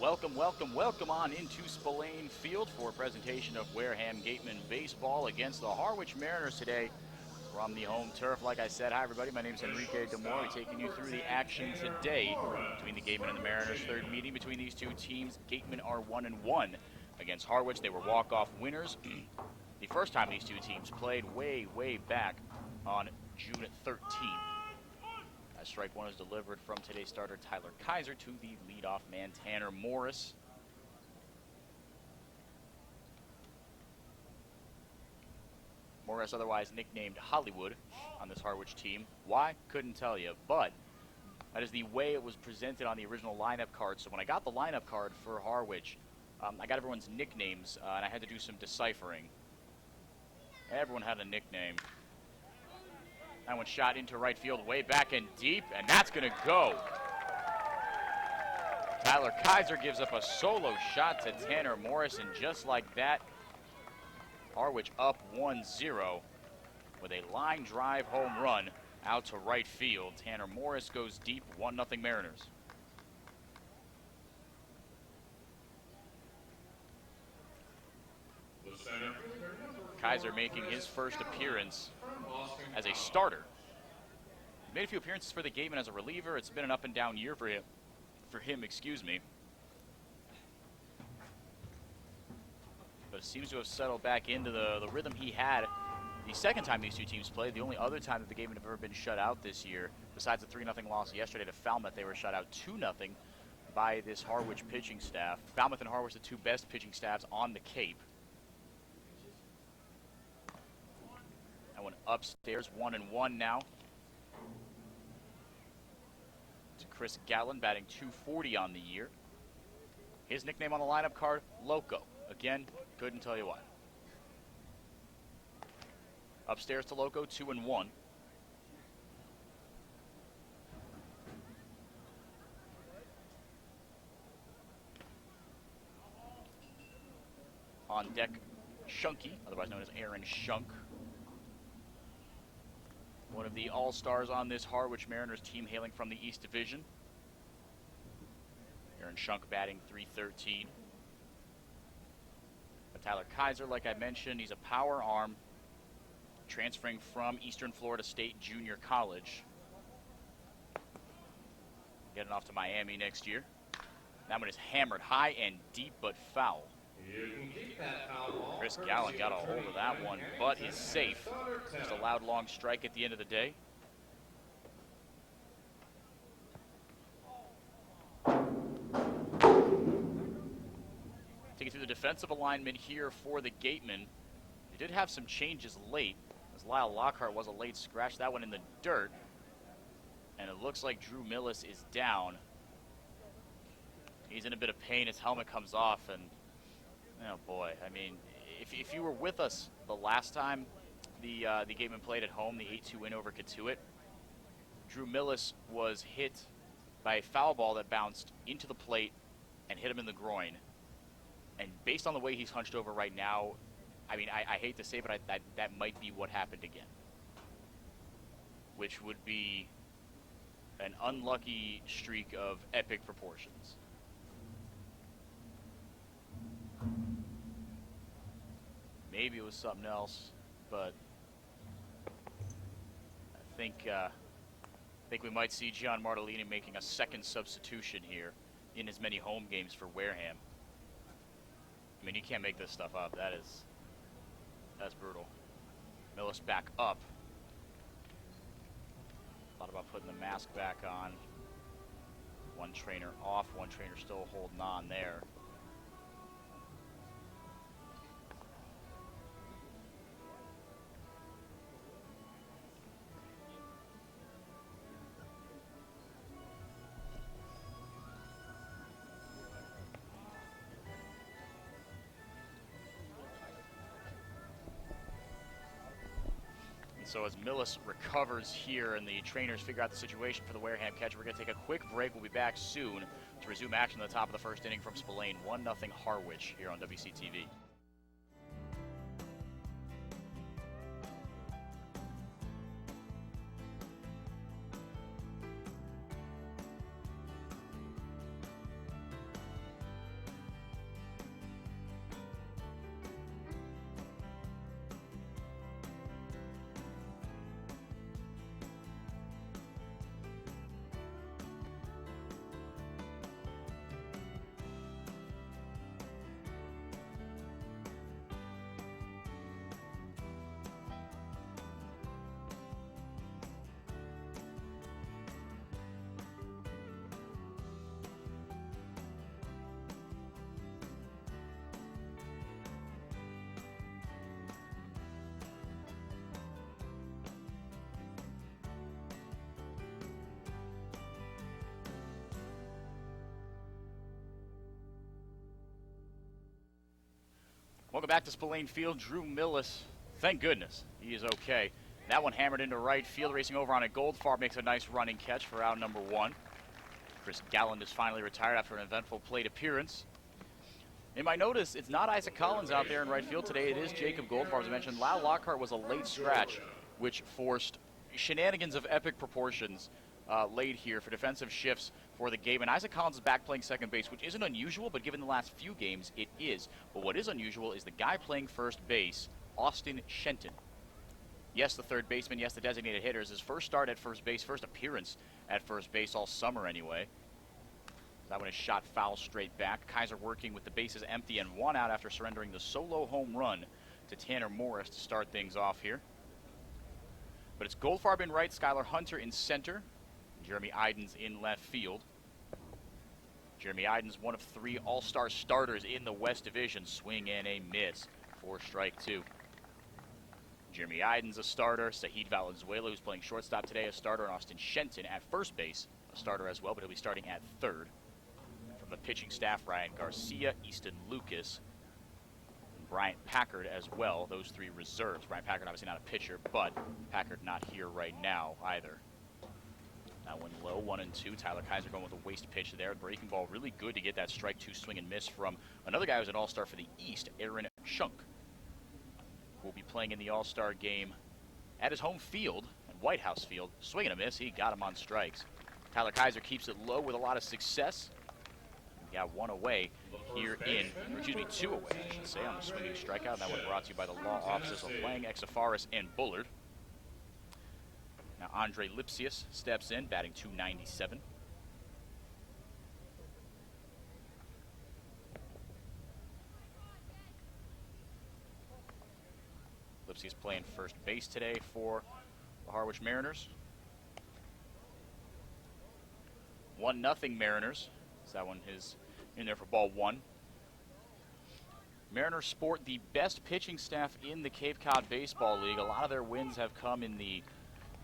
Welcome, welcome, welcome on into Spillane Field for a presentation of Wareham Gatemen baseball against the Harwich Mariners today from the home turf. Like I said, hi everybody, my name is Enrique Demore. We're taking you through the action today between the Gatemen and the Mariners. Third meeting between these two teams. Gatemen are 1-1 against Harwich. They were walk-off winners. The first time these two teams played way back on June 13th. As strike one is delivered from today's starter Tyler Kaiser to the leadoff man Tanner Morris. Morris, otherwise nicknamed Hollywood on this Harwich team. Why? Couldn't tell you, but that is the way it was presented on the original lineup card. So when I got the lineup card for Harwich, I got everyone's nicknames, and I had to do some deciphering. Everyone had a nickname. That one shot into right field way back and deep, and that's going to go. Tyler Kaiser gives up a solo shot to Tanner Morris, and just like that, Harwich up 1-0 with a line drive home run out to right field. Tanner Morris goes deep, 1-0 Mariners. Kaiser making his first appearance as a starter. He made a few appearances for the Gatemen as a reliever. It's been an up and down year for him, But it seems to have settled back into the rhythm he had the second time these two teams played. The only other time that the Gatemen have ever been shut out this year, besides the 3-0 loss yesterday to Falmouth, they were shut out 2-0 by this Harwich pitching staff. Falmouth and Harwich, the two best pitching staffs on the Cape. That one upstairs, 1-1 now. To Chris Gatlin, batting .240 on the year. His nickname on the lineup card, Loco. Again, couldn't tell you why. Upstairs to Loco, 2-1. On deck, Shunky, otherwise known as Aaron Shunk. One of the all-stars on this Harwich Mariners team, hailing from the East Division. Aaron Shunk batting .313. But Tyler Kaiser, like I mentioned, he's a power arm, transferring from Eastern Florida State Junior College. Getting off to Miami next year. That one is hammered high and deep, but foul. Chris Gallen got a hold of that one, but is safe. Just a loud, long strike at the end of the day. Taking through the defensive alignment here for the Gatemen. They did have some changes late, as Lyle Lockhart was a late scratch. That one in the dirt. And it looks like Drew Millis is down. He's in a bit of pain. His helmet comes off, and oh boy, I mean, if you were with us the last time the Gatemen played at home, the 8-2 win over Catuit, Drew Millis was hit by a foul ball that bounced into the plate and hit him in the groin. And based on the way he's hunched over right now, I mean, I hate to say it, but that might be what happened again. Which would be an unlucky streak of epic proportions. Maybe it was something else, but I think we might see Gian Martellini making a second substitution here in as many home games for Wareham. I mean, you can't make this stuff up. That's brutal. Millis back up. Thought about putting the mask back on. One trainer off, one trainer still holding on there. So as Millis recovers here and the trainers figure out the situation for the Wareham catcher, we're going to take a quick break. We'll be back soon to resume action at the top of the first inning from Spillane. 1-0 Harwich here on WCTV. Welcome back to Spillane Field. Drew Millis, thank goodness, he is okay. That one hammered into right field, racing over on it. Goldfarb makes a nice running catch for out number 1. Chris Galland is finally retired after an eventful plate appearance. You might notice it's not Isaac Collins out there in right field today. It is Jacob Goldfarb. As I mentioned, Lyle Lockhart was a late scratch, which forced shenanigans of epic proportions late here for defensive shifts for the Gatemen. Isaac Collins is back playing second base, which isn't unusual, but given the last few games, it is. But what is unusual is the guy playing first base, Austin Shenton. Yes, the third baseman, yes, the designated hitter. Is his first start at first base, first appearance at first base all summer anyway. That one is shot foul straight back. Kaiser working with the bases empty and 1 out after surrendering the solo home run to Tanner Morris to start things off here. But it's Goldfarb in right, Skylar Hunter in center, Jeremy Idens in left field. Jeremy Idens, one of 3 all-star starters in the West Division. Swing and a miss for strike 2. Jeremy Idens a starter, Sahid Valenzuela, who's playing shortstop today, a starter, and Austin Shenton at first base, a starter as well, but he'll be starting at third. From the pitching staff, Ryan Garcia, Easton Lucas, and Bryant Packard as well, those 3 reserves. Bryant Packard obviously not a pitcher, but Packard not here right now either. That one low, 1 and 2. Tyler Kaiser going with a waste pitch there. Breaking ball really good to get that strike 2 swing and miss from another guy who's an all-star for the East, Aaron Schunk. Will be playing in the All-Star game at his home field, at White House Field. Swing and a miss. He got him on strikes. Tyler Kaiser keeps it low with a lot of success. He got 1 away here or 2 away, I should say, on the swinging strikeout. That one brought to you by the law offices of Lang, Exafaris, and Bullard. Now Andre Lipsius steps in, batting .297. Lipsius playing first base today for the Harwich Mariners. 1-0 Mariners. So that one is in there for ball 1. Mariners sport the best pitching staff in the Cape Cod Baseball League. A lot of their wins have come in the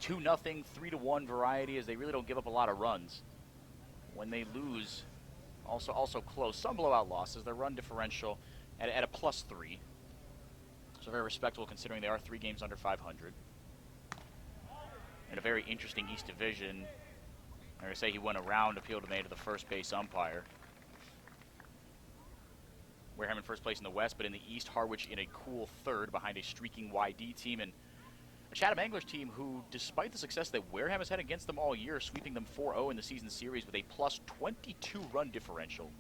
2-0, 3-1 variety, as they really don't give up a lot of runs. When they lose, also close. Some blowout losses. Their run differential at a +3. So very respectable considering they are 3 games under 500. In a very interesting East Division, I'm going to say he went around, appeal made to the first base umpire. Wareham in first place in the West, but in the East, Harwich in a cool third behind a streaking YD team and a Chatham Anglers team who, despite the success that Wareham has had against them all year, sweeping them 4-0 in the season series with a +22 run differential.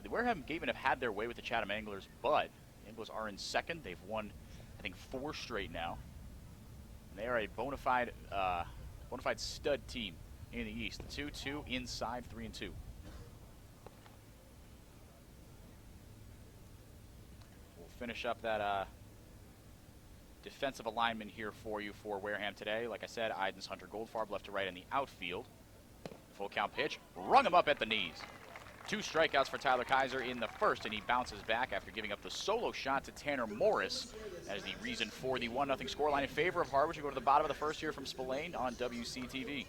The Wareham Gatemen have had their way with the Chatham Anglers, but Anglers are in second. They've won, I think, 4 straight now. And they are a bona fide stud team in the East. 2-2 inside, 3-2. We'll finish up that defensive alignment here for you for Wareham today. Like I said, Idens, Hunter, Goldfarb left to right in the outfield. Full count pitch, rung him up at the knees. 2 strikeouts for Tyler Kaiser in the first, and he bounces back after giving up the solo shot to Tanner Morris. That is the reason for the 1-0 scoreline in favor of Harwich. We go to the bottom of the first here from Spillane on WCTV.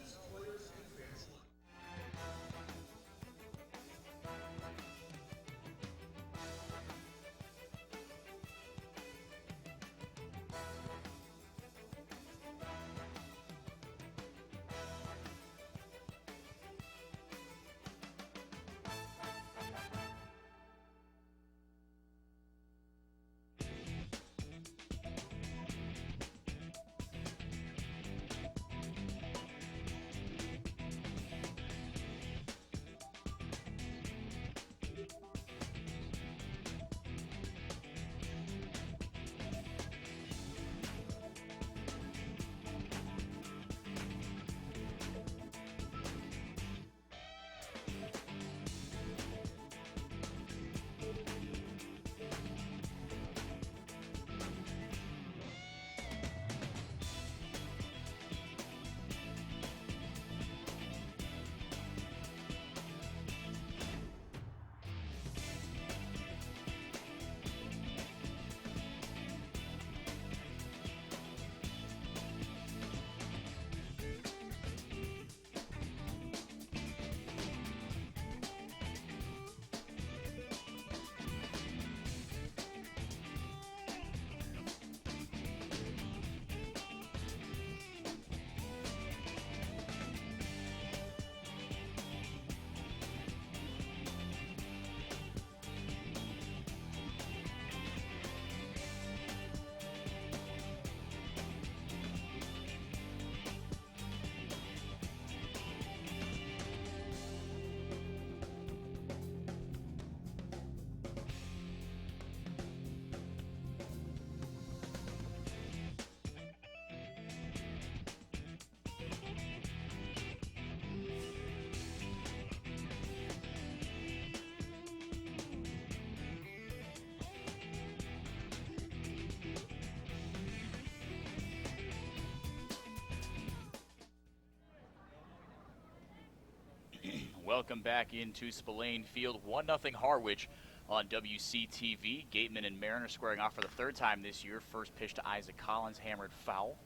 Welcome back into Spillane Field. 1-0 Harwich on WCTV. Gatemen and Mariners squaring off for the third time this year. First pitch to Isaac Collins, hammered foul.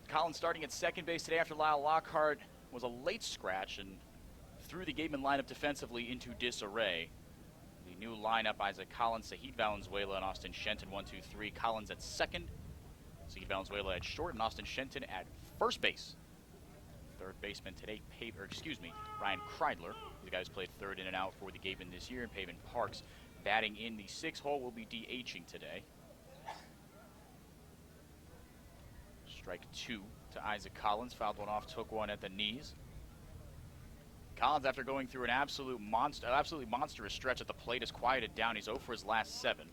Collins starting at second base today after Lyle Lockhart was a late scratch and threw the Gatemen lineup defensively into disarray. The new lineup, Isaac Collins, Zahid Valenzuela, and Austin Shenton, 1-2-3. Collins at second, Zahid Valenzuela at short, and Austin Shenton at first base. Third baseman today, Ryan Kreidler, the guy who's played third in and out for the Gatemen this year, and Pavin Parks batting in the 6th hole, will be DHing today. Strike 2 to Isaac Collins, fouled one off, took one at the knees. Collins, after going through an absolutely monstrous stretch at the plate, has quieted down. He's 0 for his last 7.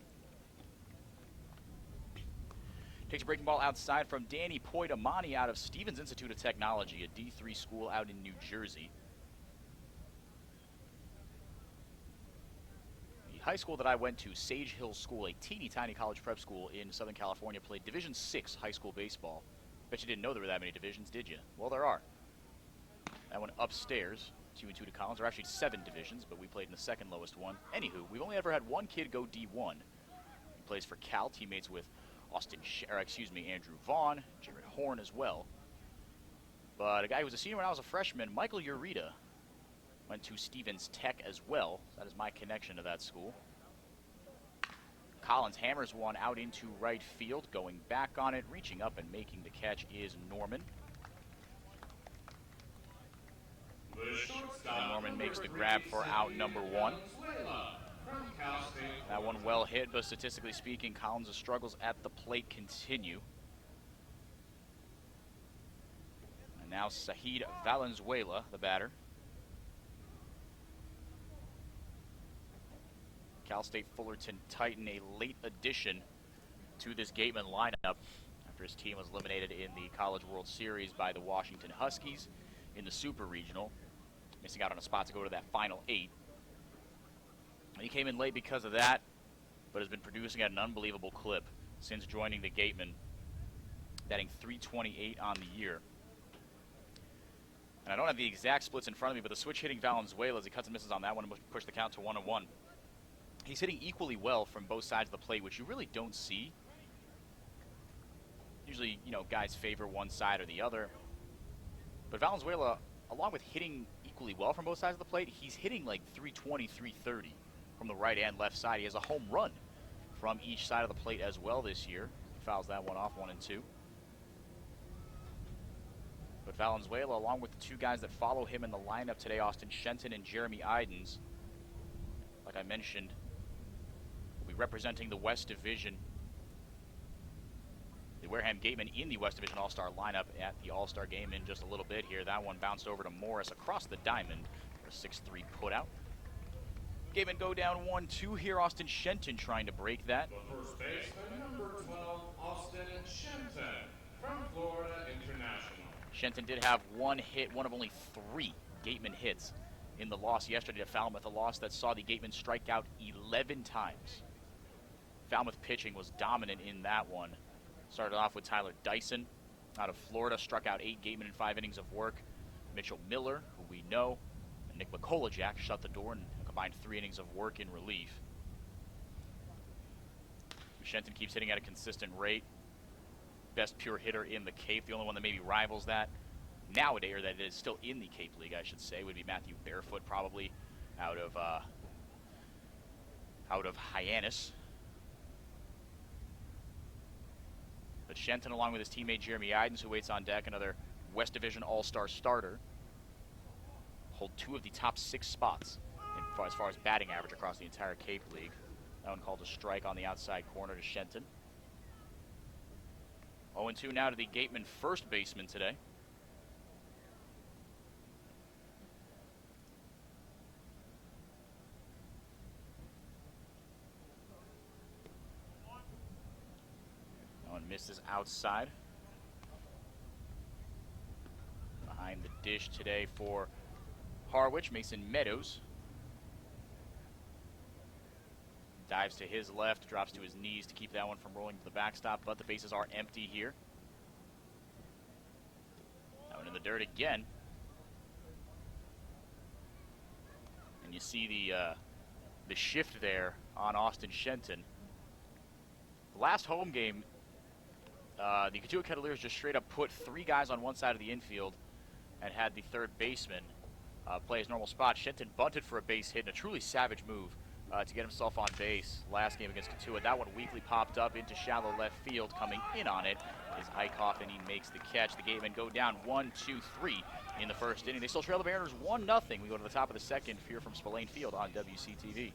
Takes a breaking ball outside from Danny Poitamani out of Stevens Institute of Technology, a D3 school out in New Jersey. The high school that I went to, Sage Hill School, a teeny tiny college prep school in Southern California, played Division VI high school baseball. Bet you didn't know there were that many divisions, did you? Well, there are. That one upstairs, 2-2 to Collins. There are actually 7 divisions, but we played in the second lowest one. Anywho, we've only ever had one kid go D1. He plays for Cal, teammates with Andrew Vaughn, Jared Horn as well. But a guy who was a senior when I was a freshman, Michael Ureta, went to Stevens Tech as well. That is my connection to that school. Collins hammers one out into right field, going back on it, reaching up and making the catch is Norman. And Norman makes the grab for out number 1. That one well hit, but statistically speaking, Collins' struggles at the plate continue. And now Zahid Valenzuela, the batter. Cal State Fullerton Titan, a late addition to this Gatemen lineup after his team was eliminated in the College World Series by the Washington Huskies in the Super Regional, missing out on a spot to go to that Final 8. And he came in late because of that, but has been producing at an unbelievable clip since joining the Gatemen, batting .328 on the year. And I don't have the exact splits in front of me, but the switch hitting Valenzuela as he cuts and misses on that one and push the count to 1-1. He's hitting equally well from both sides of the plate, which you really don't see. Usually, guys favor one side or the other. But Valenzuela, along with hitting equally well from both sides of the plate, he's hitting like .320, .330 from the right and left side. He has a home run from each side of the plate as well this year. He fouls that one off, 1-2. But Valenzuela, along with the 2 guys that follow him in the lineup today, Austin Shenton and Jeremy Idens, like I mentioned, will be representing the West Division, the Wareham Gatemen in the West Division All-Star lineup at the All-Star game in just a little bit here. That one bounced over to Morris across the diamond for a 6-3 putout. Gatemen go down 1-2 here. Austin Shenton trying to break that. The first baseman, number 12, Austin Shenton from Florida International. Shenton did have one hit, one of only 3 Gatemen hits in the loss yesterday to Falmouth, a loss that saw the Gatemen strike out 11 times. Falmouth pitching was dominant in that one. Started off with Tyler Dyson out of Florida, struck out 8 Gatemen in 5 innings of work. Mitchell Miller, who we know, and Nick McColajak shut the door and combined 3 innings of work in relief. Shenton keeps hitting at a consistent rate. Best pure hitter in the Cape. The only one that maybe rivals that nowadays, or that is still in the Cape League, I should say, would be Matthew Barefoot, probably out of Hyannis. But Shenton, along with his teammate Jeremy Idens, who waits on deck, another West Division All-Star starter, hold 2 of the top 6 spots as far as batting average across the entire Cape League. That one called a strike on the outside corner to Shenton. 0-2 now to the Gatemen first baseman today. That one misses outside. Behind the dish today for Harwich, Mason Meadows. Dives to his left, drops to his knees to keep that one from rolling to the backstop, but the bases are empty here. That one in the dirt again. see the shift there on Austin Shenton. The last home game, the Katuah Cavaliers just straight up put 3 guys on one side of the infield and had the third baseman play his normal spot. Shenton bunted for a base hit in a truly savage move to get himself on base last game against Katuah. That one weakly popped up into shallow left field. Coming in on it is Eichhoff, and he makes the catch. The Gatemen go down 1-2-3 in the first inning. They still trail the Mariners 1-0. We go to the top of the second here from Spillane Field on WCTV.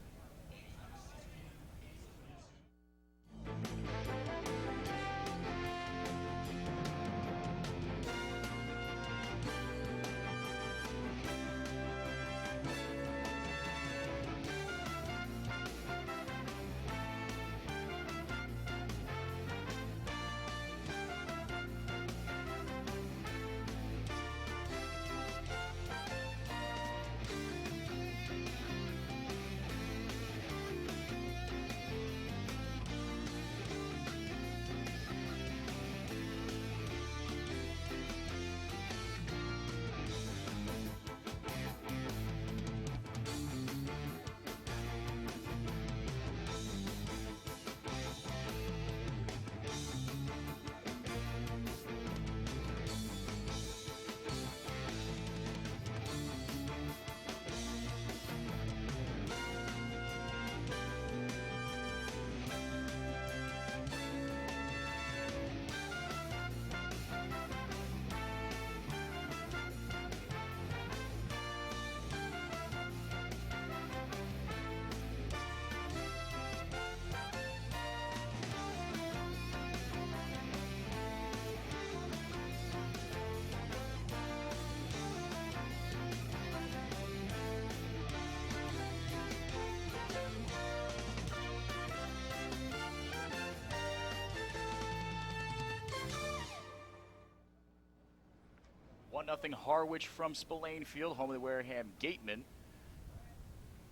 Nothing Harwich from Spillane Field, home of the Wareham Gatemen.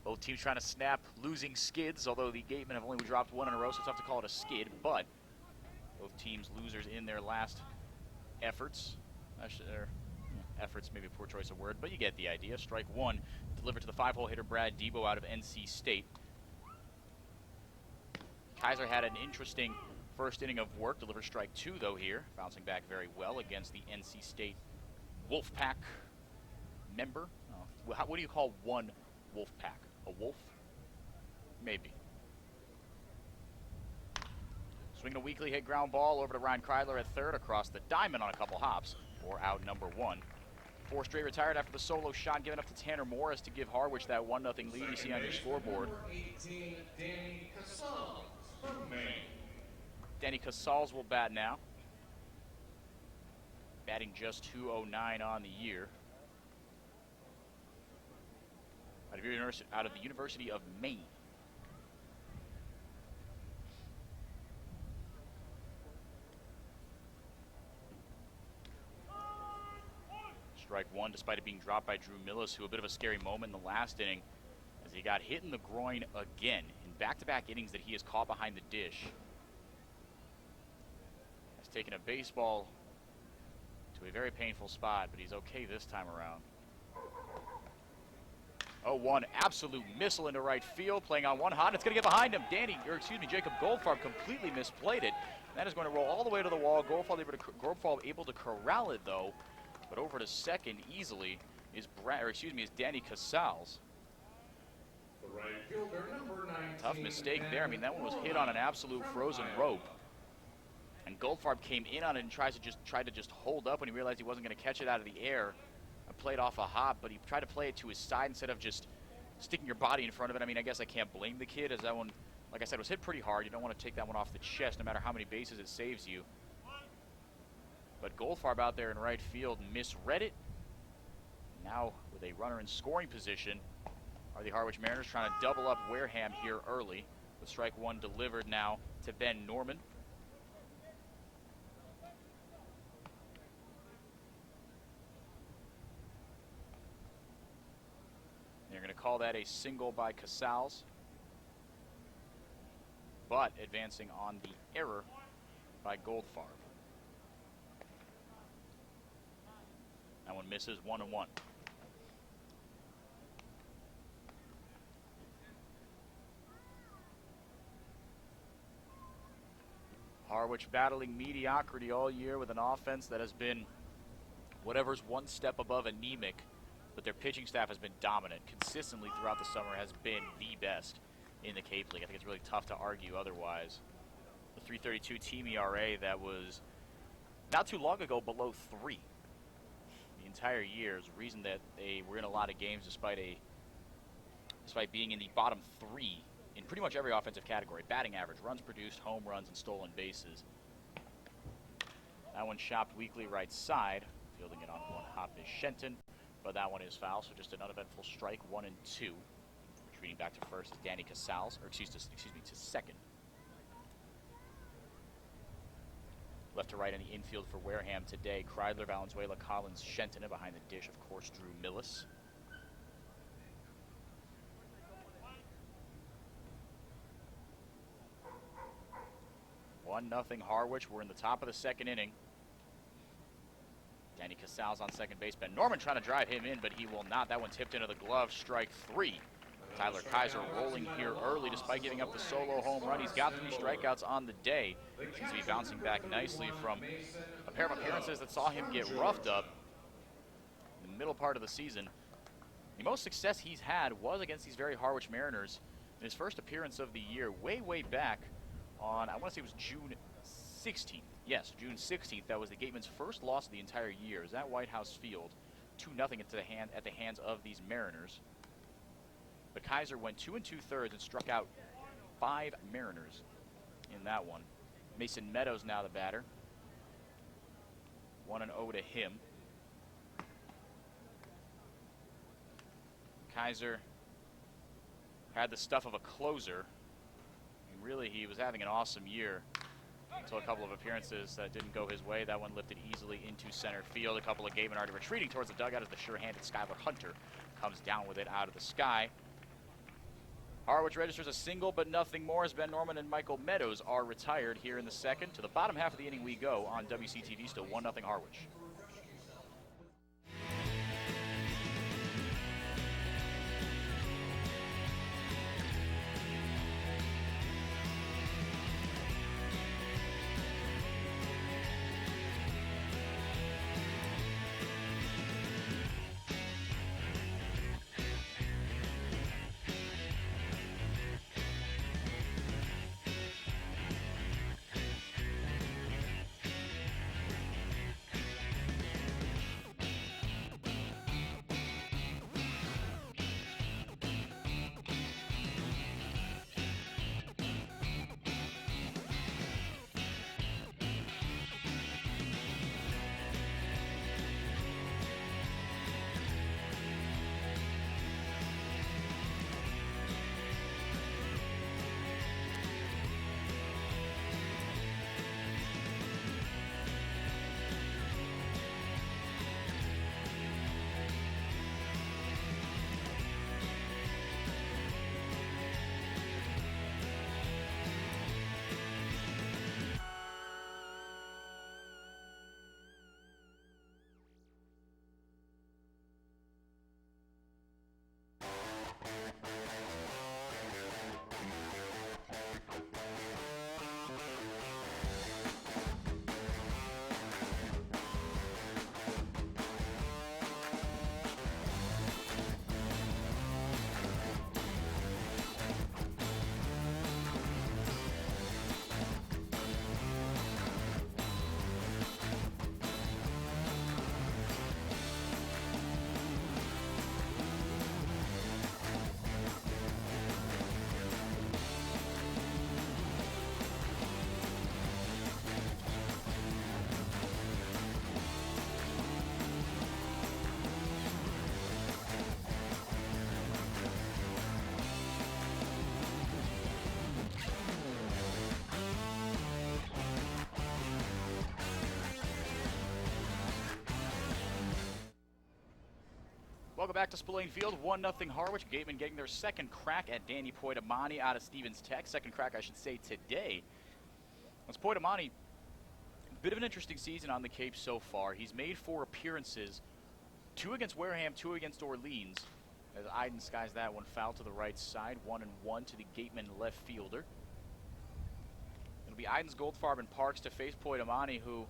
Both teams trying to snap losing skids, although the Gatemen have only dropped 1 in a row, so it's tough to call it a skid, but both teams losers in their last efforts. Efforts, maybe a poor choice of word, but you get the idea. Strike 1, delivered to the 5-hole hitter Brad Debo out of NC State. Kaiser had an interesting first inning of work, delivered strike 2 though here, bouncing back very well against the NC State Wolfpack member. What do you call one Wolfpack? A wolf? Maybe. Swinging a weakly hit ground ball over to Ryan Kreidler at third, across the diamond on a couple hops for out number 1. 4 straight retired after the solo shot given up to Tanner Morris to give Harwich that 1-0 lead you see on your scoreboard. Number 18, Danny Casals from Maine. Danny Casals will bat now. Batting just .209 on the year. Out of the University of Maine. Strike 1, despite it being dropped by Drew Millis, who a bit of a scary moment in the last inning as he got hit in the groin again in back-to-back innings that he has caught behind the dish. Has taken a baseball to a very painful spot, but he's okay this time around. 0-1, absolute missile into right field, playing on one hot. It's going to get behind him. Jacob Goldfarb completely misplayed it. That is going to roll all the way to the wall. Goldfarb able to corral it though, but over to second easily is Danny Casals. The right fielder, number 19, Tough mistake there. I mean, that one was hit on an absolute frozen rope. And Goldfarb came in on it and tried to just hold up when he realized he wasn't going to catch it out of the air. I played off a hop, but he tried to play it to his side instead of just sticking your body in front of it. I mean, I guess I can't blame the kid, as that one, like I said, was hit pretty hard. You don't want to take that one off the chest, no matter how many bases it saves you. But Goldfarb out there in right field misread it. Now, with a runner in scoring position, are the Harwich Mariners trying to double up Wareham here early. With strike 1 delivered now to Ben Norman. They're going to call that a single by Casals, but advancing on the error by Goldfarb. That one misses 1-1. Harwich battling mediocrity all year with an offense that has been whatever's one step above anemic, but their pitching staff has been dominant. Consistently throughout the summer has been the best in the Cape League. I think it's really tough to argue otherwise. The 3.32 team ERA that was not too long ago below 3 the entire year is the reason that they were in a lot of games despite being in the bottom 3 in pretty much every offensive category. Batting average, runs produced, home runs, and stolen bases. That one chopped weakly right side. Fielding it on one hop is Shenton, but that one is foul, so just an uneventful strike, 1 and 2. Retreating back to first is Danny Casals, or excuse me, to second. Left to right in the infield for Wareham today, Kreidler, Valenzuela, Collins, Shenton, behind the dish, of course, Drew Millis. One nothing Harwich. We're in the top of the second inning. Danny Casals on second base. Ben Norman trying to drive him in, but he will not. That one tipped into the glove. Strike 3. Tyler Kaiser rolling here early despite giving up the solo home run. He's got 3 strikeouts on the day. Seems to be bouncing back nicely from a pair of appearances that saw him get roughed up in the middle part of the season. The most success he's had was against these very Harwich Mariners in his first appearance of the year, way back on, I want to say it was June 16th. Yes, June 16th. That was the Gatemen's first loss of the entire year. It was at White House Field, 2-0 at the hands of these Mariners. But Kaiser went 2 2/3 and struck out 5 Mariners in that one. Mason Meadows now the batter. 1-0 to him. Kaiser had the stuff of a closer. And really, he was having an awesome year until a couple of appearances that didn't go his way. That one lifted easily into center field. A couple of Gatemen already retreating towards the dugout as the sure-handed Skylar Hunter comes down with it out of the sky. Harwich registers a single, but nothing more as Ben Norman and Michael Meadows are retired here in the second. To the bottom half of the inning we go on WCTV, still 1-0 Harwich. Welcome back to Spillane Field, 1-0 Harwich. Gatemen getting their second crack at Danny Poitamani out of Stevens Tech. Second crack, I should say, today. As Poitamani, a bit of an interesting season on the Cape so far. He's made 4 appearances, 2 against Wareham, 2 against Orleans. As Iden skies that one foul to the right side, 1-1 to the Gatemen left fielder. It'll be Idens, Goldfarb, and Parks to face Poitamani, who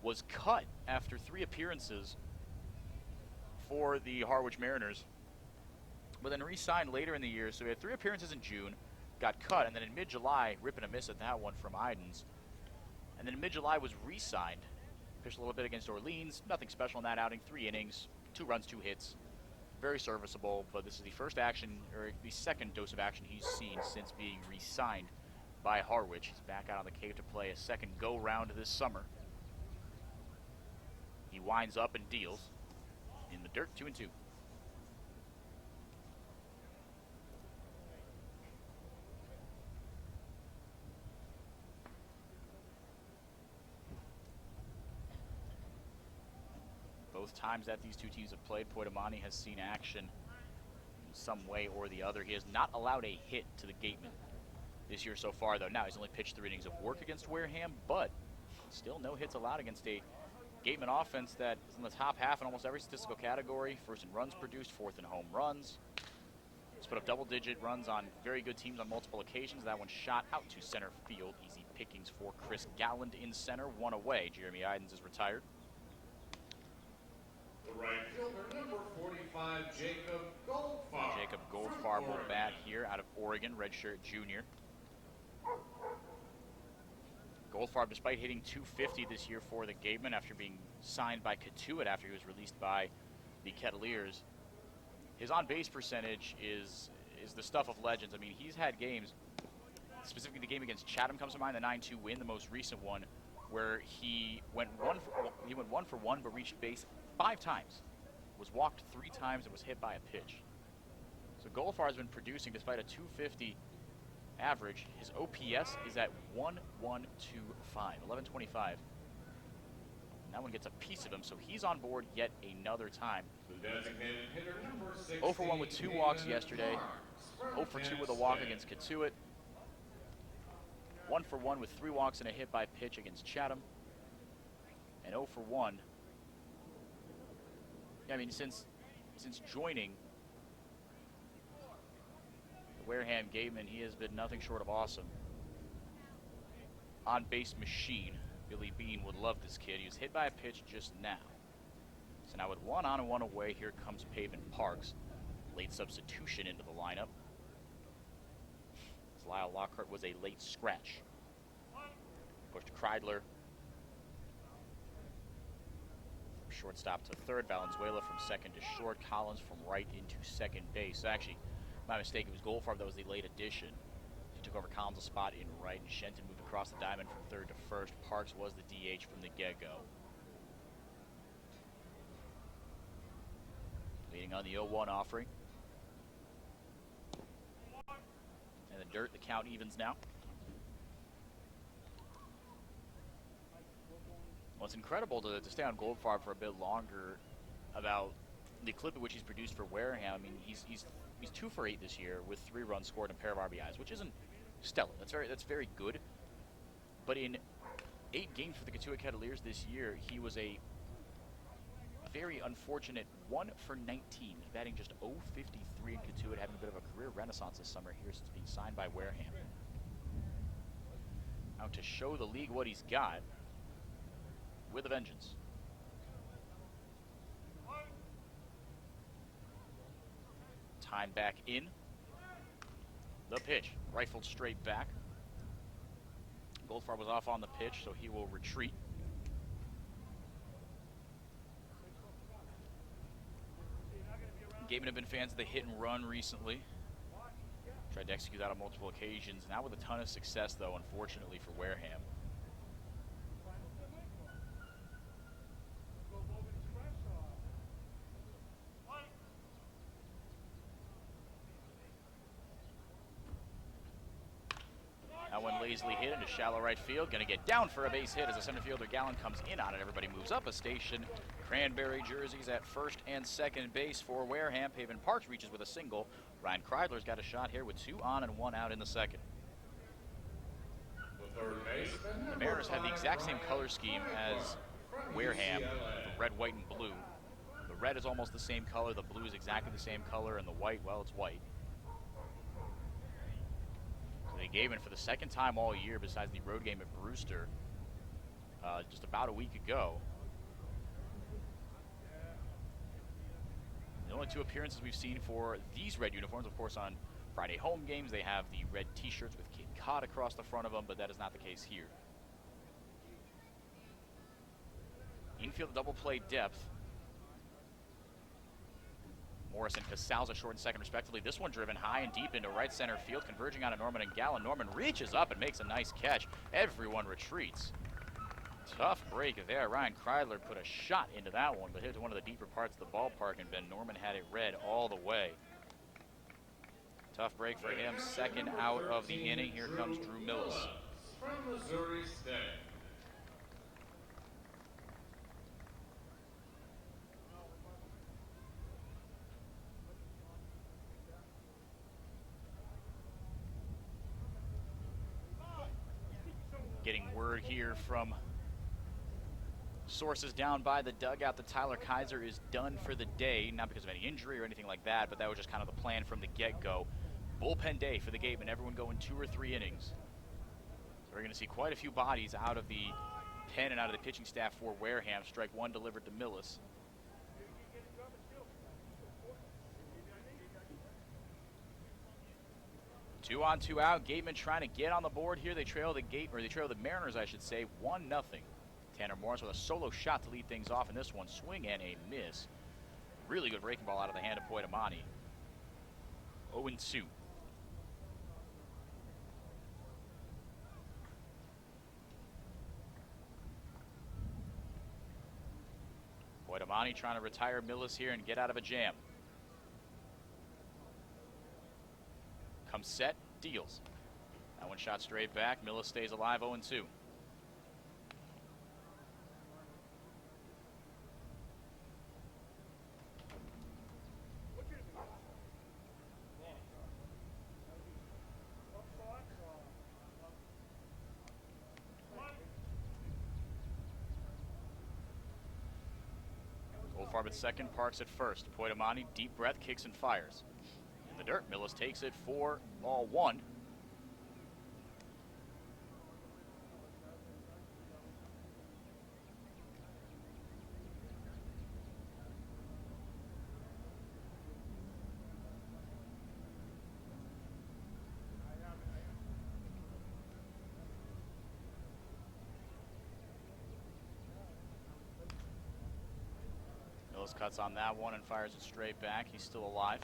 was cut after 3 appearances for the Harwich Mariners, but then re-signed later in the year. So he had 3 appearances in June, got cut, and then in mid-July, ripping a miss at that one from Idens. And then in mid-July was re-signed, pitched a little bit against Orleans, nothing special in that outing, 3 innings, 2 runs, 2 hits, very serviceable, but this is the first action, or the second dose of action he's seen since being re-signed by Harwich. He's back out on the cave to play a second go-round this summer. He winds up and deals in the dirt, 2-2. Both times that these two teams have played, Poitamani has seen action in some way or the other. He has not allowed a hit to the Gatemen this year so far, though. Now he's only pitched 3 innings of work against Wareham, but still no hits allowed against a Gatemen offense that is in the top half in almost every statistical category. First in runs produced, 4th in home runs. He's put up double-digit runs on very good teams on multiple occasions. That one shot out to center field. Easy pickings for Chris Galland in center. 1 away. Jeremy Idens is retired. The right fielder, number 45, Jacob Goldfarb. Jacob Goldfarb will bat here out of Oregon, redshirt junior. Goldfarb, despite hitting .250 this year for the Gatemen after being signed by Catuit after he was released by the Kettleers, his on-base percentage is the stuff of legends. I mean, he's had games, specifically the game against Chatham comes to mind, the 9-2 win, the most recent one, where he went one for one, but reached base 5 times, was walked 3 times, and was hit by a pitch. So Goldfarb has been producing despite a .250 average. His OPS is at 1125. And that one gets a piece of him, so he's on board yet another time. The designated hitter, number 16, 0 for 1 with 2 walks yesterday. 0 for 2 with a walk against Catuit. 1 for 1 with 3 walks and a hit by pitch against Chatham. And 0 for 1. I mean, since joining the Wareham Gatemen, he has been nothing short of awesome. On-base machine. Billy Bean would love this kid. He was hit by a pitch just now. So now with 1 on and 1 away, here comes Pavin Parks. Late substitution into the lineup. As Lyle Lockhart was a late scratch. Pushed Kreidler. Shortstop to third, Valenzuela from second to short, Collins from right into second base. So actually, my mistake, it was Goldfarb that was the late addition. He took over Collins' spot in right, and Shenton moved across the diamond from third to first. Parks was the DH from the get-go. Leading on the 0-1 offering. And the dirt, the count evens now. Well, it's incredible to stay on Goldfarb for a bit longer about the clip at which he's produced for Wareham. I mean, he's 2 for 8 this year with 3 runs scored and a pair of RBIs, which isn't stellar. That's very good. But in 8 games for the Catuit Kettleers this year, he was a very unfortunate 1 for 19, batting just .053 in Catuit, having a bit of a career renaissance this summer here since being signed by Wareham. Now to show the league what he's got, with a vengeance. Time back in. The pitch, rifled straight back. Goldfarb was off on the pitch, so he will retreat. Gatemen have been fans of the hit and run recently. Tried to execute that on multiple occasions. Not with a ton of success, though, unfortunately for Wareham. That one lazily hit into shallow right field. Going to get down for a base hit as the center fielder Gallant comes in on it. Everybody moves up a station. Cranberry jerseys at first and second base for Wareham. Pavin Parks reaches with a single. Ryan Kreidler's got a shot here with 2 on and 1 out in the second. The third baseman, The Mariners have the exact same color scheme as Wareham, the red, white, and blue. The red is almost the same color, the blue is exactly the same color, and the white, well, it's white. So The Gatemen, for the second time all year, besides the road game at Brewster, just about a week ago. The only two appearances we've seen for these red uniforms, of course, on Friday home games, they have the red T-shirts with Cape Cod across the front of them, but that is not the case here. Infield double play depth. Morris and Casalza short and second respectively. This one driven high and deep into right center field, converging on a Norman and Gallen. Norman reaches up and makes a nice catch. Everyone retreats. Tough break there. Ryan Kreidler put a shot into that one, but hit to one of the deeper parts of the ballpark, and Ben Norman had it read all the way. Tough break for him. Second out of the inning. Here comes Drew Millis. From Missouri State. Getting word here from sources down by the dugout that Tyler Kaiser is done for the day, not because of any injury or anything like that, but that was just kind of the plan from the get-go. Bullpen day for the Gatemen, everyone going 2 or 3 innings. So we're going to see quite a few bodies out of the pen and out of the pitching staff for Wareham. Strike one delivered to Millis. Two on, two out. Gatemen trying to get on the board here. They trail the Mariners, I should say, 1-0. Tanner Morris with a solo shot to lead things off in this one. Swing and a miss. Really good breaking ball out of the hand of Poitamani. 0-2. Poitamani trying to retire Millis here and get out of a jam. Comes set, deals. That one shot straight back. Millis stays alive, 0-2. Goldfarb at second, Parks at first. Poitamani, deep breath, kicks and fires. In the dirt, Millis takes it for ball one. Millis cuts on that one and fires it straight back. He's still alive.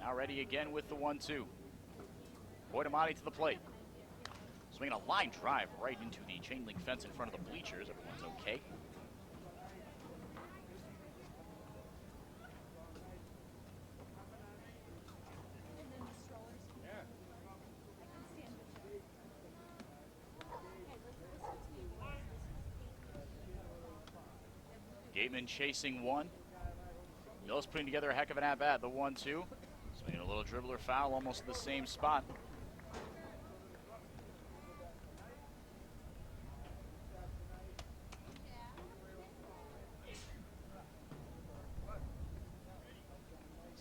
Now ready again with the 1-2. Poitamani to the plate. Swinging a line drive right into the chain link fence in front of the bleachers. Everyone's okay. Gatemen chasing one. Millis putting together a heck of an at-bat, the 1-2. Swinging a little dribbler foul, almost the same spot.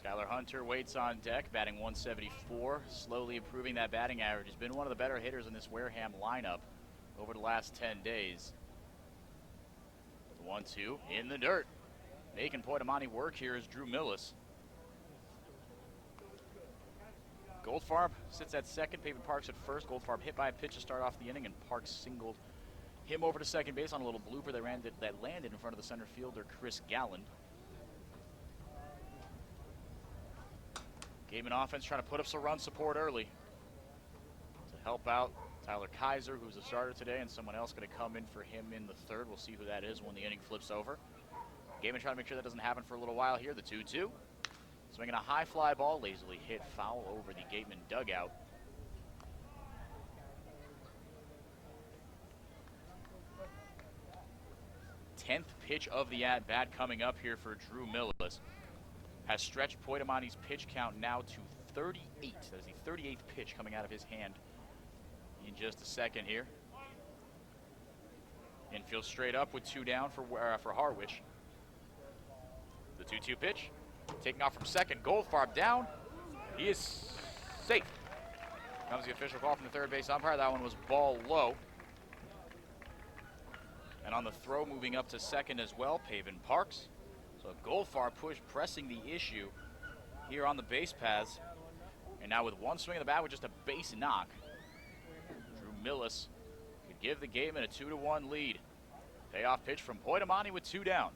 Skylar Hunter waits on deck, batting 174, slowly improving that batting average. He's been one of the better hitters in this Wareham lineup over the last 10 days. The 1-2 in the dirt. Making Poitamani work here is Drew Millis. Goldfarb sits at second, Pavin Parks at first. Goldfarb hit by a pitch to start off the inning, and Parks singled him over to second base on a little blooper that landed in front of the center fielder, Chris Gallen. Gatemen offense trying to put up some run support early to help out Tyler Kaiser, who's a starter today, and someone else going to come in for him in the third. We'll see who that is when the inning flips over. Gatemen trying to make sure that doesn't happen for a little while here. The 2-2. Swinging a high fly ball, lazily hit foul over the Gatemen dugout. Tenth pitch of the at-bat coming up here for Drew Millis. Has stretched Poitamani's pitch count now to 38. That is the 38th pitch coming out of his hand in just a second here. Infield straight up with 2 down for Harwich. The 2-2 pitch. Taking off from second. Goldfarb down. He is safe. Comes the official call from the third base umpire. That one was ball low. And on the throw, moving up to second as well, Pavin Parks. So Goldfarb pressing the issue here on the base paths. And now with one swing of the bat with just a base knock, Drew Millis could give the Gatemen a 2-1 lead. Payoff pitch from Poitamani with 2 down.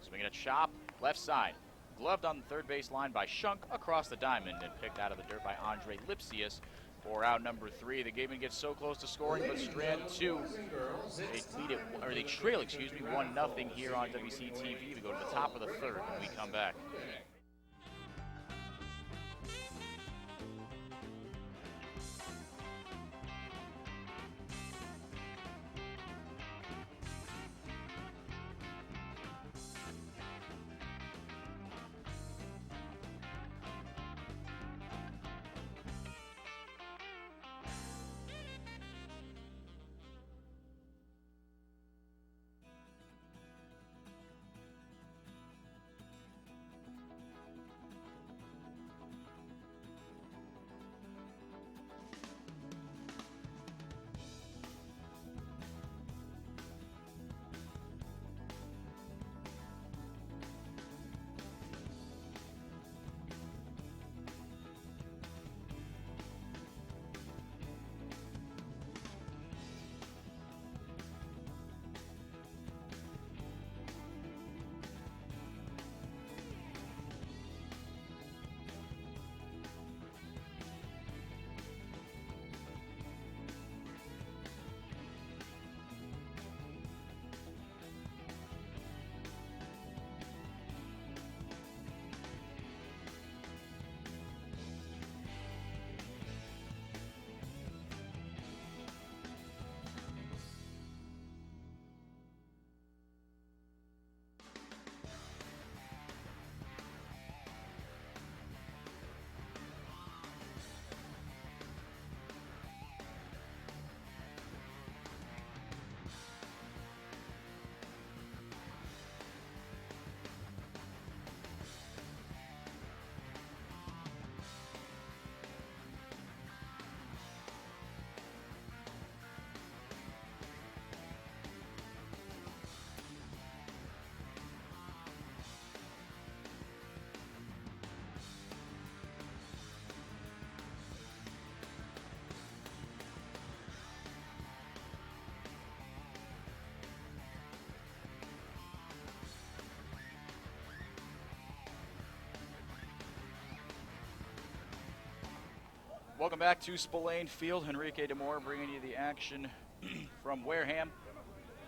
Swinging a chop, left side. Gloved on the third base line by Shunk across the diamond and picked out of the dirt by Andre Lipsius for out number 3. The Gatemen get so close to scoring, but Strand 2, they trail, 1-0 here on WCTV. We go to the top of the third when we come back. Welcome back to Spillane Field. Enrique Demore bringing you the action from Wareham.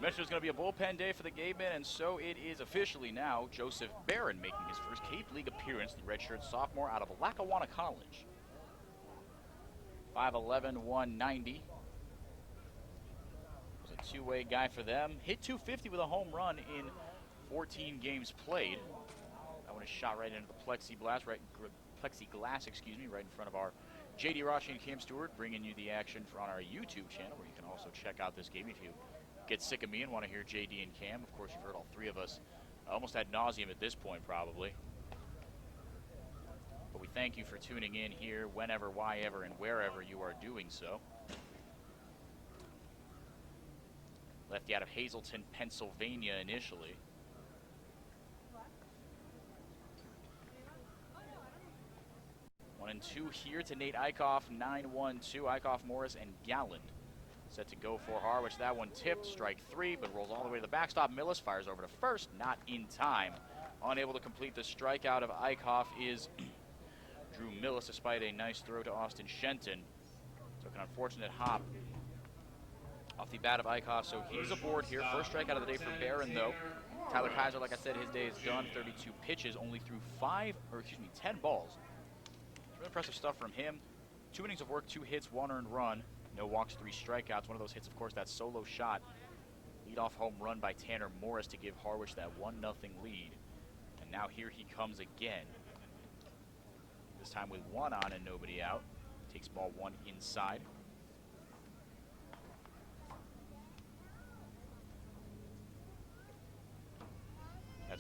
Mentioned it's going to be a bullpen day for the Gatemen, and so it is officially now. Joseph Barron making his first Cape League appearance, the redshirt sophomore out of Lackawanna College. 5'11", 190. Was a two-way guy for them. Hit 250 with a home run in 14 games played. That one is shot right into the plexiglass, right in front of our JD Rossi and Cam Stewart, bringing you the action on our YouTube channel, where you can also check out this game if you get sick of me and want to hear JD and Cam. Of course, you've heard all three of us almost ad nauseum at this point, probably. But we thank you for tuning in here whenever, why ever, and wherever you are doing so. Lefty out of Hazleton, Pennsylvania initially. 1-2 here to Nate Eichhoff, 9-1-2. Eichhoff, Morris, and Galland set to go for Harwich. That one tipped, strike three, but rolls all the way to the backstop. Millis fires over to first, not in time. Unable to complete the strikeout of Eichhoff is Drew Millis, despite a nice throw to Austin Shenton. Took an unfortunate hop off the bat of Eichhoff, so he's aboard here. First strikeout of the day for Barron, though. Tyler Kaiser, like I said, his day is done. 32 pitches, only threw 10 balls. Really impressive stuff from him. 2 innings of work, 2 hits, 1 earned run. No walks, 3 strikeouts. One of those hits, of course, that solo shot. Leadoff home run by Tanner Morris to give Harwich that 1-0 lead. And now here he comes again. This time with 1 on and nobody out. Takes ball 1 inside.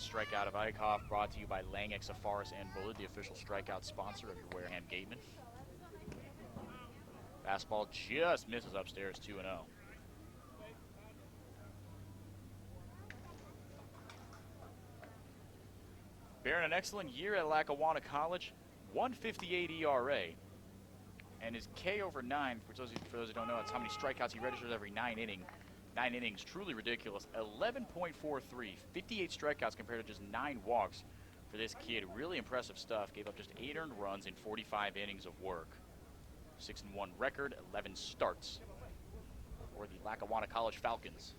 strikeout of Eichhoff, brought to you by Lang, Exafaris, and Bullard, the official strikeout sponsor of your Wareham Gatemen. Fastball just misses upstairs, 2-0. Barron, an excellent year at Lackawanna College, 1.58 ERA, and his K over 9, for those who don't know, that's how many strikeouts he registers every 9 innings, truly ridiculous. 11.43, 58 strikeouts compared to just 9 walks for this kid. Really impressive stuff. Gave up just 8 earned runs in 45 innings of work. 6-1 record, 11 starts for the Lackawanna College Falcons.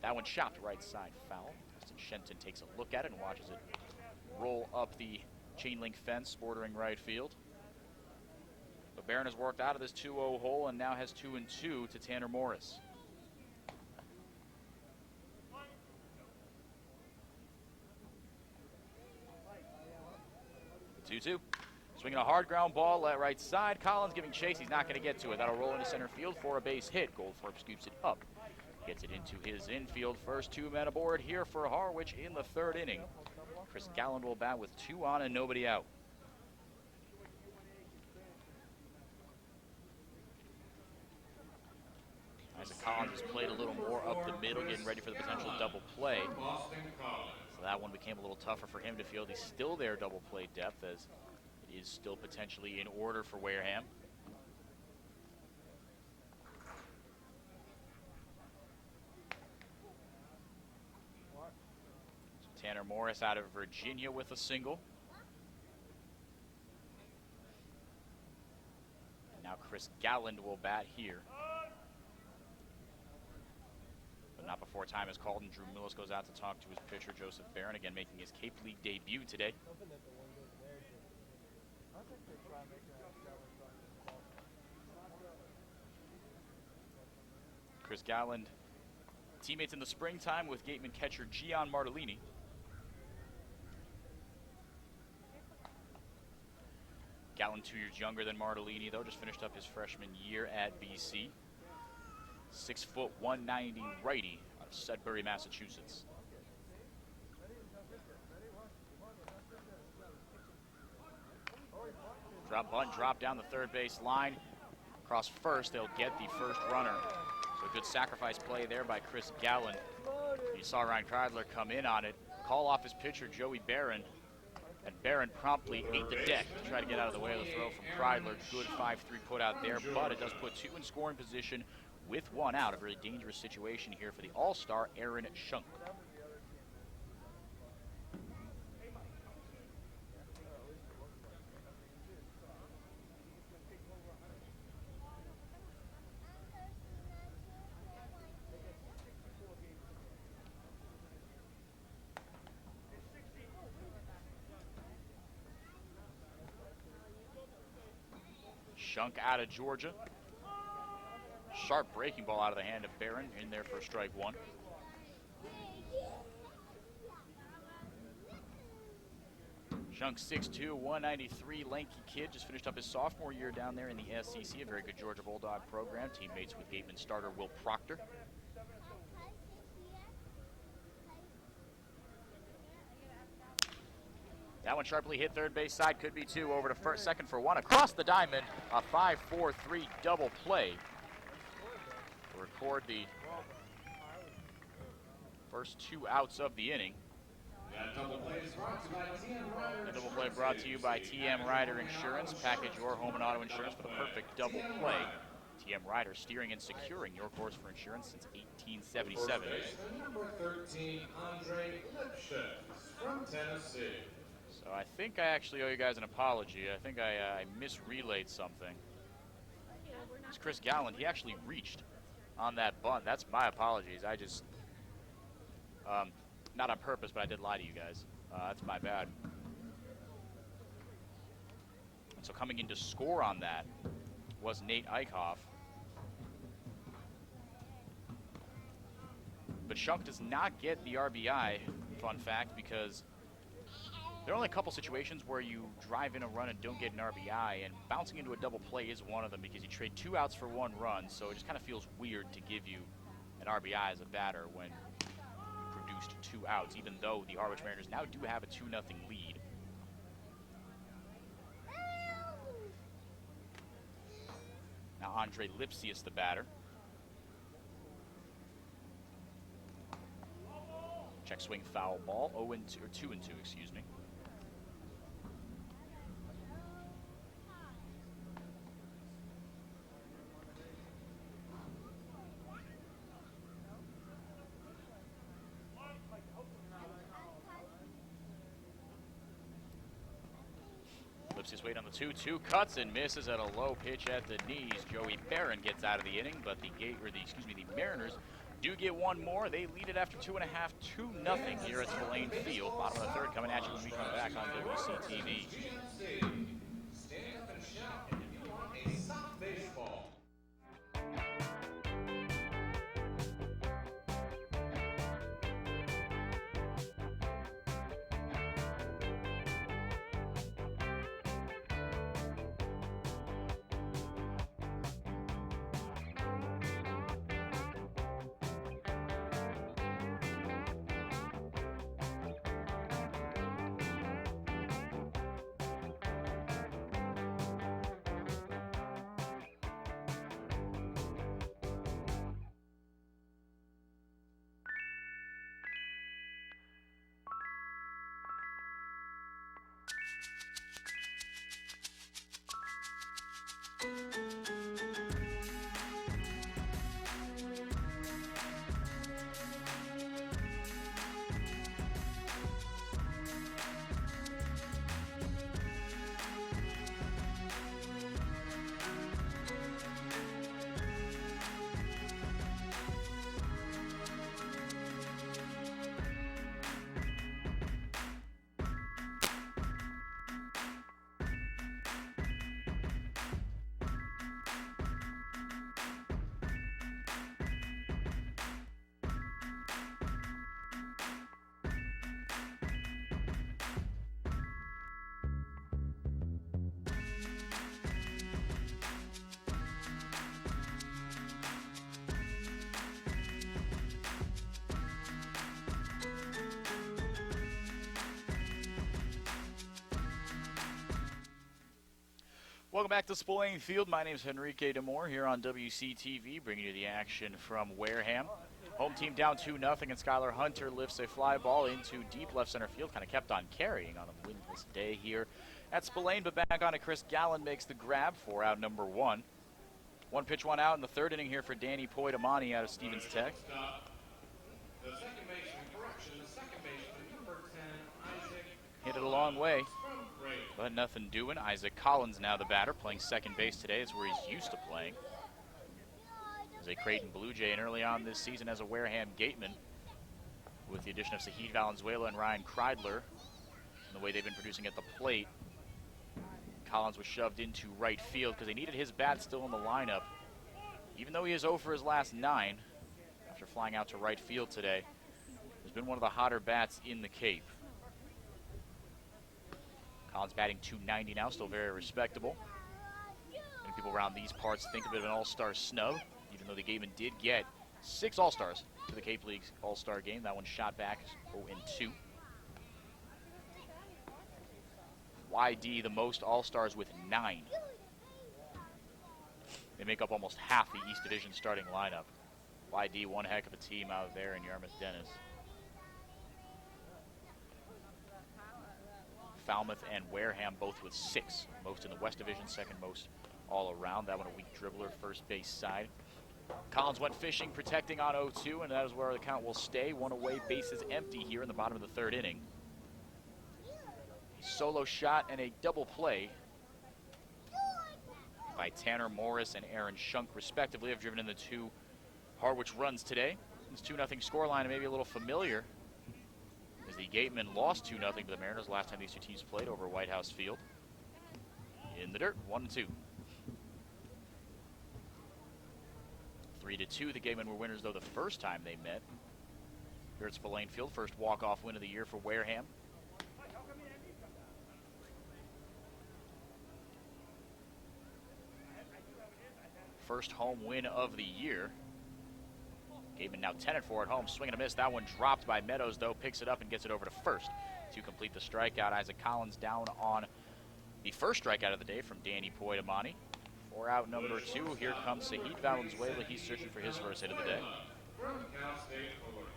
That one chopped right side foul. Justin Shenton takes a look at it and watches it roll up the chain link fence bordering right field. But Barron has worked out of this 2-0 hole and now has 2-2 to Tanner Morris. The 2-2. Swinging a hard ground ball at right side. Collins giving chase. He's not going to get to it. That'll roll into center field for a base hit. Goldthorpe scoops it up. Gets it into his infield. First 2 men aboard here for Harwich in the 3rd inning. Chris Galland will bat with 2 on and nobody out. Isaac Collins has played a little more up the middle, getting ready for the potential double play. So that one became a little tougher for him to field. He's still there double play depth, as it is still potentially in order for Wareham. So Tanner Morris out of Virginia with a single. And now Chris Galland will bat here. But not before time is called, and Drew Millis goes out to talk to his pitcher, Joseph Barron, again making his Cape League debut today. Chris Galland, teammates in the springtime with Gateman catcher Gian Martellini. Galland 2 years younger than Martellini, though, just finished up his freshman year at BC. 6 foot 190 righty out of Sudbury, Massachusetts. Drop down the third base line. Across first, they'll get the first runner. So a good sacrifice play there by Chris Galland. You saw Ryan Kreidler come in on it, call off his pitcher, Joey Barron, and Barron promptly ate the deck to try to get out of the way of the throw from Kreidler. Good 5-3 put out there, but it does put 2 in scoring position with 1 out. A very dangerous situation here for the all-star Aaron Shunk. Shunk out of Georgia. Sharp breaking ball out of the hand of Barron, in there for strike 1. Shunk 6'2", 193, lanky kid, just finished up his sophomore year down there in the SEC, a very good Georgia Bulldog program. Teammates with Gateman starter Will Proctor. That one sharply hit third base side, could be 2, over to second for 1. Across the diamond, a 5-4-3 double play. Record the first 2 outs of the inning. That double play is brought to you by TM Rider. The double play brought to you by TM Rider Insurance. Package your home and auto insurance for the perfect double play. TM Rider, steering and securing your course for insurance since 1877. Number 13, Andre Lipschitz from Tennessee. So I think I actually owe you guys an apology. I think I misrelayed something. It's Chris Galland. He actually reached on that bunt. That's my apologies. I just, not on purpose, but I did lie to you guys. That's my bad. And so coming in to score on that was Nate Eichhoff. But Shunk does not get the RBI, fun fact, because there are only a couple situations where you drive in a run and don't get an RBI, and bouncing into a double play is one of them because you trade 2 outs for 1 run, so it just kind of feels weird to give you an RBI as a batter when you produce reduced 2 outs, even though the Harwich Mariners now do have a 2-0 lead. Now Andre Lipsius, the batter. Check swing, foul ball. 0-2, or 2-2, excuse me. Lipsius wait on the 2-2, cuts and misses at a low pitch at the knees. Joey Barron gets out of the inning, but the Mariners do get one more. They lead it after 2.5, 2-0 here at Spillane Field. Bottom of the third coming at you when we come back on WCTV. Stand up and shout if you want a soft baseball. Welcome back to Spillane Field. My name is Enrique Demore here on WCTV, bringing you the action from Wareham. Home team down 2-0, and Skylar Hunter lifts a fly ball into deep left center field. Kind of kept on carrying on a windless day here at Spillane, but back on it, Chris Gallen makes the grab for out number 1. 1 pitch, 1 out in the third inning here for Danny Poitamani out of Stevens Tech. The second baseman correction, the second baseman, number 10, Isaac. Hit it a long way, Great. but nothing doing. Isaac Collins now the batter, playing second base today. It's where he's used to playing. As a Creighton Blue Jay, and early on this season as a Wareham Gatemen, with the addition of Sahid Valenzuela and Ryan Kreidler, and the way they've been producing at the plate. Collins was shoved into right field because they needed his bat still in the lineup. Even though he is 0 for his last 9, after flying out to right field today, has been one of the hotter bats in the Cape. Collins batting .290 now, still very respectable. Many people around these parts think of it as an all-star snub, even though the Gatemen did get 6 all-stars to the Cape League's all-star game. That one shot back 0-2. YD the most all-stars with 9. They make up almost half the East Division starting lineup. YD, one heck of a team out there in Yarmouth Dennis. Falmouth and Wareham both with 6. Most in the West Division, second most all around. That one a weak dribbler, first base side. Collins went fishing, protecting on 0-2, and that is where the count will stay. 1 away, bases empty here in the bottom of the third inning. A solo shot and a double play by Tanner Morris and Aaron Shunk, respectively, have driven in the 2 Harwich runs today. This 2-0 scoreline may be a little familiar, as the Gatemen lost 2-0 to the Mariners last time these two teams played over White House Field. In the dirt, 1-2. 3-2, the Gatemen were winners, though, the first time they met here at Spillane Field. First walk-off win of the year for Wareham. First home win of the year Gatemen now 10-4 at home. Swing and a miss. That one dropped by Meadows, though. Picks it up and gets it over to first to complete the strikeout. Isaac Collins down on the first strikeout of the day from Danny Poitamani. For out number 2, here comes Sahid Valenzuela. He's searching for his first hit of the day. From Cal State Fullerton.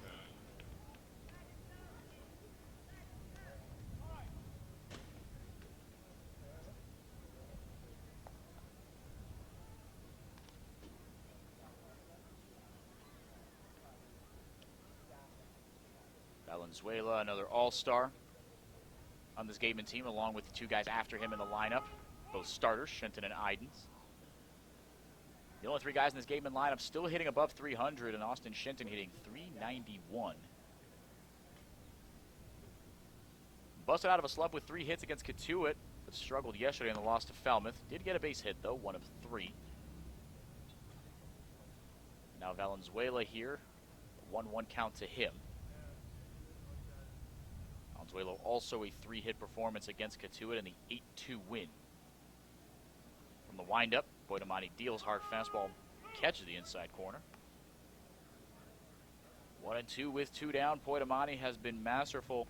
Valenzuela, another all-star on this Gateman team, along with the 2 guys after him in the lineup, both starters, Shenton and Idens. The only 3 guys in this Gateman lineup still hitting above 300, and Austin Shenton hitting 391. Busted out of a slump with 3 hits against Katuitt, but struggled yesterday in the loss to Falmouth. Did get a base hit, though, 1 of 3. Now Valenzuela here, 1-1 count to him. Valenzuela also a 3-hit performance against Katuitt in the 8-2 win. From the windup, Poitamani deals hard fastball, catches the inside corner. 1-2 with 2 down. Poitamani has been masterful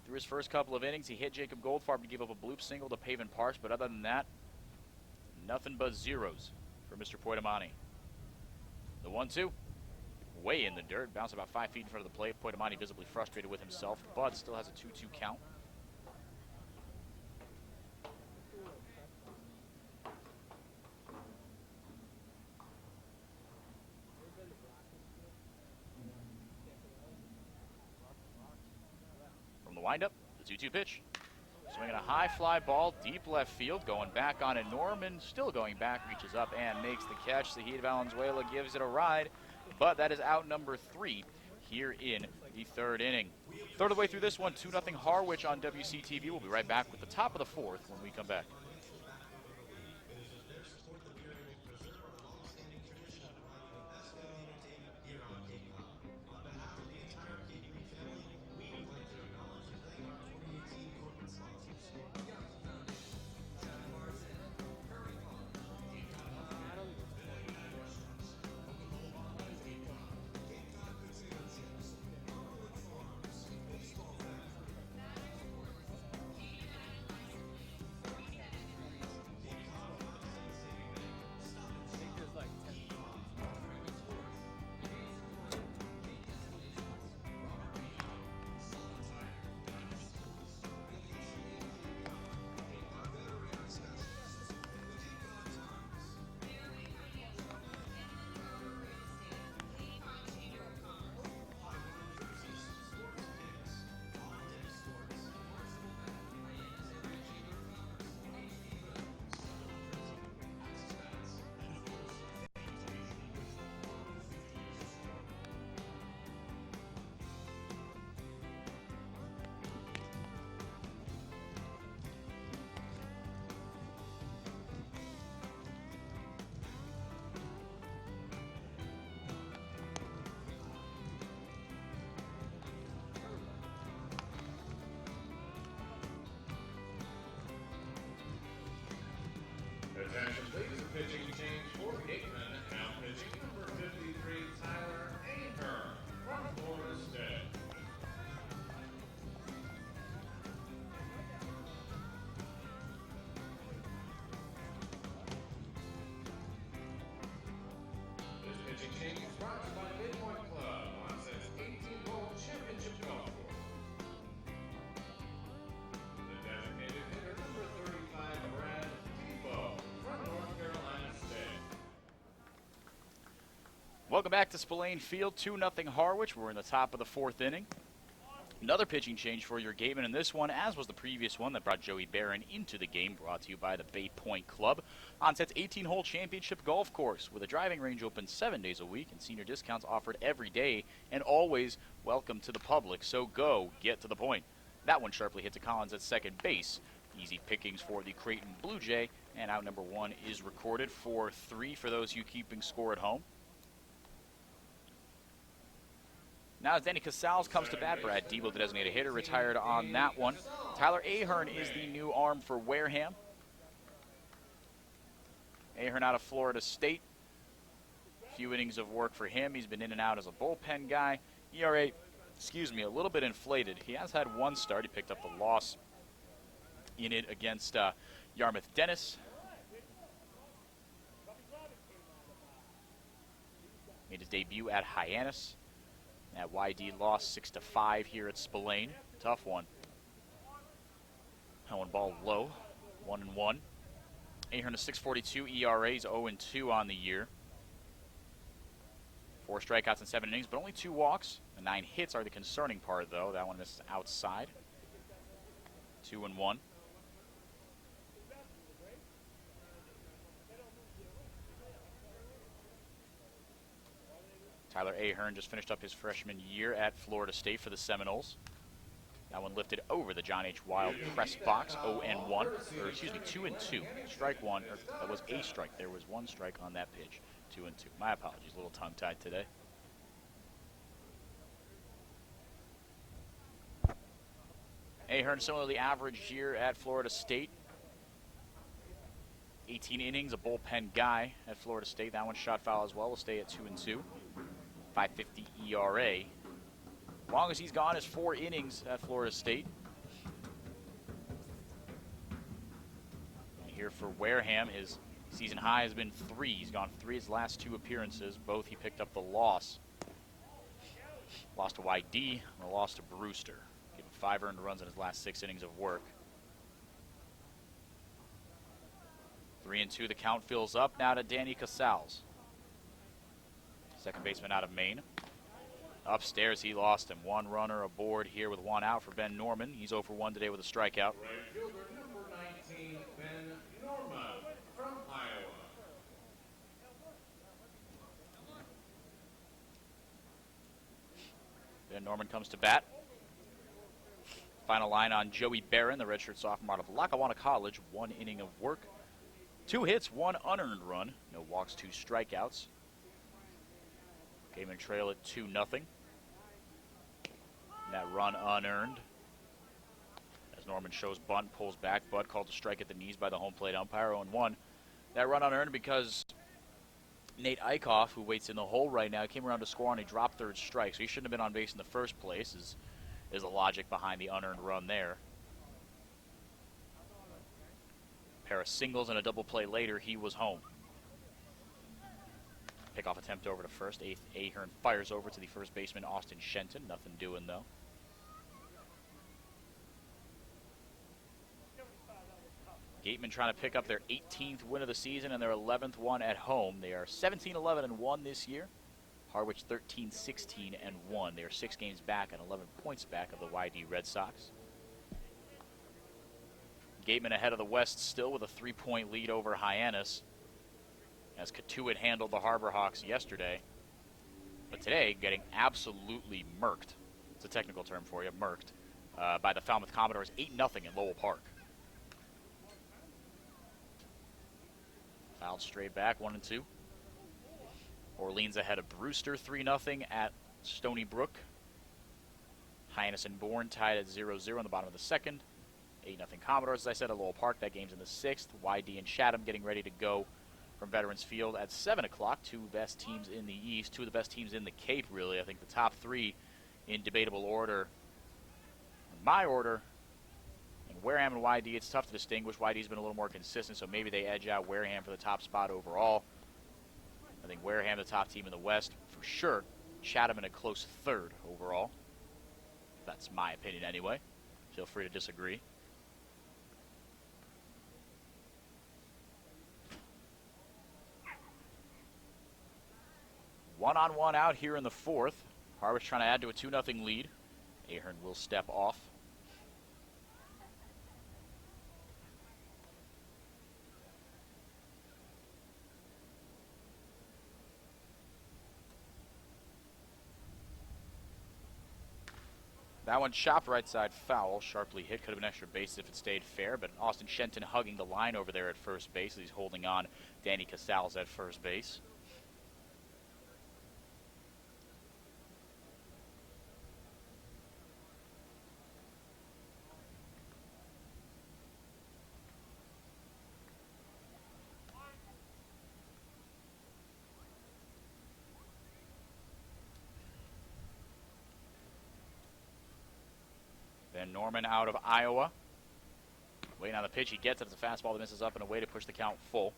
through his first couple of innings. He hit Jacob Goldfarb to give up a bloop single to Pavin Parks, but other than that, nothing but zeros for Mr. Poitamani. The 1-2. Way in the dirt, bounced about 5 feet in front of the plate. Poitamani visibly frustrated with himself, but still has a 2-2 count. From the windup, the 2-2 pitch. Swinging a high fly ball, deep left field, going back on it. Norman still going back, reaches up and makes the catch. Sahid Valenzuela gives it a ride, but that is out number 3 here in the 3rd inning. Third of the way through this one, 2-0 Harwich on WCTV. We'll be right back with the top of the 4th when we come back. Attention please, a pitching change for Gatemen. Now pitching number 53, Tyler Ahern from Florida State. This pitching change is brought to you by Midpoint Club on since 18-hole championship golf course. The designated hitter number 35, Brad Tebow from North Carolina State. Welcome back to Spillane Field, 2-0 Harwich. We're in the top of the 4th inning. Another pitching change for your Gatemen in this one, as was the previous one that brought Joey Barron into the game, brought to you by the Bay Point Club. Onset's 18-hole championship golf course with a driving range open 7 days a week and senior discounts offered every day and always welcome to the public. So go, get to the point. That one sharply hit to Collins at second base. Easy pickings for the Creighton Blue Jay, and out number 1 is recorded for 3 for those you keeping score at home. Now as Danny Casals comes to bat, Brad Debo, the designated hitter, retired on that one. Tyler Ahern is the new arm for Wareham. Ahern out of Florida State. few innings of work for him. He's been in and out as a bullpen guy. ERA, a little bit inflated. He has had one start. He picked up the loss in it against Yarmouth Dennis. Made his debut at Hyannis. That YD lost 6-5 here at Spillane. Tough one. That one ball low, 1-1. Ahern a 6.42 ERA, he's 0-2 on the year. 4 strikeouts in 7 innings, but only 2 walks. The 9 hits are the concerning part, though. That one misses outside. 2-1. Tyler Ahern just finished up his freshman year at Florida State for the Seminoles. That one lifted over the John H. Wild press box, 0-1, or 2-2. Strike one, or that was a strike. There was 1 strike on that pitch, 2-2. My apologies, a little tongue-tied today. Ahern similarly average year at Florida State. 18 innings, a bullpen guy at Florida State. That one shot foul as well. Will stay at 2-2. 5.50 ERA. Longest he's gone is 4 innings at Florida State. And here for Wareham, his season high has been 3. He's gone 3 his last 2 appearances. Both he picked up the loss. Lost to YD and a loss to Brewster. Gave him 5 earned runs in his last 6 innings of work. 3-2, the count fills up. Now to Danny Casals. Second baseman out of Maine. Upstairs, he lost him. 1 runner aboard here with 1 out for Ben Norman. He's 0 for 1 today with a strikeout. Right fielder number 19, Ben Norman from Iowa. Ben Norman comes to bat. Final line on Joey Barron, the redshirt sophomore out of Lackawanna College. 1 inning of work. 2 hits, 1 unearned run. No walks, 2 strikeouts. Gatemen trail at 2-0. That run unearned. As Norman shows bunt, pulls back. Bud called a strike at the knees by the home plate umpire, 0-1. That run unearned because Nate Eichhoff, who waits in the hole right now, came around to score and he dropped 3rd strike. So he shouldn't have been on base in the first place, is the logic behind the unearned run there. A pair of singles and a double play later, he was home. Pickoff attempt over to first. Ahern fires over to the first baseman, Austin Shenton. Nothing doing, though. Gatemen trying to pick up their 18th win of the season and their 11th one at home. They are 17-11-1 this year. Harwich 13-16-1. They are 6 games back and 11 points back of the YD Red Sox. Gatemen ahead of the West still with a 3-point lead over Hyannis, as Katuitt handled the Harbor Hawks yesterday. But today, getting absolutely murked. It's a technical term for you, murked, by the Falmouth Commodores, 8-0 in Lowell Park. Fouled straight back, 1-2. Orleans ahead of Brewster, 3-0 at Stony Brook. Hyannis and Bourne tied at 0-0 in the bottom of the second. 8-0 Commodores, as I said, at Lowell Park. That game's in the 6th. YD and Chatham getting ready to go from Veterans Field at 7 o'clock. 2 best teams in the East, 2 of the best teams in the Cape, really. I think the top 3 in debatable order. In my order, and Wareham and YD, it's tough to distinguish. YD's been a little more consistent, so maybe they edge out Wareham for the top spot overall. I think Wareham, the top team in the West, for sure. Chatham in a close 3rd overall. That's my opinion anyway. Feel free to disagree. One-on-one out here in the 4th. Harwich trying to add to a 2-0 lead. Ahern will step off. That one chopped right side foul. Sharply hit. Could have been extra base if it stayed fair, but Austin Shenton hugging the line over there at first base as he's holding on Danny Casals at first base. Van Norman out of Iowa. Waiting on the pitch. He gets it. It's a fastball that misses up and a way to push the count full.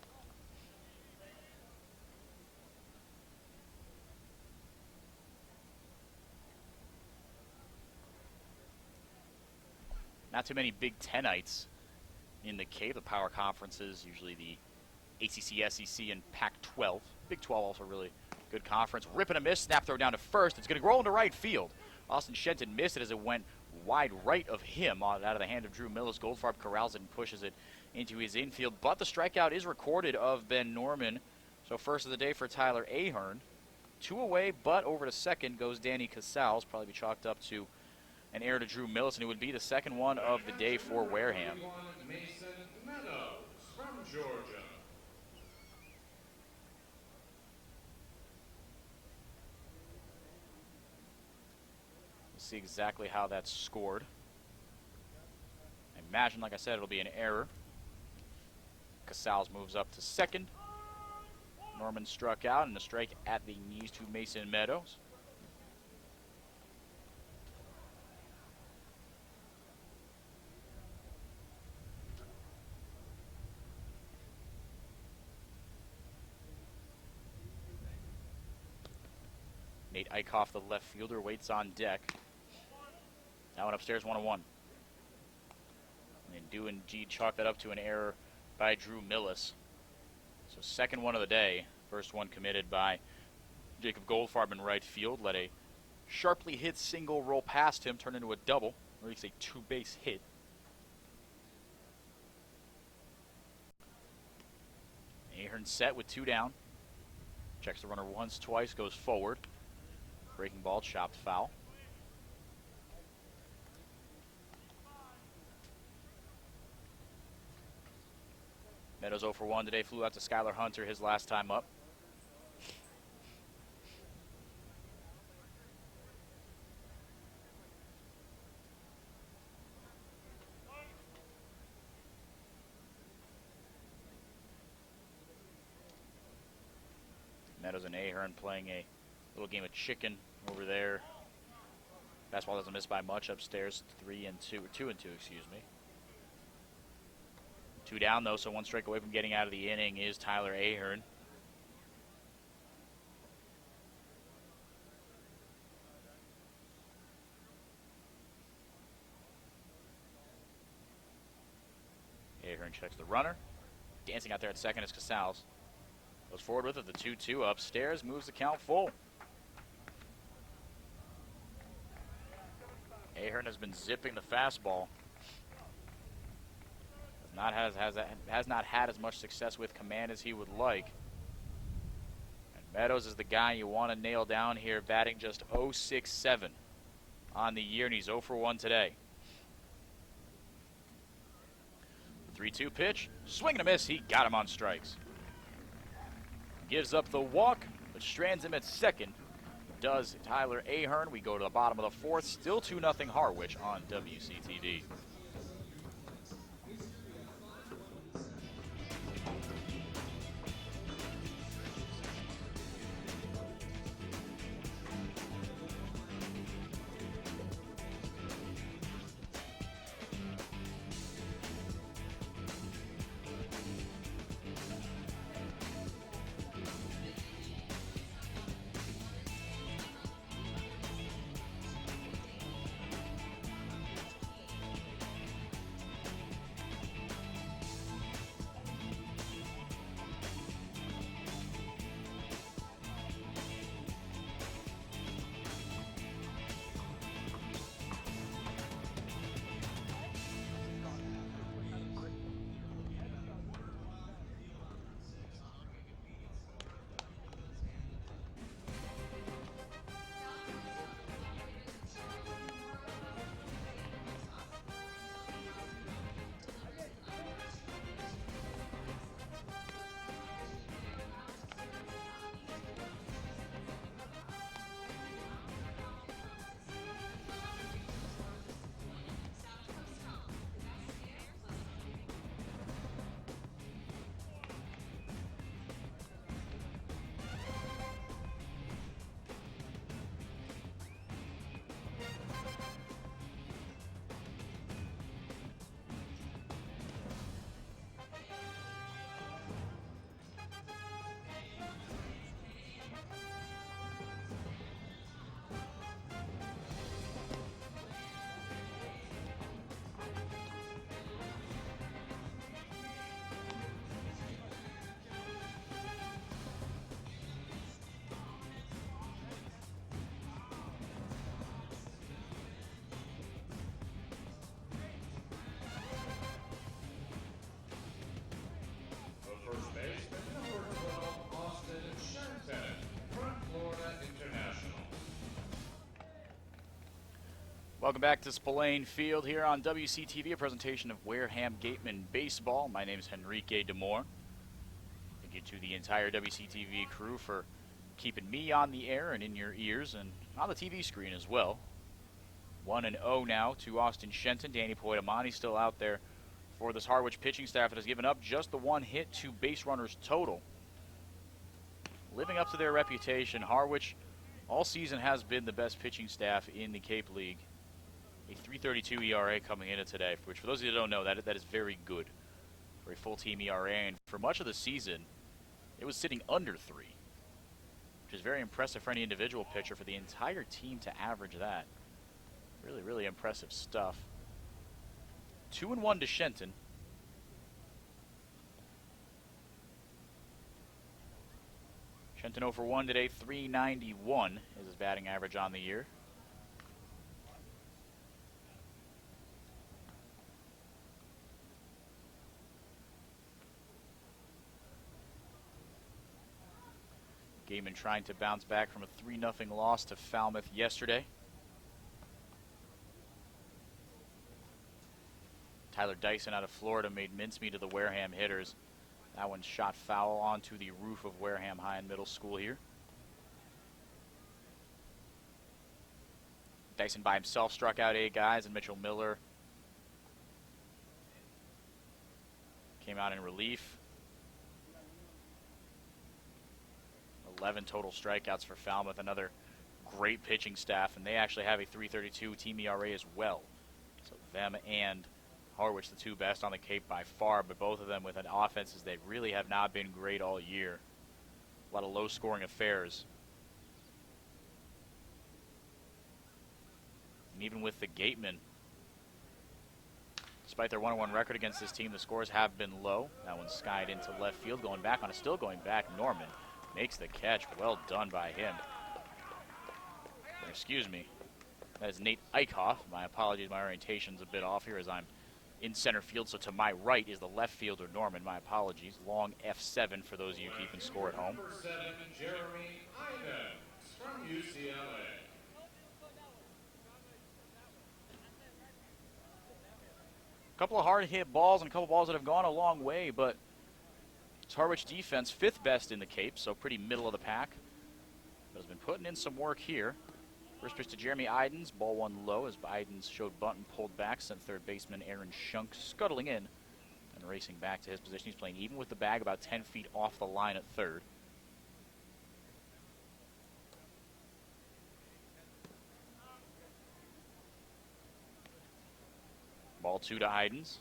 Not too many Big Tenites in the cave. The power conferences, usually the ACC, SEC, and Pac-12. Big 12 also really good conference. Rip and a miss. Snap throw down to first. It's going to roll into right field. Austin Shenton missed it as it went wide right of him out of the hand of Drew Millis. Goldfarb corrals it and pushes it into his infield. But the strikeout is recorded of Ben Norman. So first of the day for Tyler Ahern. 2 away, but over to second goes Danny Casals. Probably be chalked up to an error to Drew Millis, and it would be the second one of the day for Wareham. Mason Meadows from Georgia. We'll see exactly how that's scored. I imagine, like I said, it'll be an error. Casals moves up to second. Norman struck out, and a strike at the knees to Mason Meadows. Nate Eichhoff, the left fielder, waits on deck. That one upstairs, 1-1. And do indeed chalk that up to an error by Drew Millis. So second one of the day. First one committed by Jacob Goldfarb in right field. Let a sharply hit single roll past him, turn into a double, or you say 2-base hit. Ahern set with 2 down. Checks the runner once, twice, goes forward. Breaking ball, chopped foul. Meadows 0 for 1 today. Flew out to Skylar Hunter his last time up. Meadows and Ahern playing a little game of chicken over there. Fastball doesn't miss by much upstairs. 3-2, or 2-2, excuse me. 2 down though, so 1 strike away from getting out of the inning is Tyler Ahern. Ahern checks the runner. Dancing out there at second is Casals. Goes forward with it, the 2-2 upstairs, moves the count full. Ahern has been zipping the fastball. Has not had as much success with command as he would like. And Meadows is the guy you want to nail down here, batting just 0.67 on the year, and he's 0 for 1 today. 3-2 pitch, swing and a miss. He got him on strikes. Gives up the walk, but strands him at second. Does Tyler Ahern. We go to the bottom of the 4th. Still 2-0 Harwich on WCTV. Welcome back to Spillane Field here on WCTV, a presentation of Wareham Gatemen Baseball. My name is Henrique Demore. Thank you to the entire WCTV crew for keeping me on the air and in your ears and on the TV screen as well. 1-0 now to Austin Shenton. Danny Poitamani still out there for this Harwich pitching staff that has given up just the one hit, 2 base runners total. Living up to their reputation, Harwich all season has been the best pitching staff in the Cape League. A 3.32 ERA coming into today, which for those of you who don't know, that is very good for a full team ERA. And for much of the season, it was sitting under 3, which is very impressive for any individual pitcher. For the entire team to average that, really, really impressive stuff. 2-1 to Shenton. Shenton 0 for 1 today, 391 is his batting average on the year. Gatemen trying to bounce back from a 3-0 loss to Falmouth yesterday. Tyler Dyson out of Florida made mincemeat of the Wareham hitters. That one shot foul onto the roof of Wareham High and Middle School here. Dyson by himself struck out 8 guys, and Mitchell Miller came out in relief. 11 total strikeouts for Falmouth, another great pitching staff, and they actually have a 3.32 team ERA as well. So them and Harwich, the 2 best on the Cape by far, but both of them with an offenses that really have not been great all year. A lot of low-scoring affairs. And even with the Gatemen, despite their 1-1 record against this team, the scores have been low. That one skied into left field, going back on it, still going back. Norman makes the catch. Well done by him. Or, excuse me. That is Nate Eichhoff. My apologies, my orientation's a bit off here as I'm in center field. So to my right is the left fielder, Norman. My apologies. Long F7 for those of you keeping score at home. Number 7, Jeremy Ivins from UCLA. A couple of hard-hit balls and a couple balls that have gone a long way, but it's Harwich defense, 5th best in the Cape, so pretty middle of the pack. But has been putting in some work here. First pitch to Jeremy Idens, ball 1 low as Idens showed bunt and pulled back, sent third baseman Aaron Shunk scuttling in and racing back to his position. He's playing even with the bag, about 10 feet off the line at third. Ball 2 to Idens.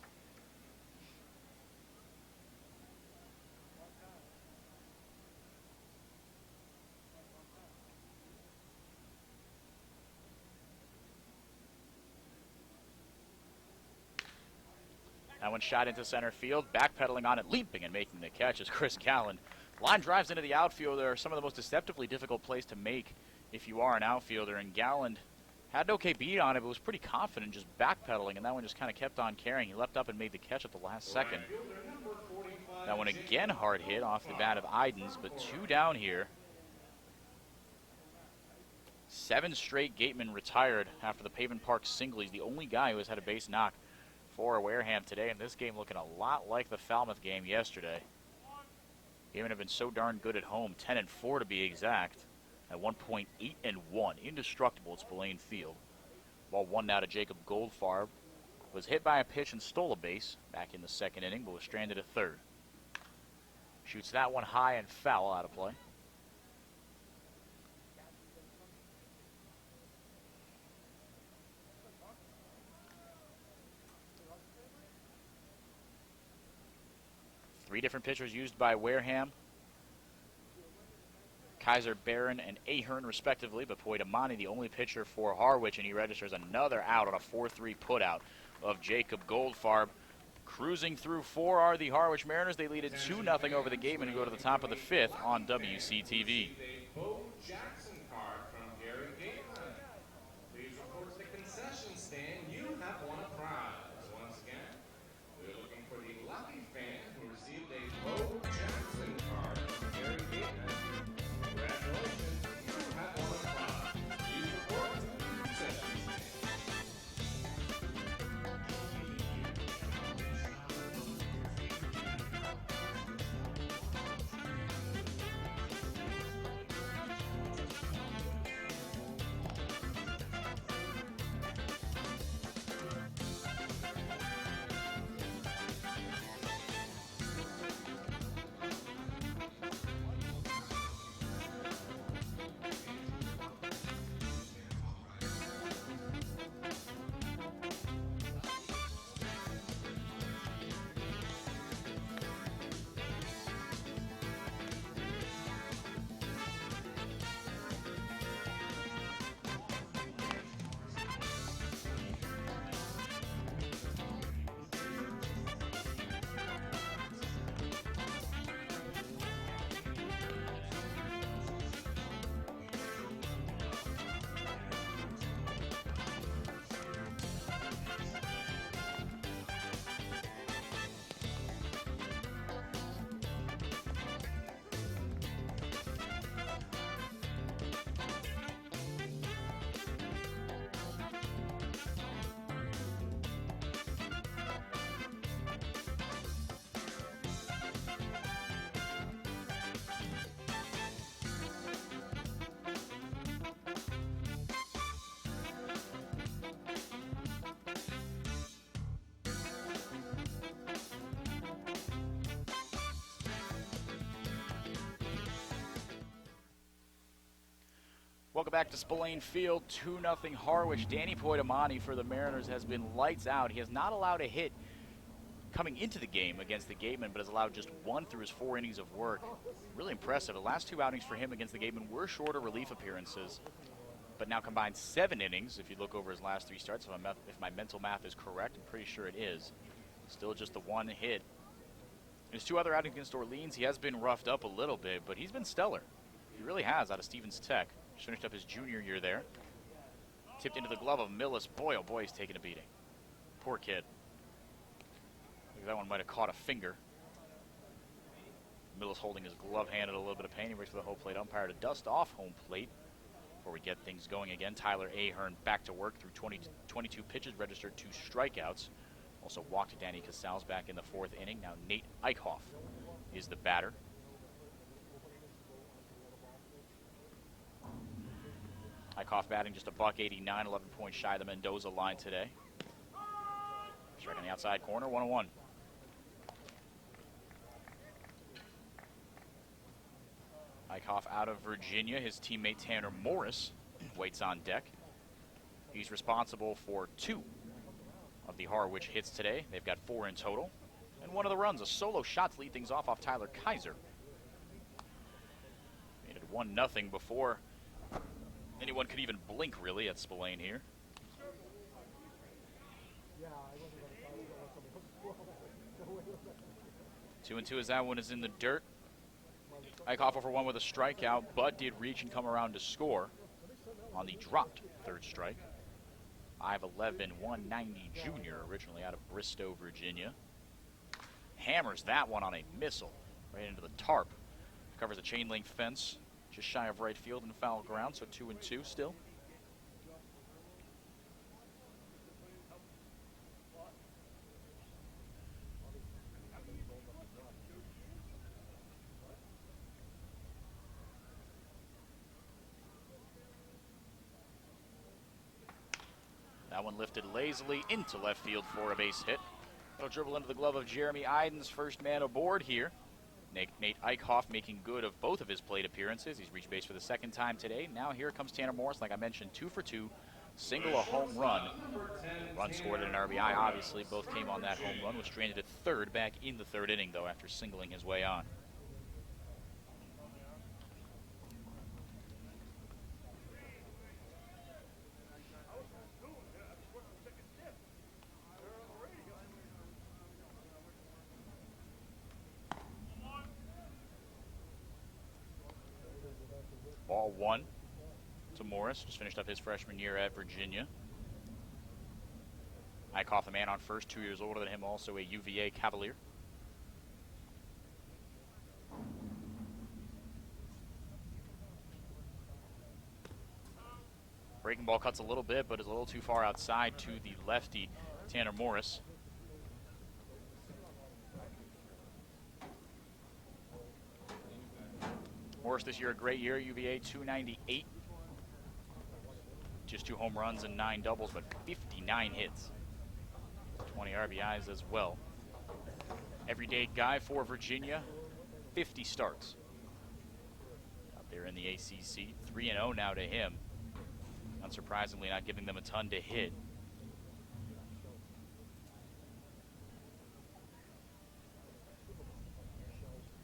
That one shot into center field, backpedaling on it, leaping and making the catch is Chris Callan. Line drives into the outfield. They are some of the most deceptively difficult plays to make if you are an outfielder, and Galland had an okay beat on it, but was pretty confident just backpedaling, and that one just kind of kept on carrying. He leapt up and made the catch at the last second. That one again hard hit off the bat of Idens, but 2 down here. 7 straight Gatemen retired after the Pavement Park single. He's the only guy who has had a base knock for Wareham today, and this game looking a lot like the Falmouth game yesterday. Gatemen have been so darn good at home, 10-4 to be exact, at 1.8-1, indestructible at Spillane Field. Ball 1 now to Jacob Goldfarb. Was hit by a pitch and stole a base back in the 2nd inning, but was stranded at third. Shoots that one high and foul out of play. Three different pitchers used by Wareham. Kaiser, Barron, and Ahern, respectively, but Poitamani, the only pitcher for Harwich, and he registers another out on a 4-3 putout of Jacob Goldfarb. Cruising through 4 are the Harwich Mariners. They lead it 2-0 over the Gatemen and go to the top of the 5th on WCTV. Bo Jackson card from Gary Gatemen. Please report to the concession stand. You have won a prize. Once again, we're looking for the lucky fan who received a Bo Jackson card from Gary Gatemen. Congratulations, you have won a prize. Please report to the concession stand. Welcome back to Spillane Field, 2-0 Harwich. Danny Poitamani for the Mariners has been lights out. He has not allowed a hit coming into the game against the Gatemen, but has allowed just one through his 4 innings of work. Really impressive. The last 2 outings for him against the Gatemen were shorter relief appearances, but now combined 7 innings if you look over his last 3 starts. If my mental math is correct, I'm pretty sure it is. Still just the 1 hit. In his 2 other outings against Orleans, he has been roughed up a little bit, but he's been stellar. He really has, out of Stevens Tech. Just finished up his junior year there. Tipped into the glove of Millis. Boy, oh boy, he's taking a beating. Poor kid. That one might have caught a finger. Millis holding his glove hand in a little bit of pain. He waits for the home plate umpire to dust off home plate before we get things going again. Tyler Ahern back to work through 22 pitches, registered 2 strikeouts. Also walked Danny Casals back in the 4th inning. Now Nate Eichhoff is the batter. Eichhoff batting just a $189, 11 points shy of the Mendoza line today. Strike on the outside corner, 1-1. Eichhoff out of Virginia. His teammate Tanner Morris waits on deck. He's responsible for 2 of the Harwich hits today. They've got 4 in total. And one of the runs, a solo shot to lead things off Tyler Kaiser. Made it 1-0 before anyone could even blink, really, at Spillane here. 2-2 as that one is in the dirt. Eichhoff over 1 with a strikeout, but did reach and come around to score on the dropped 3rd strike. 5'11", 190 junior, originally out of Bristow, Virginia. Hammers that one on a missile right into the tarp. Covers a chain link fence just shy of right field and foul ground, so 2-2 still. That one lifted lazily into left field for a base hit. It'll dribble into the glove of Jeremy Idens, first man aboard here. Nate Eichhoff making good of both of his plate appearances. He's reached base for the 2nd time today. Now here comes Tanner Morris, like I mentioned, 2 for 2. Single, a home run. Run scored at an RBI, obviously. Both came on that home run. Was stranded at 3rd back in the 3rd inning, though, after singling his way on. Ball 1 to Morris. Just finished up his freshman year at Virginia. Eichhoff, the man on first, 2 years older than him, also a UVA Cavalier. Breaking ball cuts a little bit, but is a little too far outside to the lefty, Tanner Morris. Morris this year, a great year. UVA 298. Just 2 home runs and 9 doubles, but 59 hits. 20 RBIs as well. Everyday guy for Virginia. 50 starts. Out there in the ACC. 3-0 now to him. Unsurprisingly, not giving them a ton to hit.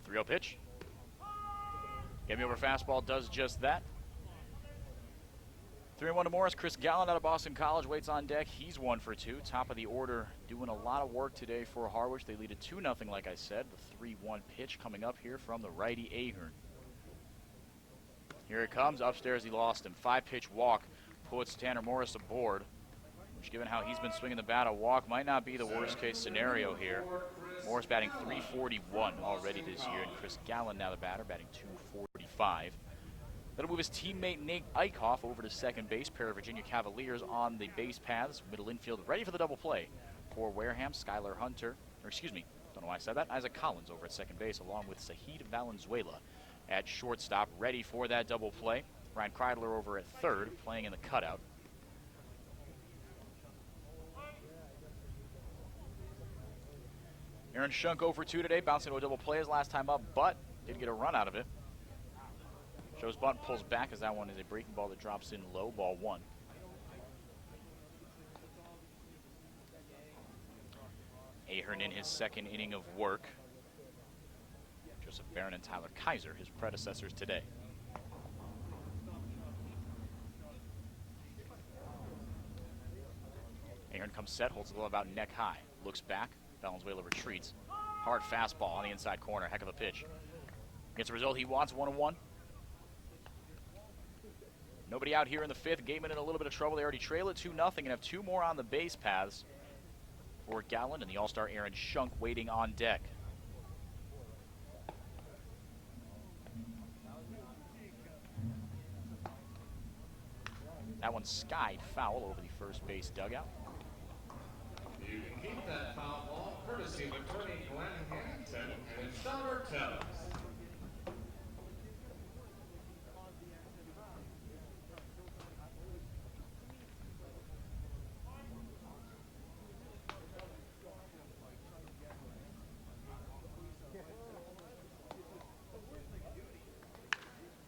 Three-oh pitch. Get me over fastball, does just that. 3-1 to Morris. Chris Gallant out of Boston College waits on deck. He's 1 for 2. Top of the order, doing a lot of work today for Harwich. They lead it 2-0, like I said. The 3-1 pitch coming up here from the righty Ahern. Here it comes. Upstairs, he lost him. 5-pitch walk puts Tanner Morris aboard, which, given how he's been swinging the bat, a walk might not be the worst-case scenario here. Morris batting .341 already this year, and Chris Gallant now the batter, batting .245. That'll move his teammate Nate Eichhoff over to second base. Pair of Virginia Cavaliers on the base paths. Middle infield ready for the double play for Wareham. Skylar Hunter, or excuse me, don't know why I said that. Isaac Collins over at second base, along with Sahid Valenzuela at shortstop, ready for that double play. Ryan Kreidler over at third, playing in the cutout. Aaron Shunk over 2 today, bouncing to a double play his last time up, but did get a run out of it. Joe's bunt pulls back as that one is a breaking ball that drops in low, ball one. Ahern in his second inning of work. Joseph Barron and Tyler Kaiser, his predecessors today. Ahern comes set, holds the glove out neck high, looks back, Valenzuela retreats. Hard fastball on the inside corner, heck of a pitch. Gets the result he wants, 1-1. Nobody out here in the fifth. Gatemen in a little bit of trouble. They already trail it 2-0 and have two more on the base paths for Galland and the all-star Aaron Shunk waiting on deck. That one skied foul over the first base dugout. You can keep that foul ball courtesy of attorney Glenn Hampton and his daughter Tubbs.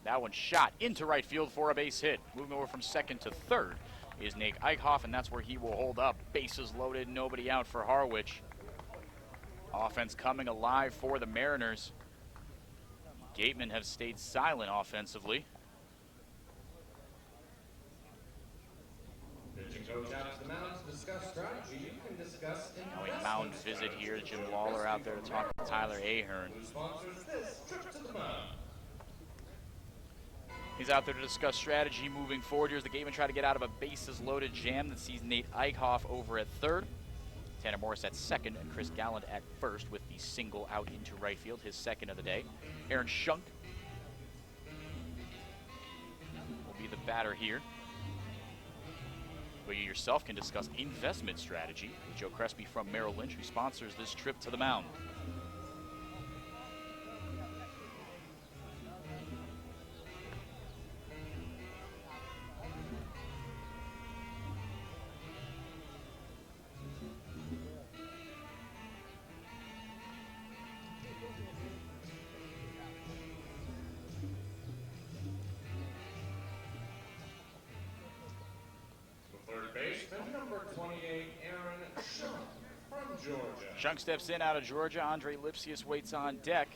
That one shot into right field for a base hit. Moving over from second to third is Nate Eichhoff, and that's where he will hold up. Bases loaded, nobody out for Harwich. Offense coming alive for the Mariners. Gatemen have stayed silent offensively. Pitching coach out to the mound to discuss strategy. You can discuss A mound visit here. Jim Lawler out there to talk to Tyler Ahern. Who sponsors this trip to the mound? He's out there to discuss strategy moving forward. Here's the Gatemen try to get out of a bases-loaded jam that sees Nate Eichhoff over at third, Tanner Morris at second, and Chris Galland at first with the single out into right field, his second of the day. Aaron Shunk will be the batter here. But you yourself can discuss investment strategy with Joe Crespi from Merrill Lynch, who sponsors this trip to the mound. Number 28, Aaron Shunk from Georgia. Shunk steps in out of Georgia. Andre Lipsius waits on deck.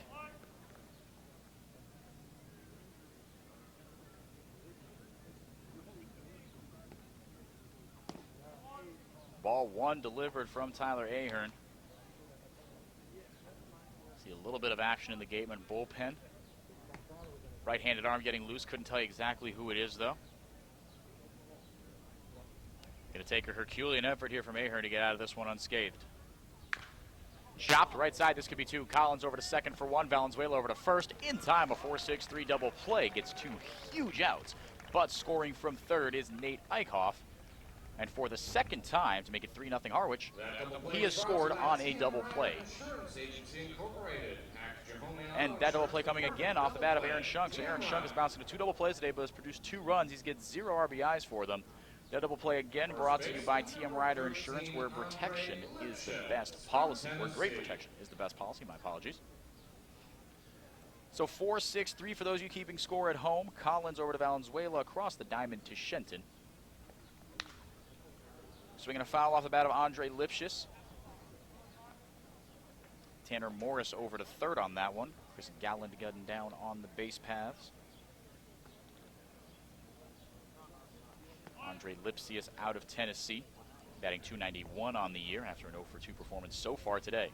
Ball one delivered from Tyler Ahern. See a little bit of action in the Gatemen bullpen. Right-handed arm getting loose. Couldn't tell you exactly who it is, though. Going to take a Herculean effort here from Ahern to get out of this one unscathed. Chopped right side. This could be two. Collins over to second for one. Valenzuela over to first. In time, a 4-6-3 double play. Gets two huge outs. But scoring from third is Nate Eichhoff. And for the second time, to make it 3-0 Harwich, he has scored on a double play. And that double play coming again off the bat of Aaron Shunk. So Aaron Shunk is bouncing to two double plays today, but has produced 2 runs. He's get 0 RBIs for them. That double play again brought to you by TM Rider Insurance, where protection is the best policy, where great protection is the best policy. My apologies. So 4-6-3 for those of you keeping score at home. Collins over to Valenzuela, across the diamond to Shenton. Swinging a foul off the bat of Andre Lipsius. Tanner Morris over to third on that one. Chris Galland getting down on the base paths. Andre Lipsius out of Tennessee, batting .291 on the year after an 0-for-2 performance so far today.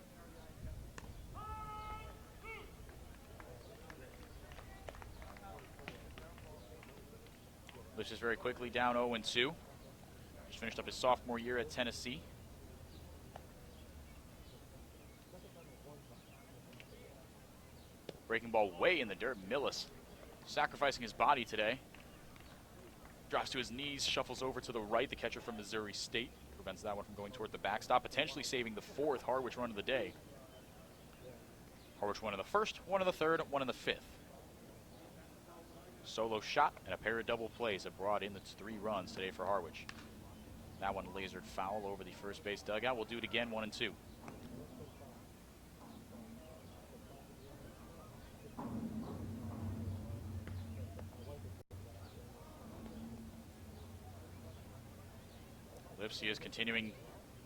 Lipsius very quickly down 0-2. Just finished up his sophomore year at Tennessee. Breaking ball way in the dirt. Millis sacrificing his body today. Drops to his knees, shuffles over to the right. The catcher from Missouri State prevents that one from going toward the backstop, potentially saving the 4th Harwich run of the day. Harwich one in the first, one in the third, one in the 5th. Solo shot and a pair of double plays have brought in the 3 runs today for Harwich. That one lasered foul over the first base dugout. We'll do it again, 1-2. Lipsy is continuing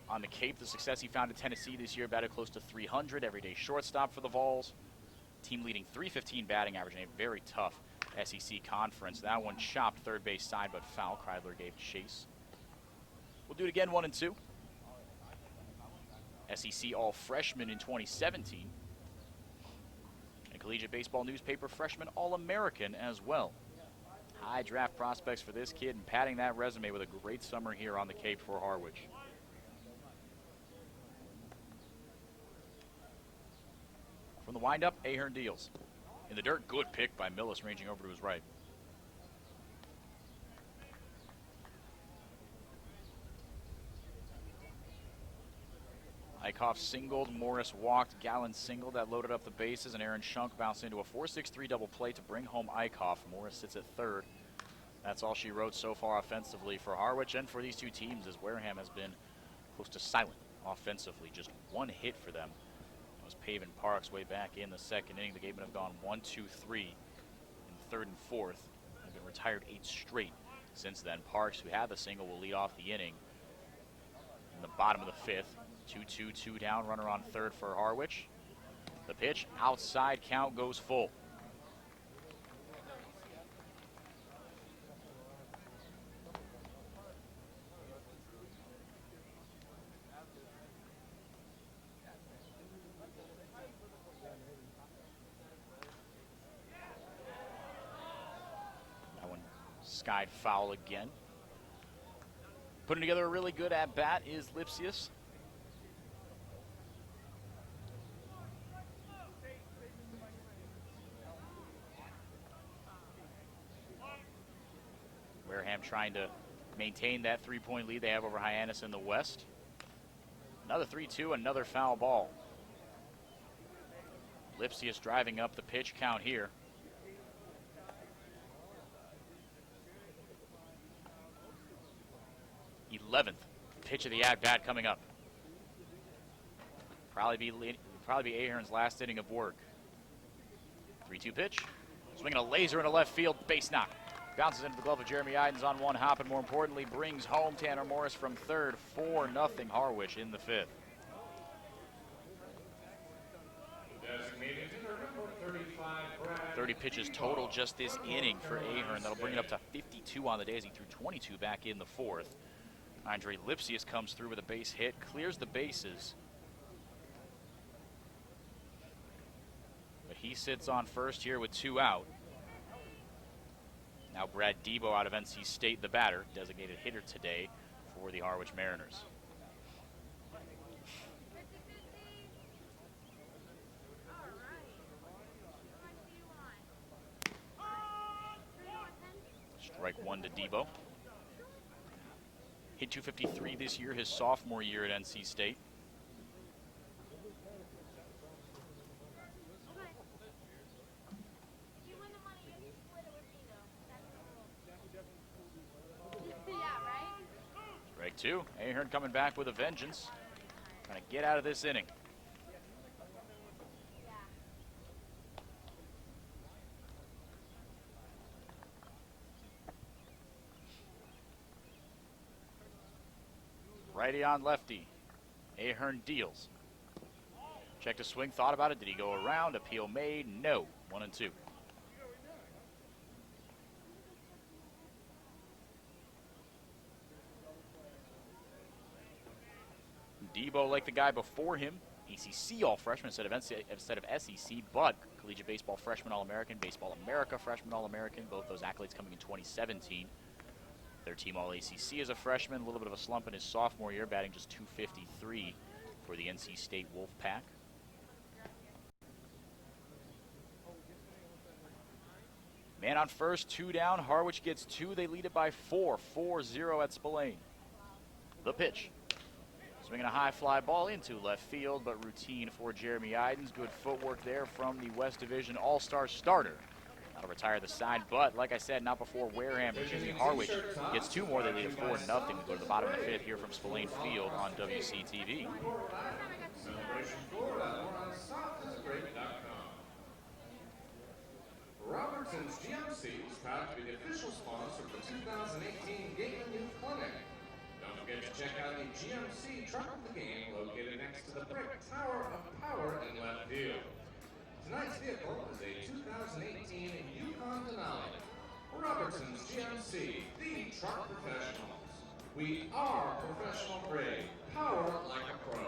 on the Cape, the success he found in Tennessee this year, batted close to 300, everyday shortstop for the Vols. Team leading .315 batting average in a very tough SEC conference. That one chopped third base side, but foul. Kreidler gave chase. We'll do it again, 1 and 2. SEC All-Freshman in 2017. And Collegiate Baseball Newspaper Freshman All-American as well. High draft prospects for this kid, and padding that resume with a great summer here on the Cape for Harwich. From the windup, Ahern deals. In the dirt, good pick by Millis, ranging over to his right. Eichhoff singled, Morris walked, Gallen singled, that loaded up the bases, and Aaron Schunk bounced into a 4-6-3 double play to bring home Eichhoff. Morris sits at third. That's all she wrote so far offensively for Harwich and for these two teams, as Wareham has been close to silent offensively. Just one hit for them. It was Pavin Parks way back in the second inning. The Gatemen have gone 1-2-3 in the third and fourth. They've been retired 8 straight since then. Parks, who had the single, will lead off the inning in the bottom of the fifth. 2-2 down, runner on third for Harwich. The pitch, outside count, goes full. That one skied foul again. Putting together a really good at-bat is Lipsius. Wareham trying to maintain that 3-point lead they have over Hyannis in the West. Another 3-2, another foul ball. Lipsius driving up the pitch count here. '11th pitch of the at-bat coming up. Probably be Ahern's last inning of work. 3-2 pitch. Swinging a laser into left field, base knock. Bounces into the glove of Jeremy Idens on one hop, and more importantly, brings home Tanner Morris from third. 4-0 Harwich in the fifth. 30 pitches total just this inning for Ahern. That'll bring it up to 52 on the day as he threw 22 back in the fourth. Andre Lipsius comes through with a base hit, clears the bases. But he sits on first here with 2 out. Now Brad Debo out of NC State, the batter, designated hitter today for the Harwich Mariners. Strike 1 to Debo. Hit .253 this year, his sophomore year at NC State. Strike 2. Ahern coming back with a vengeance. Trying to get out of this inning. Righty on lefty. Ahern deals. Check to swing, thought about it. Did he go around? Appeal made? No. 1-2. Debo, like the guy before him, ACC All-Freshman instead of SEC, but Collegiate Baseball Freshman All-American, Baseball America Freshman All-American, both those accolades coming in 2017. Their team All-ACC as a freshman, a little bit of a slump in his sophomore year, batting just .253 for the NC State Wolfpack. Man on first, 2 down. Harwich gets 2. They lead it by 4. 4-0 at Spillane. The pitch. Swinging a high fly ball into left field, but routine for Jeremy Idens. Good footwork there from the West Division All-Star starter. That'll retire the side, but like I said, not before Wareham, Harwich gets 2 more. They lead it 4-0. We go to the bottom of the fifth here from Spillane Field on WCTV. Robertson's GMC is proud to be the official sponsor of the 2018 Gatemen Youth Clinic. Don't forget to check out the GMC truck of the game located next to the brick Tower of Power in left field. Tonight's vehicle is a 2018 Yukon Denali. Robertson's GMC, the truck professionals. We are professional grade. Power like a pro.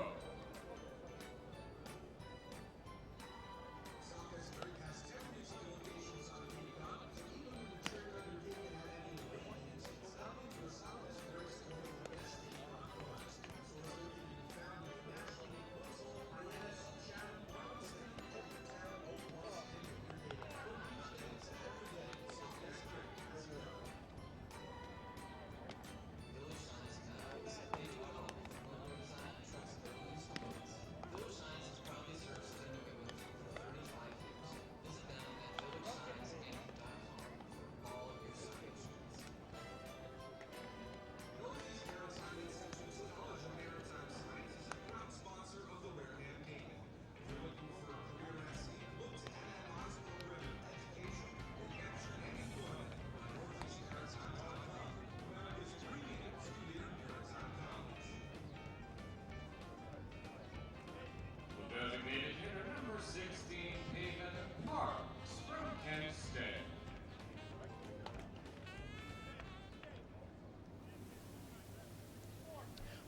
Designated hitter number 16, Haven Parks from Kent State.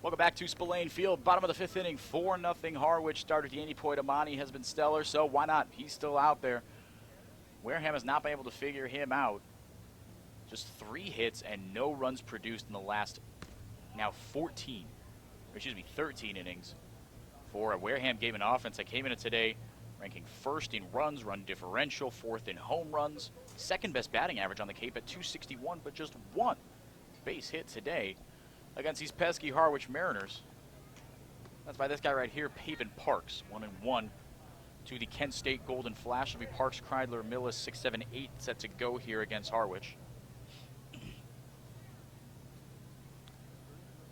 Welcome back to Spillane Field. Bottom of the fifth inning, 4-0 Harwich. Starter Danny Poitamani has been stellar, so why not? He's still out there. Wareham has not been able to figure him out. Just 3 hits and no runs produced in the last now 13 innings for a Wareham Gatemen offense that came in today ranking first in runs, run differential, fourth in home runs, second best batting average on the Cape at .261, but just 1 base hit today against these pesky Harwich Mariners. That's by this guy right here, Pavin Parks, 1-1 to the Kent State Golden Flash. It'll be Parks, Kreidler, Millis, 6, 7, 8 set to go here against Harwich.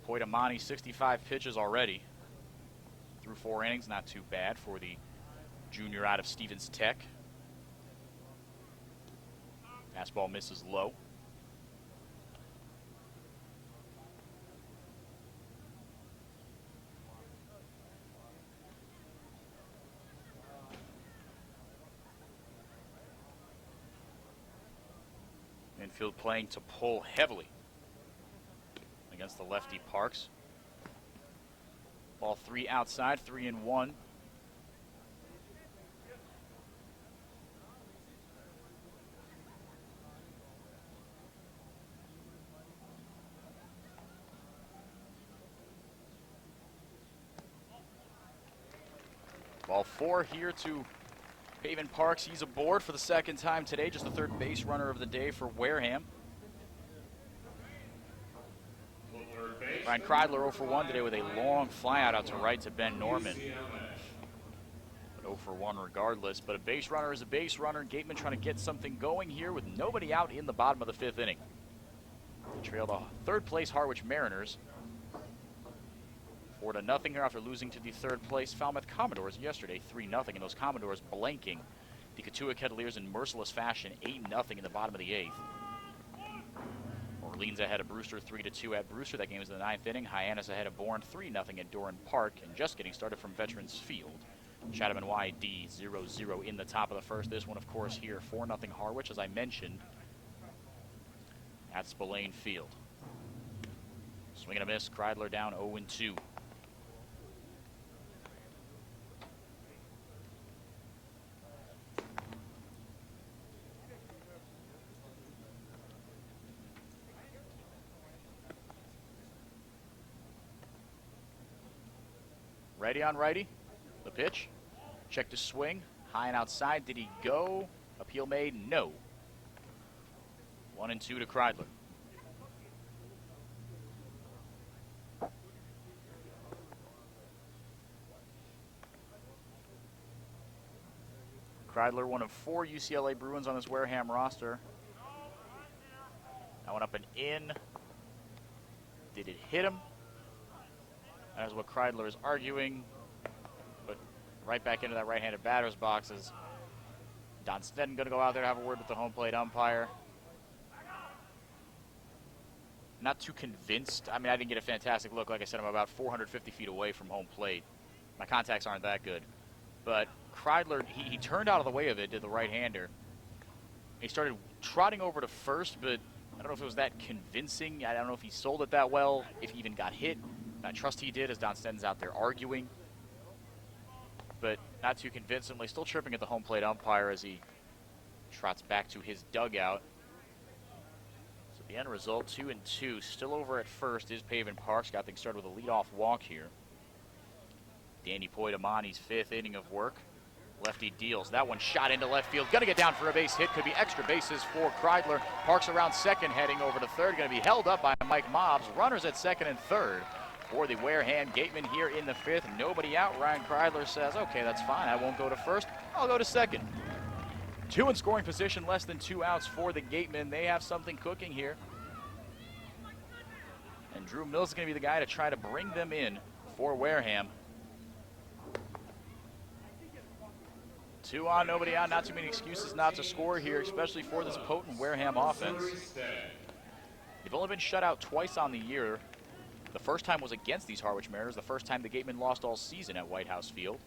Poitamani, 65 pitches already. Through 4 innings, not too bad for the junior out of Stevens Tech. Fastball misses low. Infield playing to pull heavily against the lefty Parks. Ball 3 outside, 3-1. Ball 4 here to Pavin Parks. He's aboard for the second time today, just the third base runner of the day for Wareham. Ryan Kreidler 0 for 1 today with a long flyout out to right to Ben Norman. But 0 for 1 regardless. But a base runner is a base runner. Gatemen trying to get something going here with nobody out in the bottom of the 5th inning. They trail the third place Harwich Mariners 4-0 here after losing to the third place Falmouth Commodores yesterday, 3-0. And those Commodores blanking the Katua Kettleers in merciless fashion, 8-0 in the bottom of the 8th. Orleans ahead of Brewster 3-2 at Brewster. That game was in the 9th inning. Hyannis ahead of Bourne 3-0 at Doran Park. And just getting started from Veterans Field. Chatham and YD 0-0 in the top of the first. This one, of course, here 4-0 Harwich, as I mentioned, at Spillane Field. Swing and a miss. Kreidler down 0-2. Righty on righty. The pitch. Check to swing. High and outside. Did he go? Appeal made? No. 1-2 to Kreidler. Kreidler, one of 4 UCLA Bruins on this Wareham roster. That one up and in. Did it hit him? That is what Kreidler is arguing. But right back into that right-handed batter's box is Don Sneddon going to go out there and have a word with the home plate umpire. not too convinced. I mean, I didn't get a fantastic look. Like I said, I'm about 450 feet away from home plate. My contacts aren't that good. But Kreidler, he turned out of the way of it, did the right-hander. He started trotting over to first, but I don't know if it was that convincing. I don't know if he sold it that well, if he even got hit. I trust he did, as Don Stenton's out there arguing. But not too convincingly. Still tripping at the home plate umpire as he trots back to his dugout. So the end result, 2-2. Still over at first is Pavin Parks. Got things started with a leadoff walk here. Danny Poitamani's 5th inning of work. Lefty deals. That one shot into left field. Going to get down for a base hit. Could be extra bases for Kreidler. Parks around second, heading over to third. Going to be held up by Mike Mobbs. Runners at second and third for the Wareham Gatemen here in the 5th. Nobody out. Ryan Kreidler says, okay, that's fine. I won't go to first. I'll go to second. 2 in scoring position, less than 2 outs for the Gatemen. They have something cooking here. And Drew Mills is going to be the guy to try to bring them in for Wareham. 2 on, nobody out. Not too many excuses not to score here, especially for this potent Wareham offense. They've only been shut out twice on the year. The first time was against these Harwich Mariners. The first time the Gatemen lost all season at White House Field.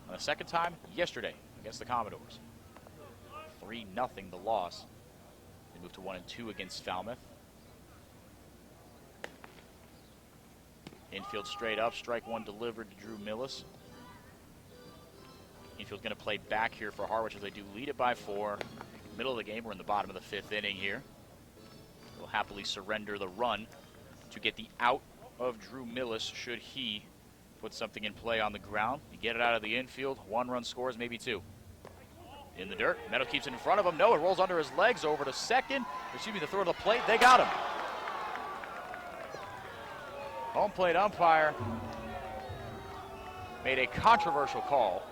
And the second time, yesterday, against the Commodores. 3-0 the loss. They moved to 1-2 against Falmouth. Infield straight up, strike one delivered to Drew Millis. Infield's going to play back here for Harwich as they do lead it by 4. Middle of the game, we're in the bottom of the 5th inning here. They'll happily surrender the run to get the out of Drew Millis should he put something in play on the ground. You get it out of the infield, 1 run scores, maybe 2. In the dirt, Meadow keeps it in front of him. No, it rolls under his legs over to second. Excuse me, the throw to the plate, they got him. Home plate umpire made a controversial call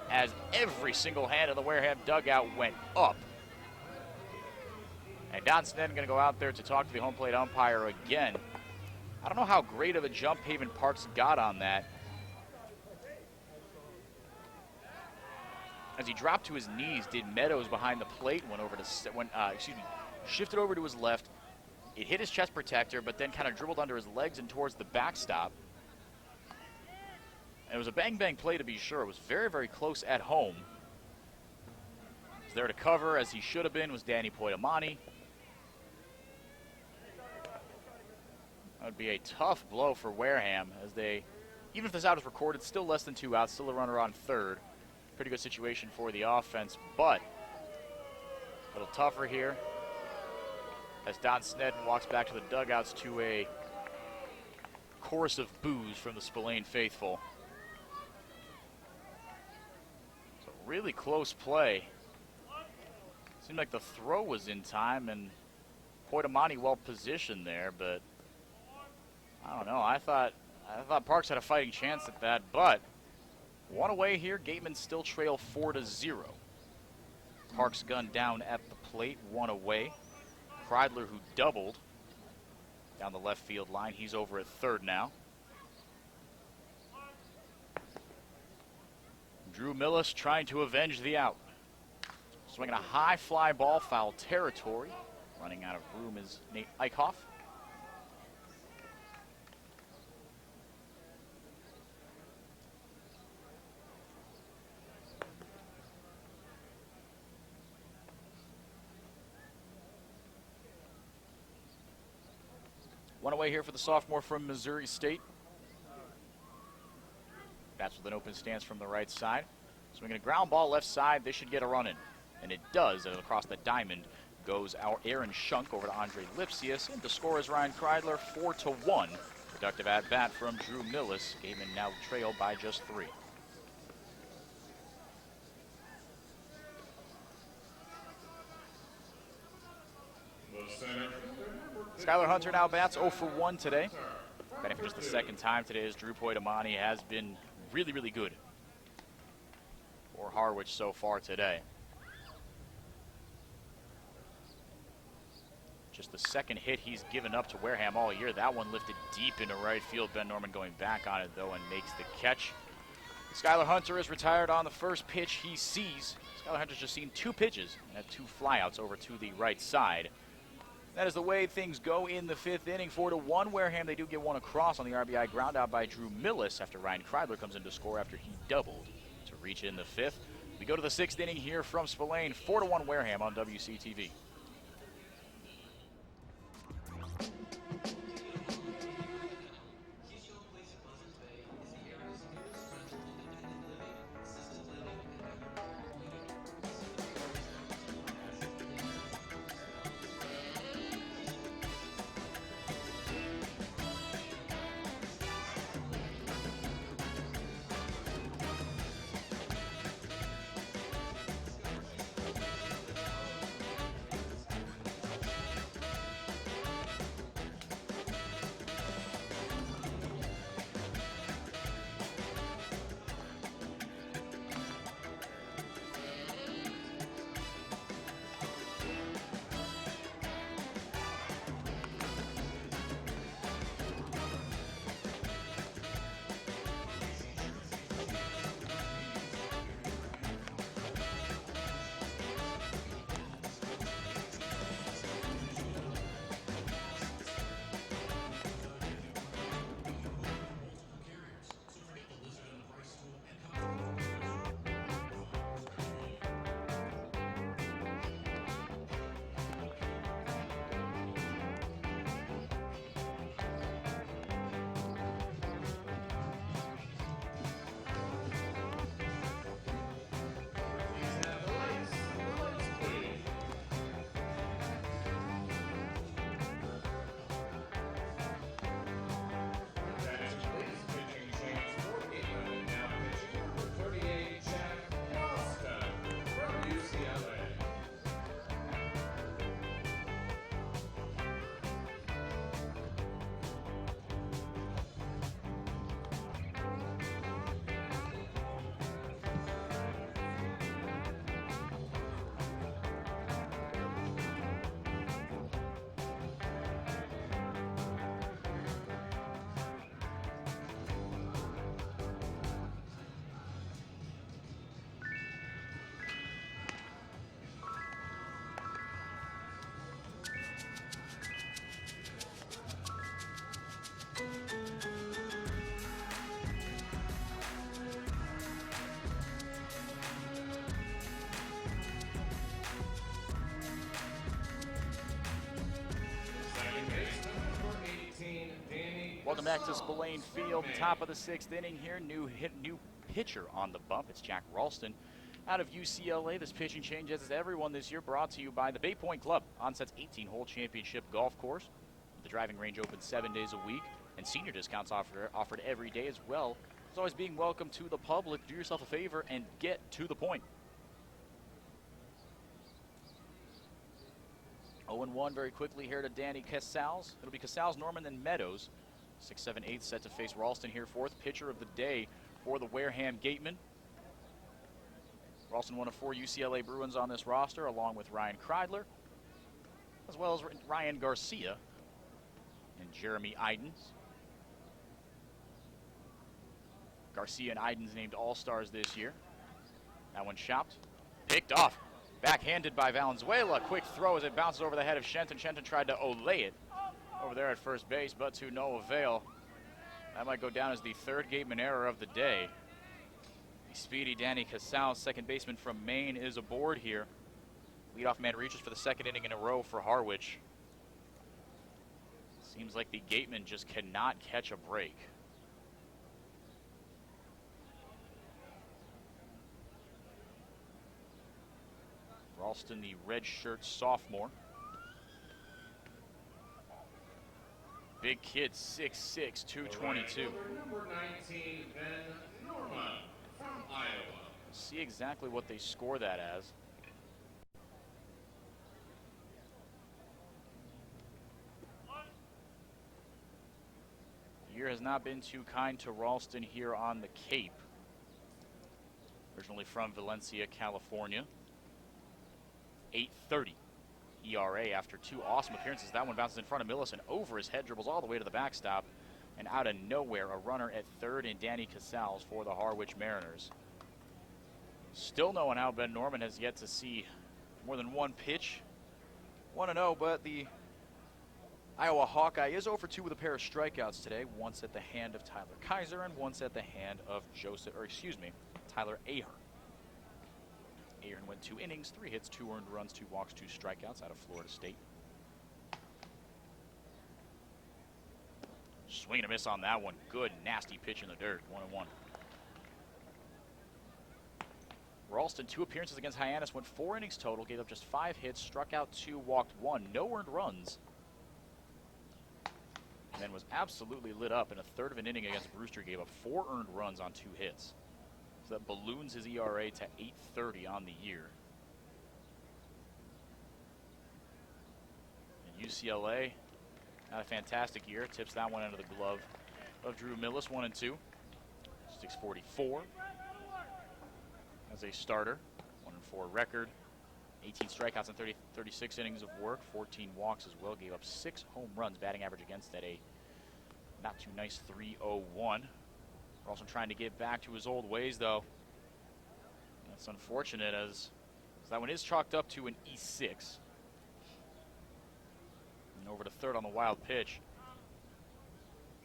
as every single hand of the Wareham dugout went up. And Don Stenton going to go out there to talk to the home plate umpire again. I don't know how great of a jump Pavin Parks got on that. As he dropped to his knees, did Meadows behind the plate, shifted over to his left. It hit his chest protector, but then kind of dribbled under his legs and towards the backstop. And it was a bang-bang play to be sure. It was very, very close at home. Was there to cover, as he should have been, was Danny Poitamani. That would be a tough blow for Wareham, as they, even if this out is recorded, still less than 2 outs, still a runner on third. Pretty good situation for the offense, but a little tougher here as Don Stenton walks back to the dugouts to a chorus of boos from the Spillane faithful. So really close play. Seemed like the throw was in time and Poitamani well positioned there, but I don't know. I thought Parks had a fighting chance at that, but 1 away here. Gatemen still trail 4-0. Parks gunned down at the plate, 1 away. Kreidler, who doubled down the left field line, he's over at third now. Drew Millis trying to avenge the out. Swinging a high fly ball, foul territory. Running out of room is Nate Eichhoff. One away here for the sophomore from Missouri State. That's with an open stance from the right side. Swinging a ground ball left side, this should get a run in. And it does, and across the diamond goes our Aaron Shunk over to Andre Lipsius. And the score is Ryan Kreidler, 4-1. Productive at-bat from Drew Millis. Gatemen now trailed by just 3. Skylar Hunter now bats 0 for 1 today. Batting for just the second time today as Drew Poitamani has been really, really good for Harwich so far today. Just the second hit he's given up to Wareham all year. That one lifted deep into right field. Ben Norman going back on it, though, and makes the catch. Skylar Hunter is retired on the first pitch he sees. Skylar Hunter's just seen 2 pitches and had 2 flyouts over to the right side. That is the way things go in the 5th inning. 4-1 Wareham. They do get one across on the RBI ground out by Drew Millis after Ryan Kreidler comes in to score after he doubled to reach in the 5th. We go to the 6th inning here from Spillane. 4-1 Wareham on WCTV. Welcome back to Spillane Field, top of the 6th inning here. New pitcher on the bump. It's Jack Ralston out of UCLA. This pitching change, as is everyone this year, brought to you by the Bay Point Club, Onset's 18-hole championship golf course. The driving range open 7 days a week, and senior discounts offered every day as well. As always, being welcome to the public. Do yourself a favor and get to the point. 0-1 very quickly here to Danny Casals. It'll be Casals, Norman, then Meadows. 6, 7, 8 set to face Ralston here. 4th pitcher of the day for the Wareham Gatemen. Ralston, one of 4 UCLA Bruins on this roster, along with Ryan Kreidler, as well as Ryan Garcia and Jeremy Idens. Garcia and Idens named All-Stars this year. That one chopped, picked off, backhanded by Valenzuela. Quick throw as it bounces over the head of Shenton. Shenton tried to olay it over there at first base, but to no avail. That might go down as the 3rd Gateman error of the day. The speedy Danny Casals, second baseman from Maine, is aboard here. Leadoff man reaches for the 2nd inning in a row for Harwich. Seems like the Gatemen just cannot catch a break. Ralston, the redshirt sophomore. Big kid, 6'6", 222. Number 19, Ben Norman from Iowa. See exactly what they score that as. The year has not been too kind to Ralston here on the Cape. Originally from Valencia, California. 8.30 ERA after 2 awesome appearances. That one bounces in front of Millis and over his head, dribbles all the way to the backstop, and out of nowhere, a runner at 3rd and Danny Casals for the Harwich Mariners. Still no one out. Ben Norman has yet to see more than one pitch. 1-0, but the Iowa Hawkeye is 0 for 2 with a pair of strikeouts today, once at the hand of Tyler Kaiser and once at the hand of Tyler Ahern. Ahern went 2 innings, 3 hits, 2 earned runs, 2 walks, 2 strikeouts out of Florida State. Swing and a miss on that one. Good, nasty pitch in the dirt. 1-1. Ralston, 2 appearances against Hyannis, went 4 innings total, gave up just 5 hits, struck out 2, walked 1, no earned runs. And then was absolutely lit up in a third of an inning against Brewster, gave up 4 earned runs on 2 hits. So that balloons his ERA to 8.30 on the year. And UCLA had a fantastic year. Tips that one into the glove of Drew Millis, 1-2. 644 as a starter. 1-4 record. 18 strikeouts and 36 innings of work. 14 walks as well. Gave up 6 home runs. Batting average against at a not too nice 3.01. We're also trying to get back to his old ways, though. That's unfortunate as that one is chalked up to an E6. And over to third on the wild pitch.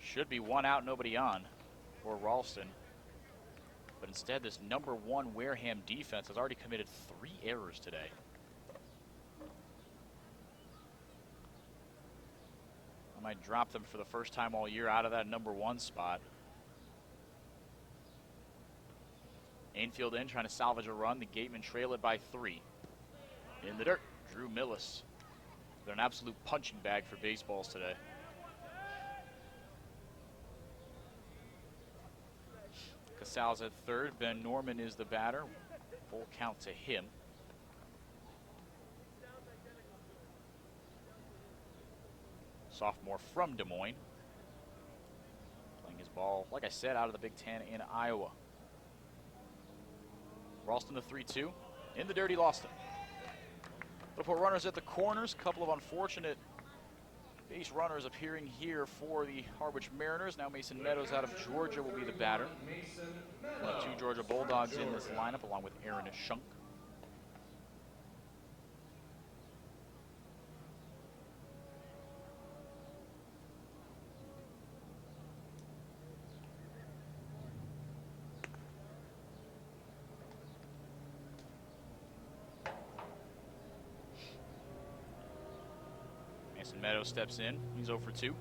Should be 1 out, nobody on for Ralston. But instead, this #1 Wareham defense has already committed 3 errors today. I might drop them for the first time all year out of that #1 spot. Infield in, trying to salvage a run. The Gatemen trail it by 3. In the dirt, Drew Millis. They're an absolute punching bag for baseballs today. Casal's at third. Ben Norman is the batter. Full count to him. Sophomore from Des Moines. Playing his ball, like I said, out of the Big Ten in Iowa. Ralston the 3-2. In the dirt, he lost it. They'll put runners at the corners. Couple of unfortunate base runners appearing here for the Harwich Mariners. Now Mason Meadows out of Georgia will be the batter. One of 2 Georgia Bulldogs in this lineup, along with Aaron Shunk. Mason Meadows steps in. He's 0 for 2.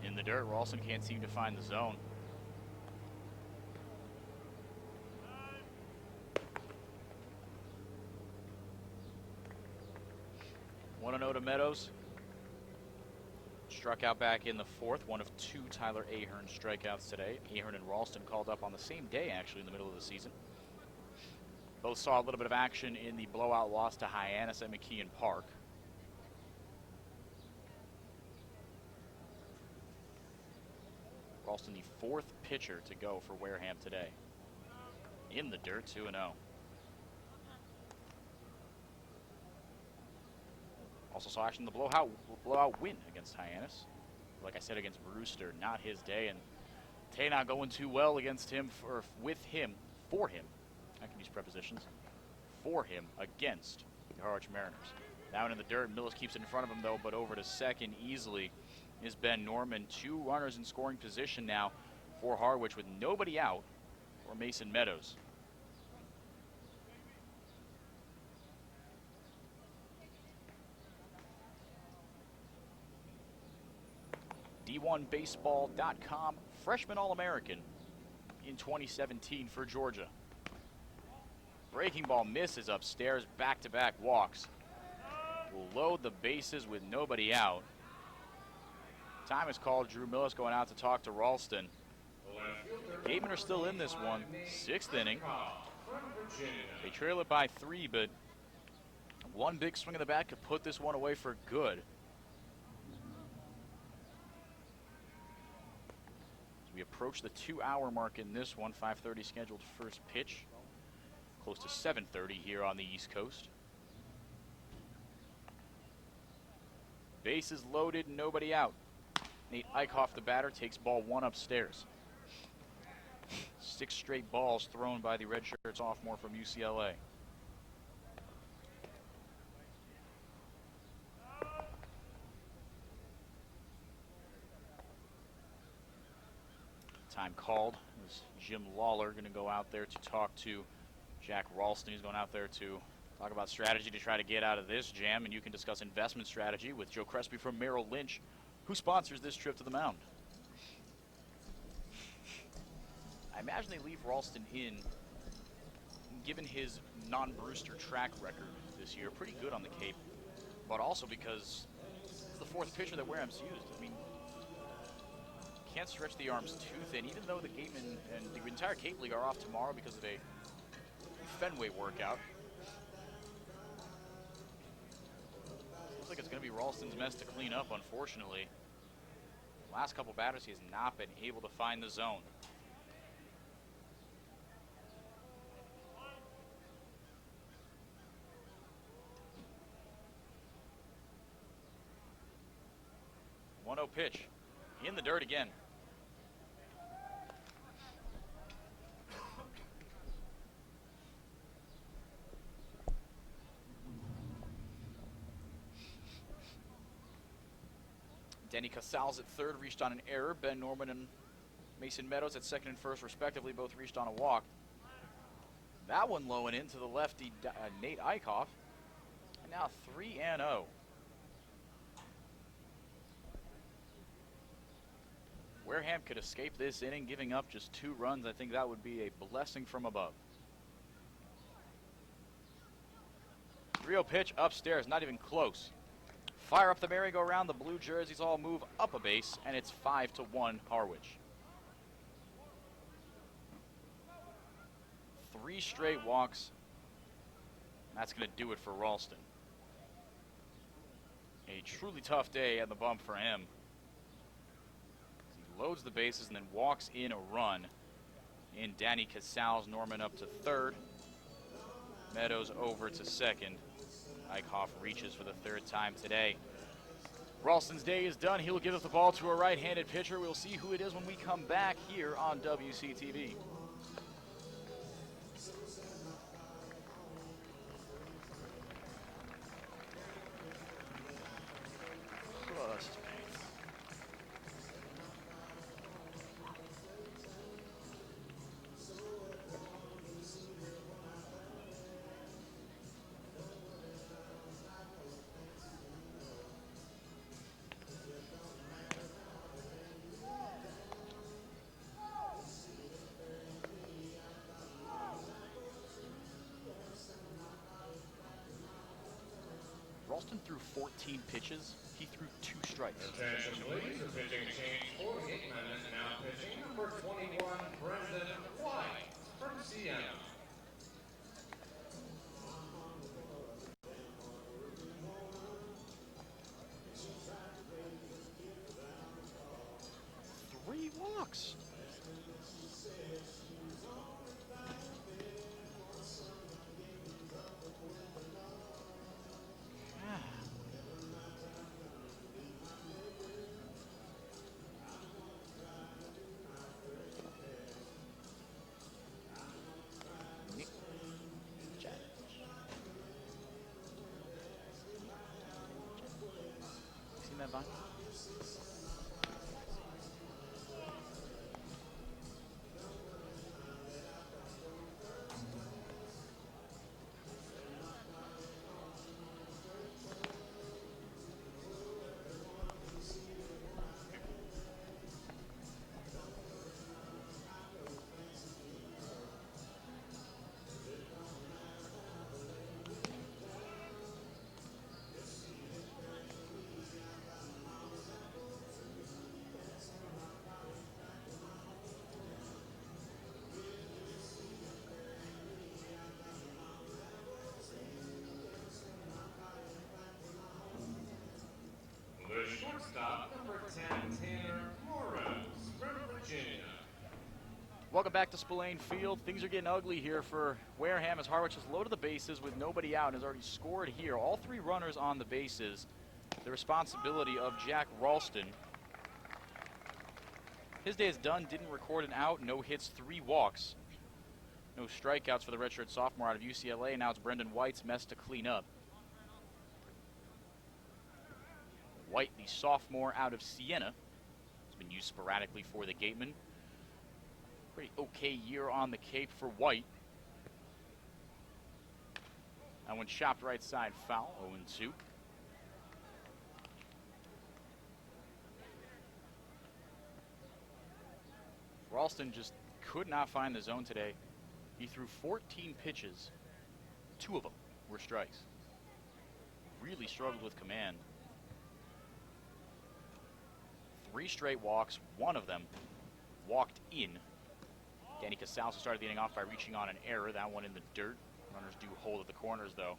In the dirt, Ralston can't seem to find the zone. One to Meadows. Struck out back in the 4th. One of 2 Tyler Ahern strikeouts today. Ahern and Ralston called up on the same day, actually, in the middle of the season. Both saw a little bit of action in the blowout loss to Hyannis at McKeon Park. Ralston, the 4th pitcher to go for Wareham today. In the dirt, 2-0. Also saw action in the blowout win against Hyannis. Like I said, against Brewster, not his day, and Tay not going too well against him, for him. I can use prepositions. For him against the Harwich Mariners. Down in the dirt, Millis keeps it in front of him though, but over to second easily is Ben Norman. 2 runners in scoring position now for Harwich with nobody out for Mason Meadows. D1Baseball.com freshman All-American in 2017 for Georgia. Breaking ball misses upstairs, back-to-back walks. Will load the bases with nobody out. Time is called. Drew Millis going out to talk to Ralston. Gatemen are still in this one. 6th inning. They trail it by 3, but one big swing of the bat could put this one away for good. As we approach the 2-hour mark in this one, 5:30 scheduled first pitch. Close to 7:30 here on the East Coast. Bases loaded, nobody out. Nate Eichhoff, the batter, takes ball 1 upstairs. 6 straight balls thrown by the redshirt sophomore from UCLA. called. Is Jim Lawler going to go out there to talk to Jack Ralston? He's going out there to talk about strategy to try to get out of this jam, and you can discuss investment strategy with Joe Crespi from Merrill Lynch, who sponsors this trip to the mound. I imagine they leave Ralston in, given his non-Brewster track record this year, pretty good on the Cape, but also because it's the fourth pitcher that Wareham's used. I mean, can't stretch the arms too thin, even though the Gatemen and the entire Cape League are off tomorrow because of a Fenway workout. Looks like it's going to be Ralston's mess to clean up, unfortunately. Last couple batters, he has not been able to find the zone. One-0 pitch. In the dirt again. Denny Casals at third reached on an error. Ben Norman and Mason Meadows at second and first, respectively, both reached on a walk. That one low and into the lefty, Nate Eichhoff. And now 3-0. Wareham could escape this inning, giving up just 2 runs. I think that would be a blessing from above. 3-0 pitch upstairs, not even close. Fire up the merry-go-round. The blue jerseys all move up a base, and it's 5-1 Harwich. 3 straight walks. That's going to do it for Ralston. A truly tough day at the bump for him. He loads the bases and then walks in a run. In Danny Casals, Norman up to third. Meadows over to second. Eichhoff reaches for the 3rd time today. Ralston's day is done. He'll give up the ball to a right-handed pitcher. We'll see who it is when we come back here on WCTV. Ralston threw 14 pitches. He threw 2 strikes. Attention, please. The pitching change for Gatemen. Now pitching number 21, Brendan White from Siena. Three walks. Seen that, Vine? The shortstop, number 10, Tanner Morris from Virginia. Welcome back to Spillane Field. Things are getting ugly here for Wareham as Harwich has loaded the bases with nobody out and has already scored here. All 3 runners on the bases. The responsibility of Jack Ralston. His day is done. Didn't record an out. No hits, 3 walks. No strikeouts for the redshirt sophomore out of UCLA. Now it's Brendan White's mess to clean up. White, the sophomore out of Siena, has been used sporadically for the Gatemen. Pretty okay year on the Cape for White. That one chopped right side foul, 0-2. Ralston just could not find the zone today. He threw 14 pitches. 2 of them were strikes. Really struggled with command. 3 straight walks, 1 of them walked in. Danny Casals started the inning off by reaching on an error. That one in the dirt. Runners do hold at the corners, though.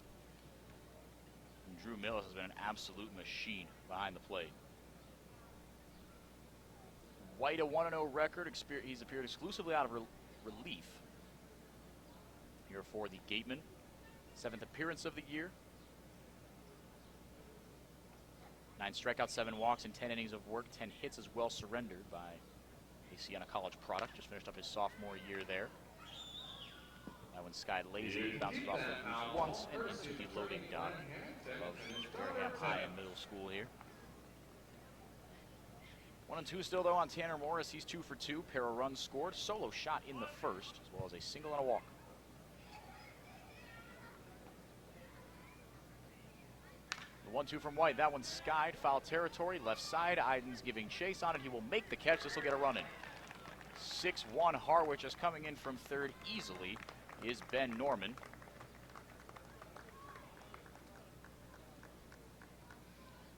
And Drew Millis has been an absolute machine behind the plate. White, a 1-0 record. He's appeared exclusively out of relief here for the Gatemen. 7th appearance of the year. 9 strikeouts, 7 walks, and 10 innings of work. 10 hits as well surrendered by AC on a college product. Just finished up his sophomore year there. That one skied lazy, bounces off the roof once and into the loading dock of Wareham High and Middle School here. 1-2 still, though, on Tanner Morris. He's 2 for 2. Pair of runs scored. Solo shot in the first, as well as a single and a walk. The 1-2 from White. That one skied, foul territory, left side. Iden's giving chase on it. He will make the catch. This will get a run in. 6-1 Harwich is coming in from third easily is Ben Norman.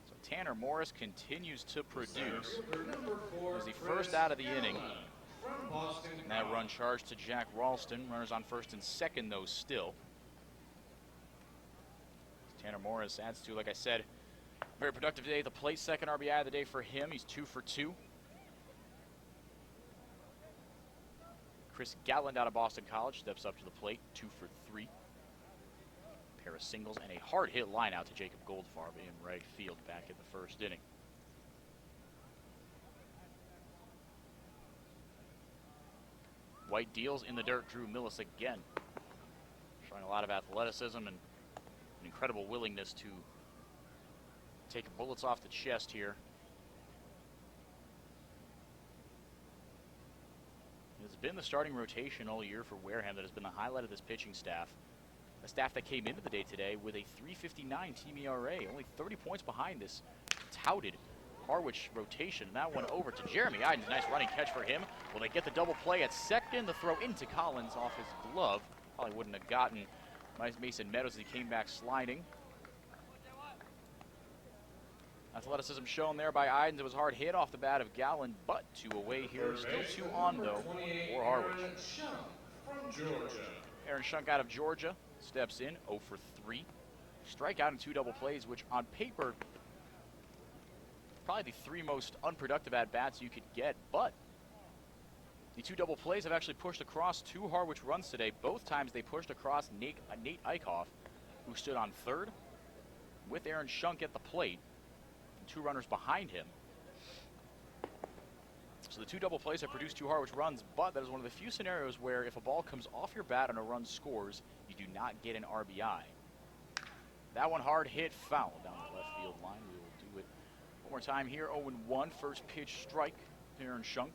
So Tanner Morris continues to produce. As the first out of the inning. And that run charged to Jack Ralston. Runners on first and second, though, still. Tanner Morris adds to, like I said, very productive day at the plate. Second RBI of the day for him. He's 2 for 2. Chris Gatland out of Boston College steps up to the plate, 2 for 3. Pair of singles and a hard hit line out to Jacob Goldfarb in right field back in the first inning. White deals in the dirt. Drew Millis again, showing a lot of athleticism and an incredible willingness to take bullets off the chest here. It's been the starting rotation all year for Wareham that has been the highlight of this pitching staff. A staff that came into the day today with a 3.59 team ERA, only 30 points behind this touted Harwich rotation. And that one over to Jeremy Iden. Nice running catch for him. Will they get the double play at second? The throw into Collins off his glove. Probably wouldn't have gotten Mason Meadows as he came back sliding. Athleticism shown there by Idens. It was hard hit off the bat of Gallen, but 2 away here. Still 2 on, though, for Harwich. Aaron Shunk out of Georgia steps in, 0 for 3. Strikeout and 2 double plays, which on paper, probably the 3 most unproductive at-bats you could get, but the 2 double plays have actually pushed across 2 Harwich runs today. Both times they pushed across Nate Eichhoff, who stood on third, with Aaron Shunk at the plate. 2 runners behind him. So the 2 double plays have produced 2 Harwich runs, but that is one of the few scenarios where if a ball comes off your bat and a run scores, you do not get an RBI. That one hard hit, foul down the left field line. We will do it one more time here. 0-1, first pitch strike to Aaron Shunk.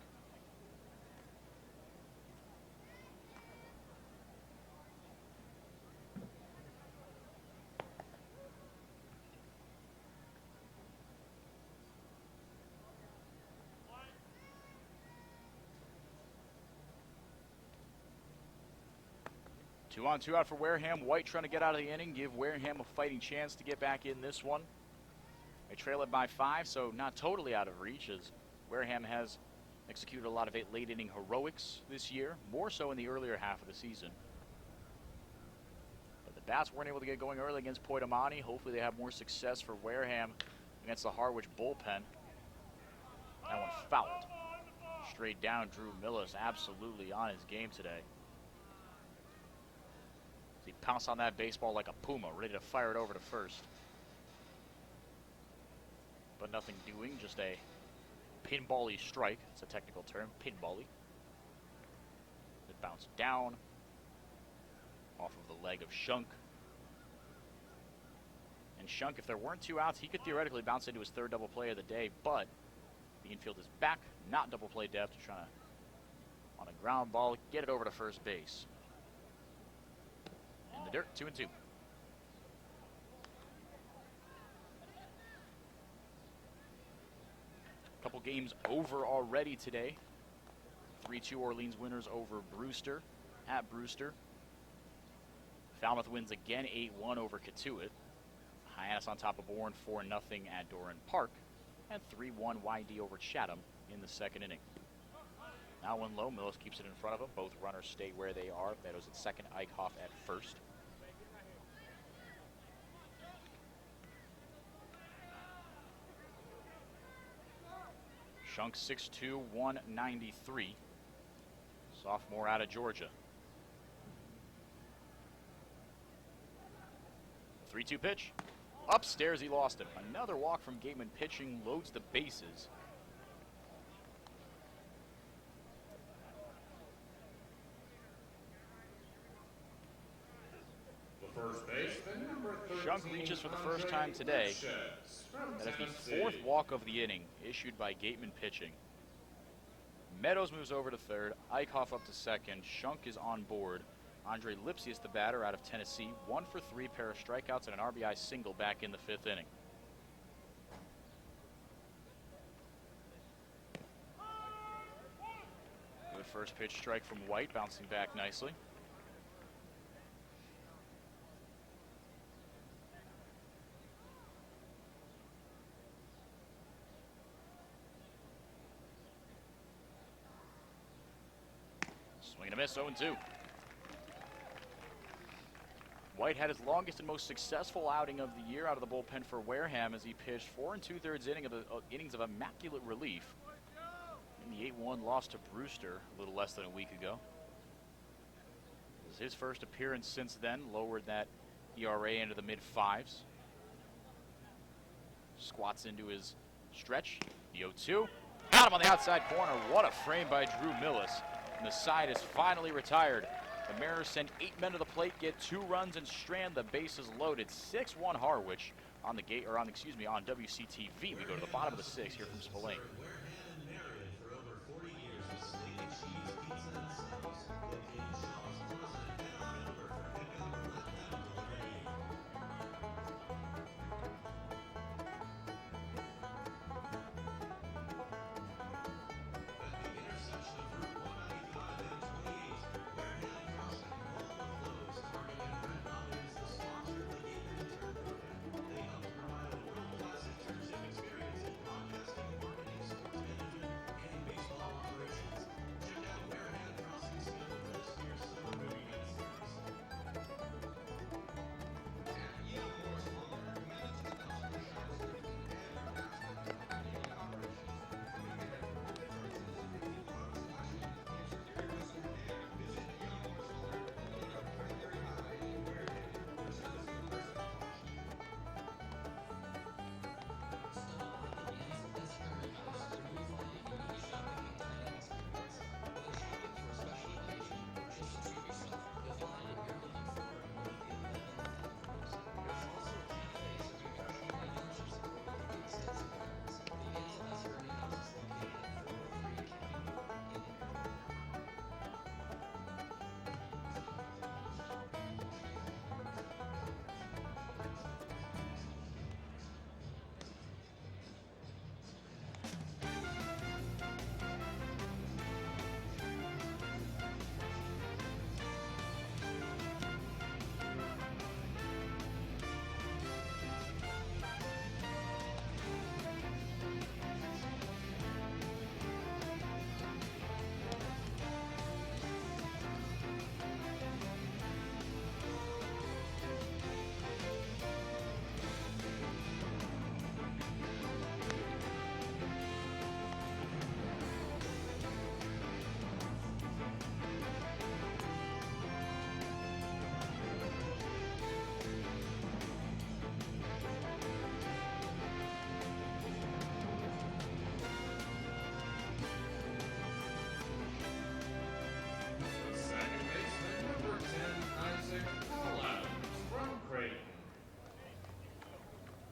Two on, 2 out for Wareham. White trying to get out of the inning, give Wareham a fighting chance to get back in this one. They trail it by 5, so not totally out of reach, as Wareham has executed a lot of late inning heroics this year, more so in the earlier half of the season. But the Bats weren't able to get going early against Poitamani. Hopefully they have more success for Wareham against the Harwich bullpen. That one fouled. Straight down, Drew Millis absolutely on his game today. He pounced on that baseball like a puma, ready to fire it over to first. But nothing doing, just a pinball-y strike. It's a technical term, pinball-y. It bounced down off of the leg of Shunk. And Shunk, if there weren't 2 outs, he could theoretically bounce into his 3rd double play of the day, but the infield is back, not double play depth, trying to On a ground ball, get it over to first base. In the dirt, 2-2. Couple games over already today. 3-2 Orleans winners over Brewster at Brewster. Falmouth wins again 8-1 over Catuit. Hyannis on top of Bourne 4-0 at Doran Park. And 3-1 YD over Chatham in the second inning. Now 1-low, Mills keeps it in front of him. Both runners stay where they are. Meadows at second, Eichhoff at first. Shunk 6'2", 193. Sophomore out of Georgia. 3-2 pitch. Upstairs, he lost him. Another walk from Gatemen pitching, loads the bases. The first baseman, number 13, Shunk reaches for the first time today. That is the fourth walk of the inning, issued by Gatemen pitching. Meadows moves over to third, Eichhoff up to second, Shunk is on board. Andre Lipsius, the batter out of Tennessee, 1 for 3, pair of strikeouts and an RBI single back in the fifth inning. Good first pitch strike from White, bouncing back nicely. Swing and a miss, 0-2. White had his longest and most successful outing of the year out of the bullpen for Wareham as he pitched 4 2/3 innings of immaculate relief in the 8-1 loss to Brewster a little less than a week ago. It was his first appearance since then, lowered that ERA into the mid-5s. Squats into his stretch, the 0-2. Got him on the outside corner. What a frame by Drew Millis. And the side is finally retired. The Mariners send 8 men to the plate, get 2 runs, and strand the bases loaded. 6-1 Harwich on the on WCTV. We go to the bottom of the 6th here from Spillane.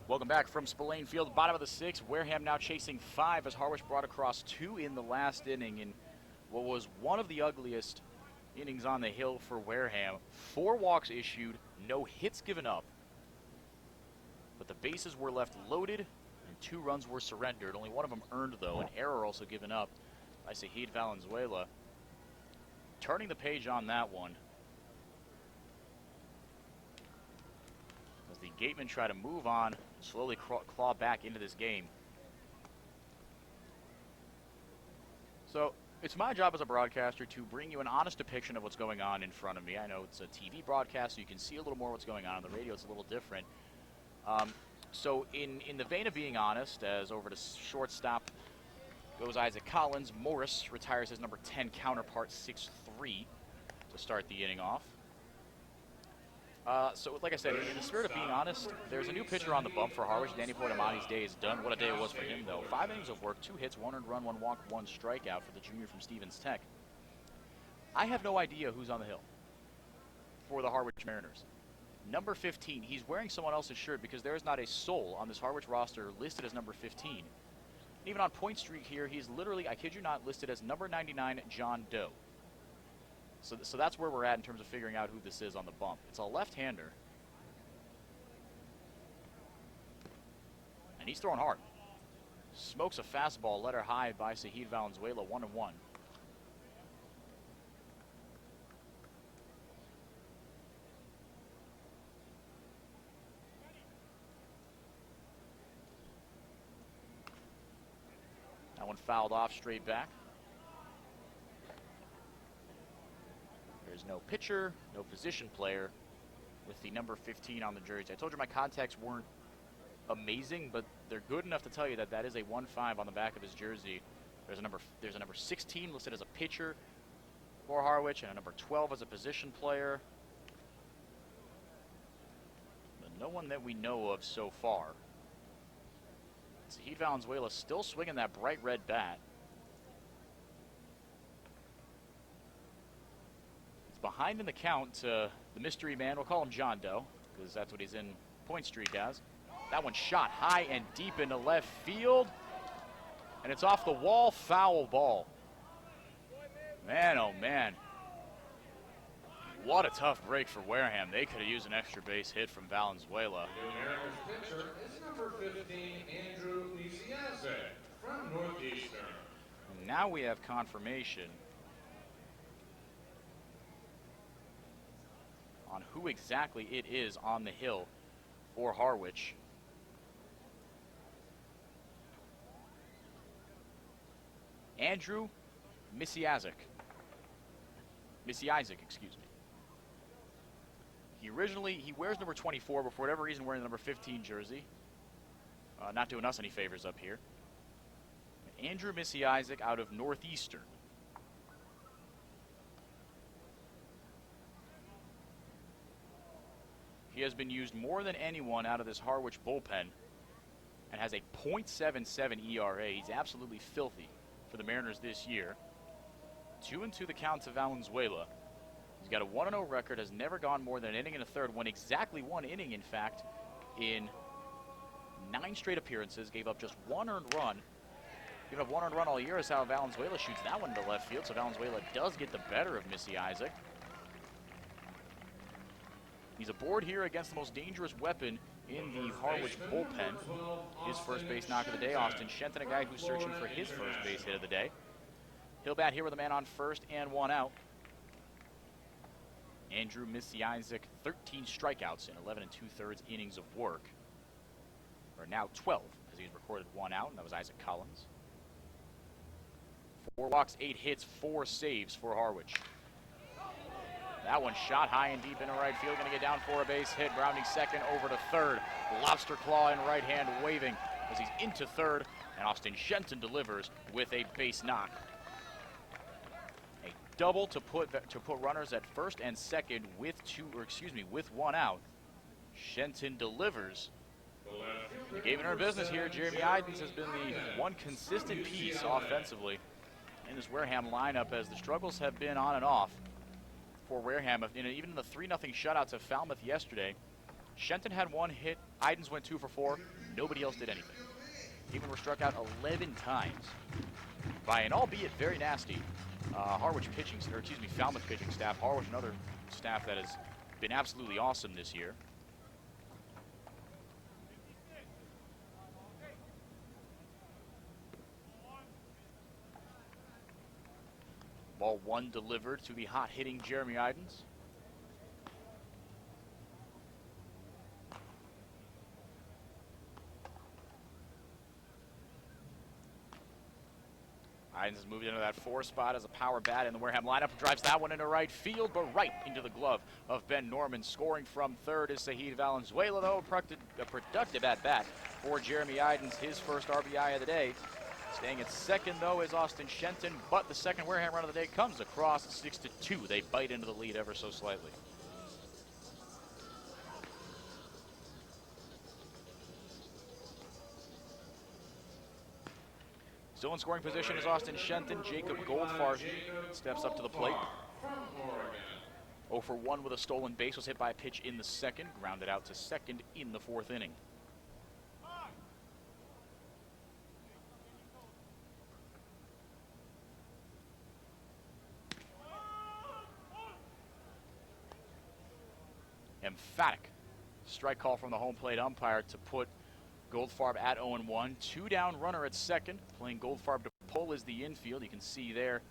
Welcome back from Spillane Field, bottom of the 6th. Wareham now chasing 5 as Harwich brought across 2 in the last inning in what was one of the ugliest innings on the hill for Wareham. 4 walks issued, no hits given up. But the bases were left loaded, and 2 runs were surrendered. Only one of them earned, though. An error also given up by Sahid Valenzuela. Turning the page on that one, as the Gatemen try to move on, slowly claw back into this game. So, it's my job as a broadcaster to bring you an honest depiction of what's going on in front of me. I know it's a TV broadcast, so you can see a little more what's going on. On the radio, it's a little different. So in the vein of being honest, as over to shortstop goes Isaac Collins, Morris retires his number 10 counterpart 6-3 to start the inning off. So like I said, in the spirit of being honest, there's a new pitcher on the bump for Harwich. Danny Poitamani's day is done. What a day it was for him, though. 5 innings of work, 2 hits, 1 earned run, 1 walk, 1 strikeout for the junior from Stevens Tech. I have no idea who's on the hill for the Harwich Mariners. Number 15, he's wearing someone else's shirt because there is not a soul on this Harwich roster listed as number 15. Even on point streak here, he's literally, I kid you not, listed as number 99, John Doe. So that's where we're at in terms of figuring out who this is on the bump. It's a left-hander. And he's throwing hard. Smokes a fastball, let her high by Sahid Valenzuela, 1-1. That one fouled off straight back. There's no pitcher, no position player with the number 15 on the jersey. I told you my contacts weren't amazing, but they're good enough to tell you that that is a 1-5 on the back of his jersey. There's a number 16 listed as a pitcher for Harwich, and a number 12 as a position player. But no one that we know of so far. Sahid Valenzuela still swinging that bright red bat. It's behind in the count to the mystery man. We'll call him John Doe, because that's what he's in point streak as. That one shot high and deep into left field. And it's off the wall, foul ball. Man, oh man. What a tough break for Wareham. They could have used an extra base hit from Valenzuela. The Mariners pitcher is number 15, Andrew Misiazek from Northeastern. Now we have confirmation on who exactly it is on the hill for Harwich. Andrew Misiazek, excuse me. He wears number 24, but for whatever reason wearing the number 15 jersey. Not doing us any favors up here. Andrew Misiazek out of Northeastern. He has been used more than anyone out of this Harwich bullpen and has a .77 ERA. He's absolutely filthy for the Mariners this year. 2-2 the count to Valenzuela. He's got a 1-0 record, has never gone more than an inning and a third, won exactly 1 inning, in fact, in 9 straight appearances, gave up just 1 earned run. Giving up 1 earned run all year is how Valenzuela shoots that one to left field, so Valenzuela does get the better of Misiazek. He's aboard here against the most dangerous weapon in the Harwich bullpen. His first base knock of the day, Austin Shenton, a guy who's searching for his first base hit of the day. He'll bat here with a man on first and 1 out. Andrew Misiazek, 13 strikeouts in 11 2/3 innings of work. Or now 12, as he's recorded 1 out, and that was Isaac Collins. 4 walks, 8 hits, 4 saves for Harwich. That one shot high and deep into right field, going to get down for a base hit. Rounding second over to third. Lobster claw in right hand waving as he's into third, and Austin Shenton delivers with a base knock. A double to put runners at first and second with 1 out. Shenton delivers. The Gatemen are in business here. Jeremy Idens has been the one consistent piece offensively in this Wareham lineup, as the struggles have been on and off for Wareham. Even in the 3-0 shutouts of Falmouth yesterday, Shenton had 1 hit, Idens went 2 for 4, nobody else did anything. Even were struck out 11 times by an albeit very nasty Harwich pitching, or excuse me, Falmouth pitching staff. Harwich, another staff that has been absolutely awesome this year. Ball one delivered to the hot-hitting Jeremy Idens. Idens has moved into that 4 spot as a power bat in the Wareham lineup. Drives that one into right field, but right into the glove of Ben Norman. Scoring from third is Sahid Valenzuela, though. A productive at-bat for Jeremy Idens, his first RBI of the day. Staying at second, though, is Austin Shenton, but the second Wareham run of the day comes across 6-2. They bite into the lead ever so slightly. Still in scoring position is Austin Shenton. Jacob Goldfarb steps up to the plate. 0 for 1 with a stolen base. Was hit by a pitch in the second. Grounded out to second in the 4th inning. Emphatic strike call from the home plate umpire to put Goldfarb at 0-1. 2 down runner at second. Playing Goldfarb to pull is the infield. You can see there.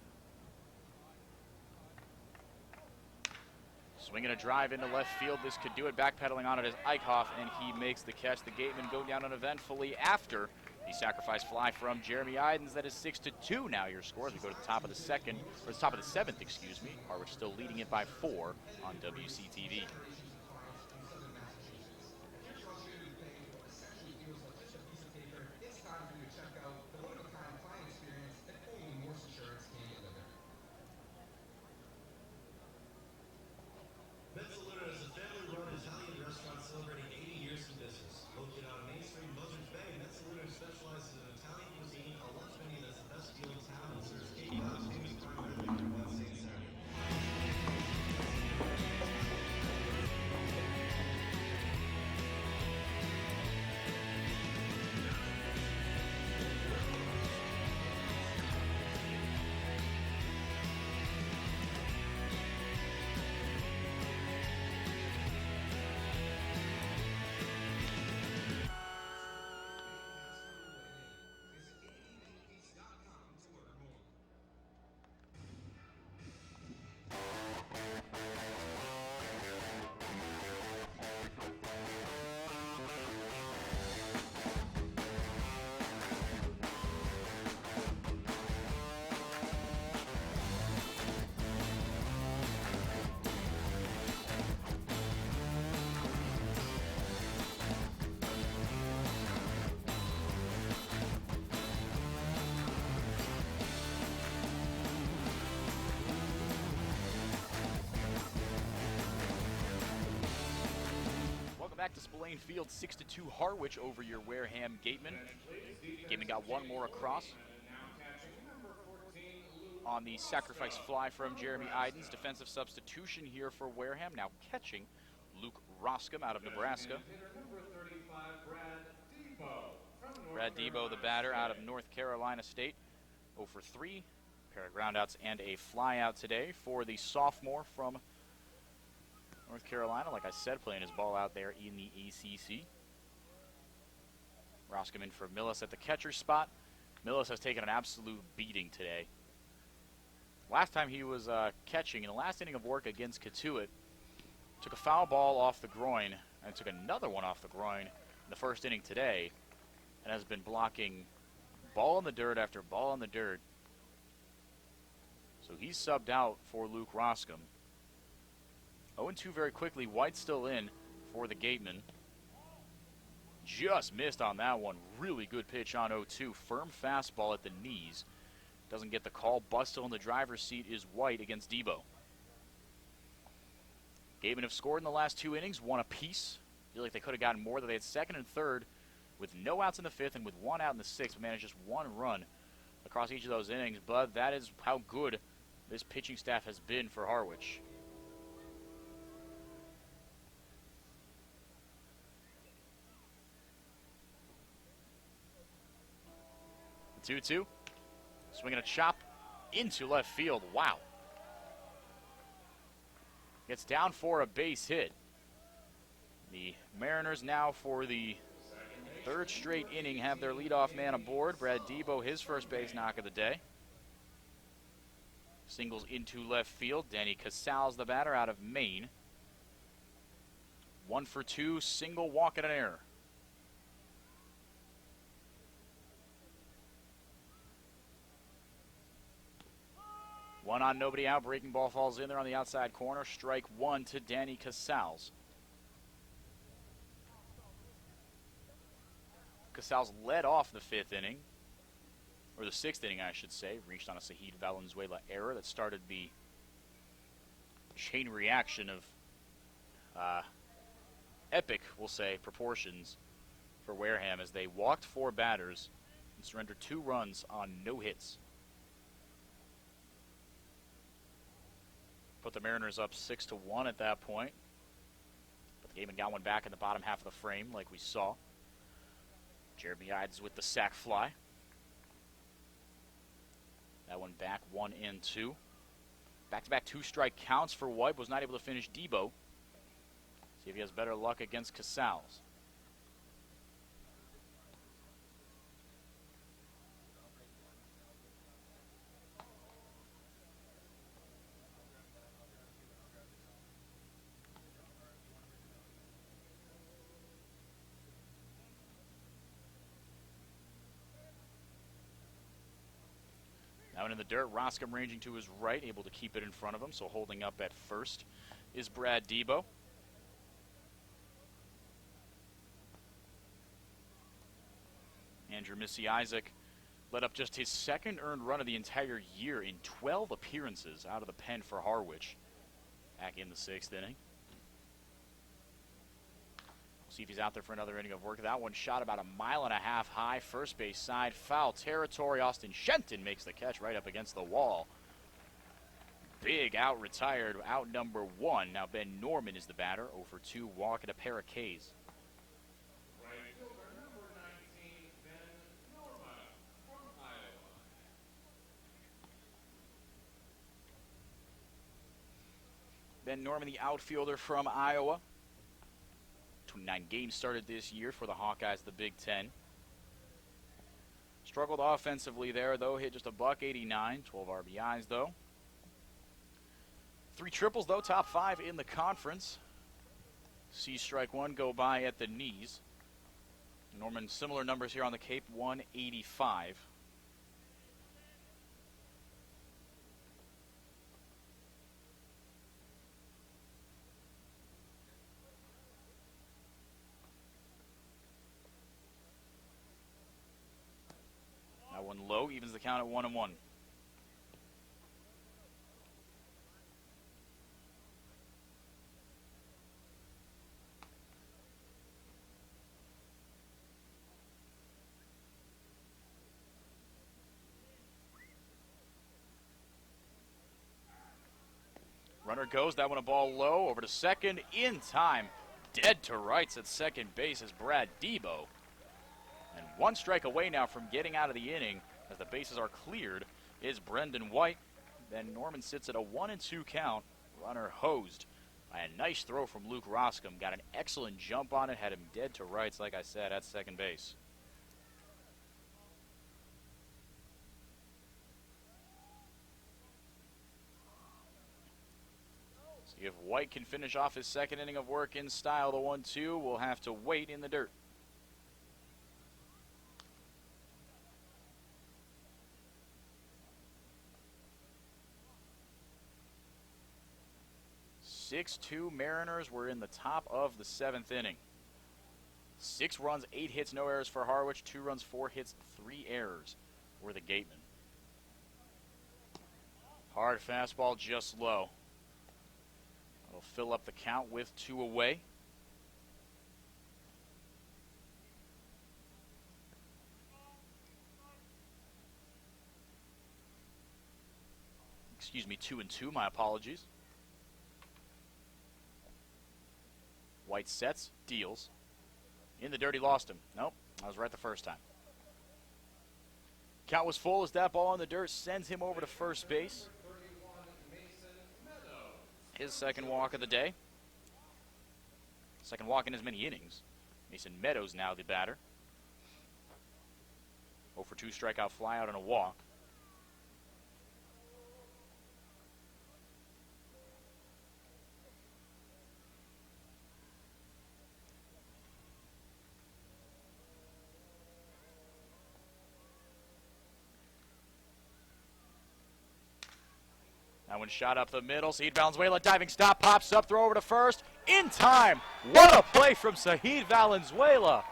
Swinging a drive into left field. This could do it. Backpedaling on it is Eichhoff, and he makes the catch. The Gatemen go down uneventfully after the sacrifice fly from Jeremy Idens. That is 6-2 now your score as we go to the top of the second, or the top of the 7th, excuse me. Harwich still leading it by 4 on WCTV. Back to Spillane Field, 6-2 Harwich over your Wareham Gatemen. Gatemen got one more across on the sacrifice fly from Jeremy Idens. Defensive substitution here for Wareham. Now catching Luke Roscom out of Nebraska. Brad Debo, the batter out of North Carolina State. 0 for 3. A pair of groundouts and a fly out today for the sophomore from North Carolina, like I said, playing his ball out there in the ACC. Roscom in for Millis at the catcher spot. Millis has taken an absolute beating today. Last time he was catching, in the last inning of work against Katuitt, took a foul ball off the groin and took another one off the groin in the first inning today, and has been blocking ball in the dirt after ball in the dirt. So he's subbed out for Luke Roscom. 0-2 very quickly. White still in for the Gatemen. Just missed on that one. Really good pitch on 0-2. Firm fastball at the knees. Doesn't get the call. But still in the driver's seat is White against Debo. Gatemen have scored in the last 2 innings, one apiece. Feel like they could have gotten more, though they had second and third with no outs in the 5th and with 1 out in the 6th. Managed just 1 run across each of those innings. But that is how good this pitching staff has been for Harwich. 2-2. Swinging a chop into left field. Wow. Gets down for a base hit. The Mariners now for the third straight inning have their leadoff man aboard. Brad Debo, his first base knock of the day. Singles into left field. Danny Casals, the batter, out of Maine. 1 for 2, single, walk, and an error. One on, nobody out. Breaking ball falls in there on the outside corner. Strike one to Danny Casals. Casals led off the fifth inning, or the sixth inning, I should say. Reached on a Sahid Valenzuela error that started the chain reaction of epic, we'll say, proportions for Wareham as they walked 4 batters and surrendered 2 runs on no hits. Put the Mariners up 6-1 at that point. But the Gatemen got one back in the bottom half of the frame, like we saw. Jeremy Ides with the sac fly. That one back, 1-2. Back-to-back 2-strike counts for White. Was not able to finish Debo. See if he has better luck against Casals. Now in the dirt, Roscom ranging to his right, able to keep it in front of him, so holding up at first is Brad Debo. Andrew Missy Isaac led up just his second earned run of the entire year in 12 appearances out of the pen for Harwich back in the 6th inning. See if he's out there for another inning of work. That one shot about 1.5 miles high. First base side, foul territory. Austin Shenton makes the catch right up against the wall. Big out retired, out number 1. Now Ben Norman is the batter. 0 for 2, walk and a pair of Ks. Right fielder, number 19, Ben Norman from Iowa. Ben Norman, the outfielder from Iowa. 29 games started this year for the Hawkeyes, the Big Ten. Struggled offensively there, though. Hit just $189, 12 RBIs, though. 3 triples, though. Top 5 in the conference. See strike one go by at the knees. Norman, similar numbers here on the Cape, 185. One low, evens the count at 1-1. Runner goes, that one a ball low, over to second, in time. Dead to rights at second base is Brad Debo. And 1 strike away now from getting out of the inning as the bases are cleared is Brendan White. Then Norman sits at a 1-2 count. Runner hosed by a nice throw from Luke Roscom. Got an excellent jump on it, had him dead to rights, like I said, at second base. See if White can finish off his second inning of work in style. The 1-2 will have to wait in the dirt. 6-2 Mariners were in the top of the 7th inning. 6 runs, 8 hits, no errors for Harwich. 2 runs, 4 hits, 3 errors for the Gatemen. Hard fastball, just low. That'll fill up the count with 2 away. Excuse me, 2-2, my apologies. White sets, deals. In the dirt, he lost him. Nope, I was right the first time. Count was full as that ball on the dirt sends him over to first base. His second walk of the day. Second walk in as many innings. Mason Meadows now the batter. 0 for 2 strikeout flyout and a walk. That one shot up the middle. Saheed Valenzuela diving stop, pops up, throw over to first. In time. What a play from Saheed Valenzuela.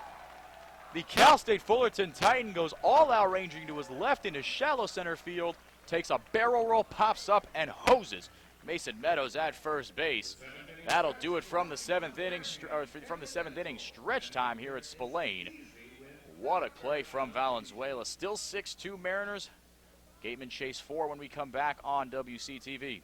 The Cal State Fullerton Titan goes all out ranging to his left into shallow center field. Takes a barrel roll, pops up, and hoses Mason Meadows at first base. That'll do it from the seventh inning. Stretch time here at Spillane. What a play from Valenzuela. Still 6-2 Mariners. Gatemen chase 4 when we come back on WCTV.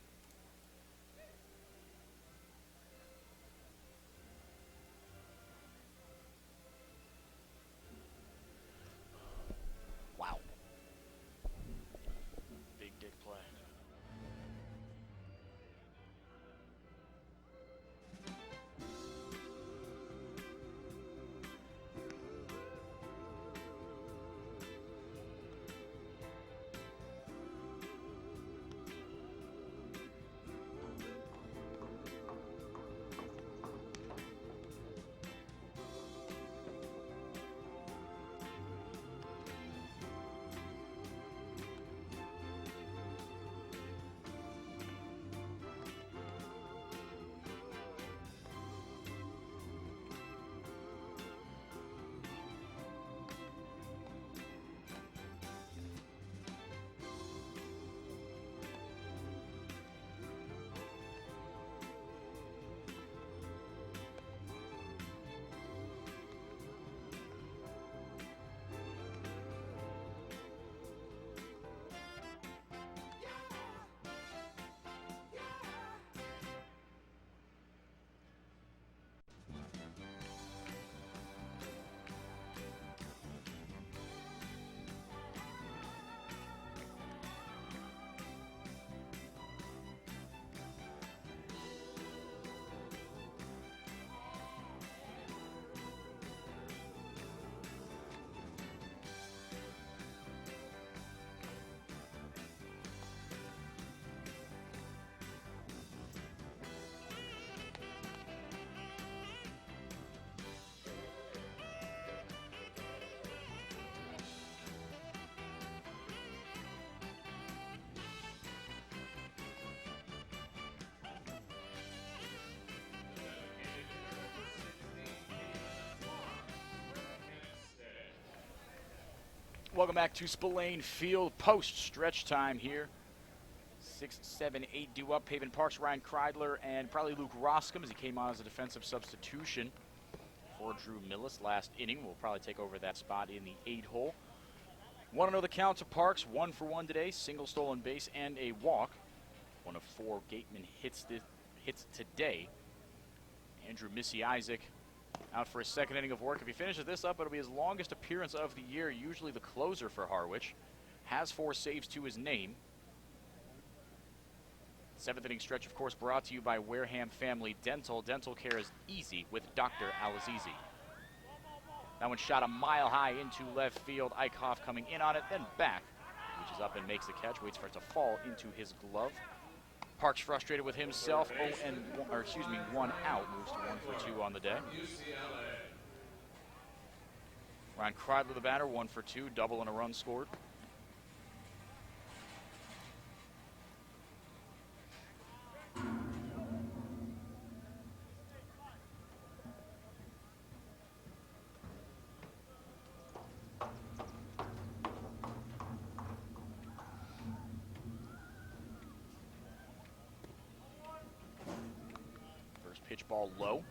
Wow. Big dick play. Welcome back to Spillane Field. Post stretch time here. 6, 7, 8 due up. Haven Parks, Ryan Kreidler, and probably Luke Roscom as he came on as a defensive substitution for Drew Millis last inning. Will probably take over that spot in the 8-hole. Want to know the count to Parks? 1 for 1 today. Single stolen base and a walk. 1 of 4 Gatemen hits today. Andrew Missy Isaac out for his second inning of work. If he finishes this up, it'll be his longest appearance of the year, usually the closer for Harwich. Has 4 saves to his name. 7th inning stretch, of course, brought to you by Wareham Family Dental. Dental care is easy with Dr. Alazizi. That one shot a mile high into left field. Eichhoff coming in on it, then back. Reaches up and makes the catch, waits for it to fall into his glove. Parks frustrated with himself. 1 out. Moves to 1 for 2 on the day. Ryan Kreidler, the batter, 1 for 2, double and a run scored. Pitch ball low.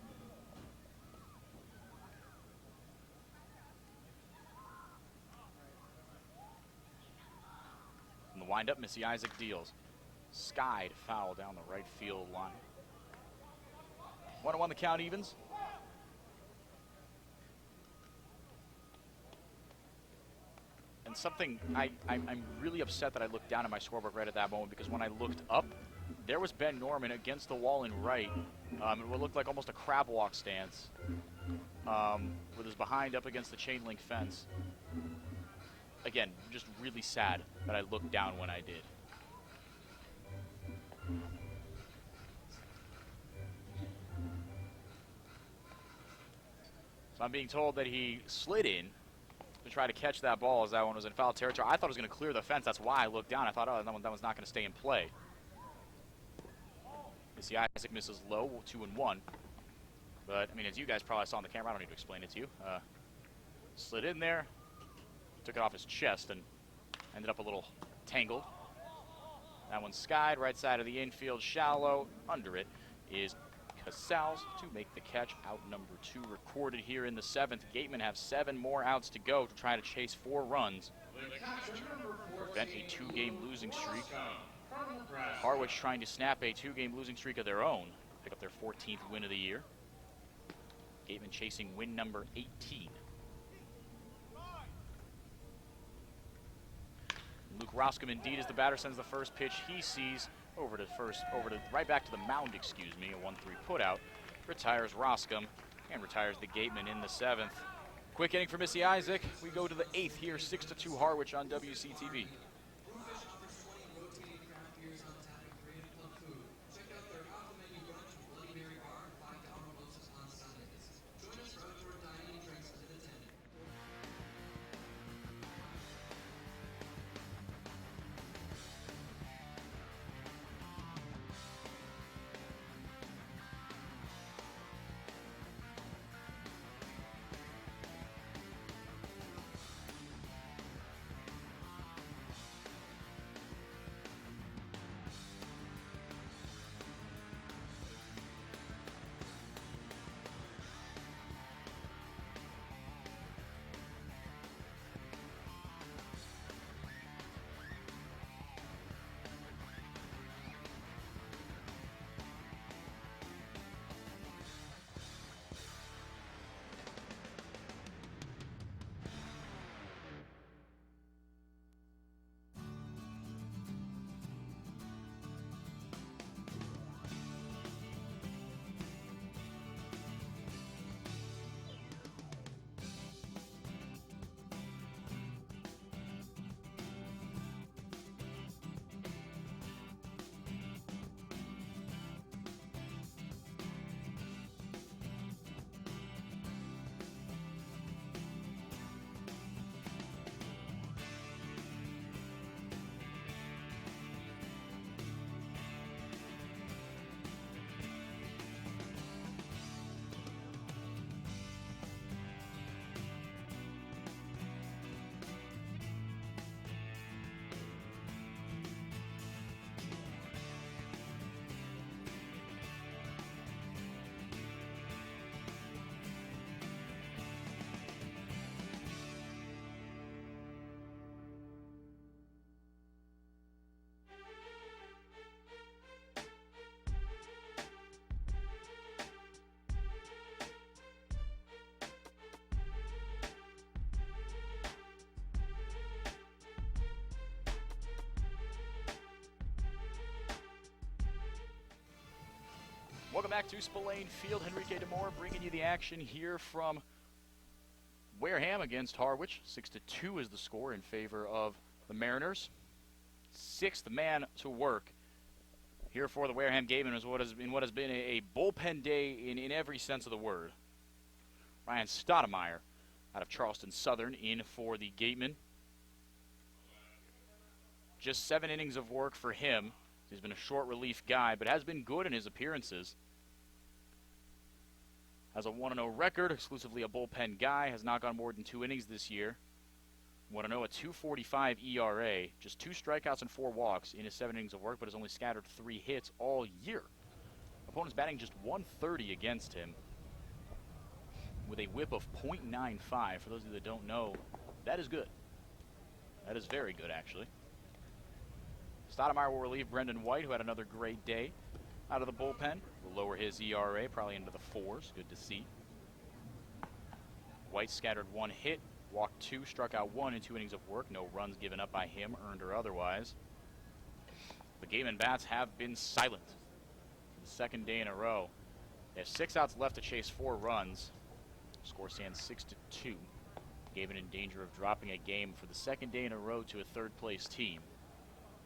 And the windup, Missy Isaac deals. Skied foul down the right field line. 1-1 the count evens. And something, I'm really upset that I looked down at my scoreboard right at that moment, because when I looked up, there was Ben Norman against the wall in right. It would look like almost a crab walk stance, with his behind up against the chain link fence. Again, just really sad that I looked down when I did. So I'm being told that he slid in to try to catch that ball as that one was in foul territory. I thought it was going to clear the fence. That's why I looked down. I thought, oh, that one's not going to stay in play. You see Isaac misses low, 2-1. But, I mean, as you guys probably saw on the camera, I don't need to explain it to you. Slid in there, took it off his chest, and ended up a little tangled. That one's skied, right side of the infield, shallow. Under it is Casals to make the catch. Out number 2 recorded here in the 7th. Gatemen have 7 more outs to go to try to chase 4 runs. Prevent a 2-game losing streak. Harwich trying to snap a 2-game losing streak of their own. Pick up their 14th win of the year. Gatemen chasing win number 18. Luke Roscom indeed, as the batter sends the first pitch he sees right back to the mound, excuse me, a 1-3 putout. Retires Roscom and retires the Gatemen in the 7th. Quick inning for Missy Isaac. We go to the 8th here, 6-2 Harwich on WCTV. Welcome back to Spillane Field. Enrique Demore bringing you the action here from Wareham against Harwich. 6-2 is the score in favor of the Mariners. 6th man to work here for the Wareham Gatemen is what has been a bullpen day in every sense of the word. Ryan Stoudemire out of Charleston Southern in for the Gatemen. Just 7 innings of work for him. He's been a short relief guy, but has been good in his appearances. Has a 1-0 record, exclusively a bullpen guy. Has not gone more than 2 innings this year. 1-0, a 2.45 ERA. Just 2 strikeouts and 4 walks in his 7 innings of work, but has only scattered 3 hits all year. Opponent's batting just 130 against him, with a whip of .95. For those of you that don't know, that is good. That is very good, actually. Stoudemire will relieve Brendan White, who had another great day out of the bullpen. Will lower his ERA, probably into the 4s. Good to see. White scattered 1 hit, Walked 2, struck out 1 in 2 innings of work. No runs given up by him, earned or otherwise. The Gatemen bats have been silent for the second day in a row. They have 6 outs left to chase 4 runs. Score stands 6-2. Gatemen in danger of dropping a game for the second day in a row to a third-place team.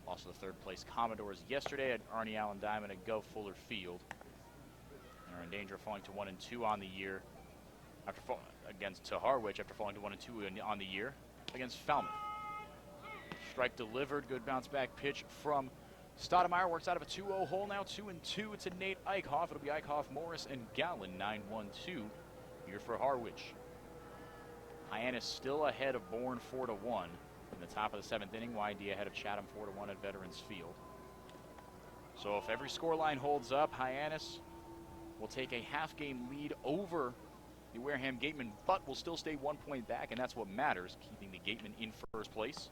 Also the third-place Commodores yesterday at Arnie Allen Diamond at Go Fuller Field. And are in danger of falling to 1-2 on the year against Harwich after falling to 1-2 on the year against Falmouth. Strike delivered, good bounce back pitch from Stoudemire. Works out of a 2-0 hole now, 2-2. It's a Nate Eichhoff. It'll be Eichhoff, Morris, and Gallen, 9-1-2 here for Harwich. Hyannis still ahead of Bourne 4-1 in the top of the 7th inning. YD ahead of Chatham 4-1 at Veterans Field. So if every scoreline holds up, Hyannis will take a half-game lead over the Wareham Gatemen, but will still stay 1 point back, and that's what matters, keeping the Gatemen in first place.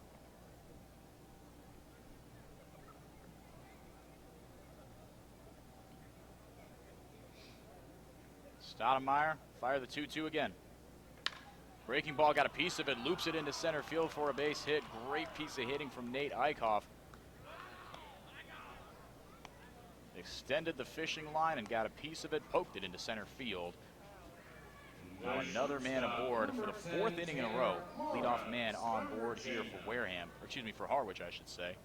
Stoudemire fire the 2-2 again. Breaking ball, got a piece of it, loops it into center field for a base hit. Great piece of hitting from Nate Eichhoff. Extended the fishing line and got a piece of it, poked it into center field. Now another man aboard for the 4th inning in a row. Leadoff man on board here for Wareham, or excuse me, for Harwich, I should say.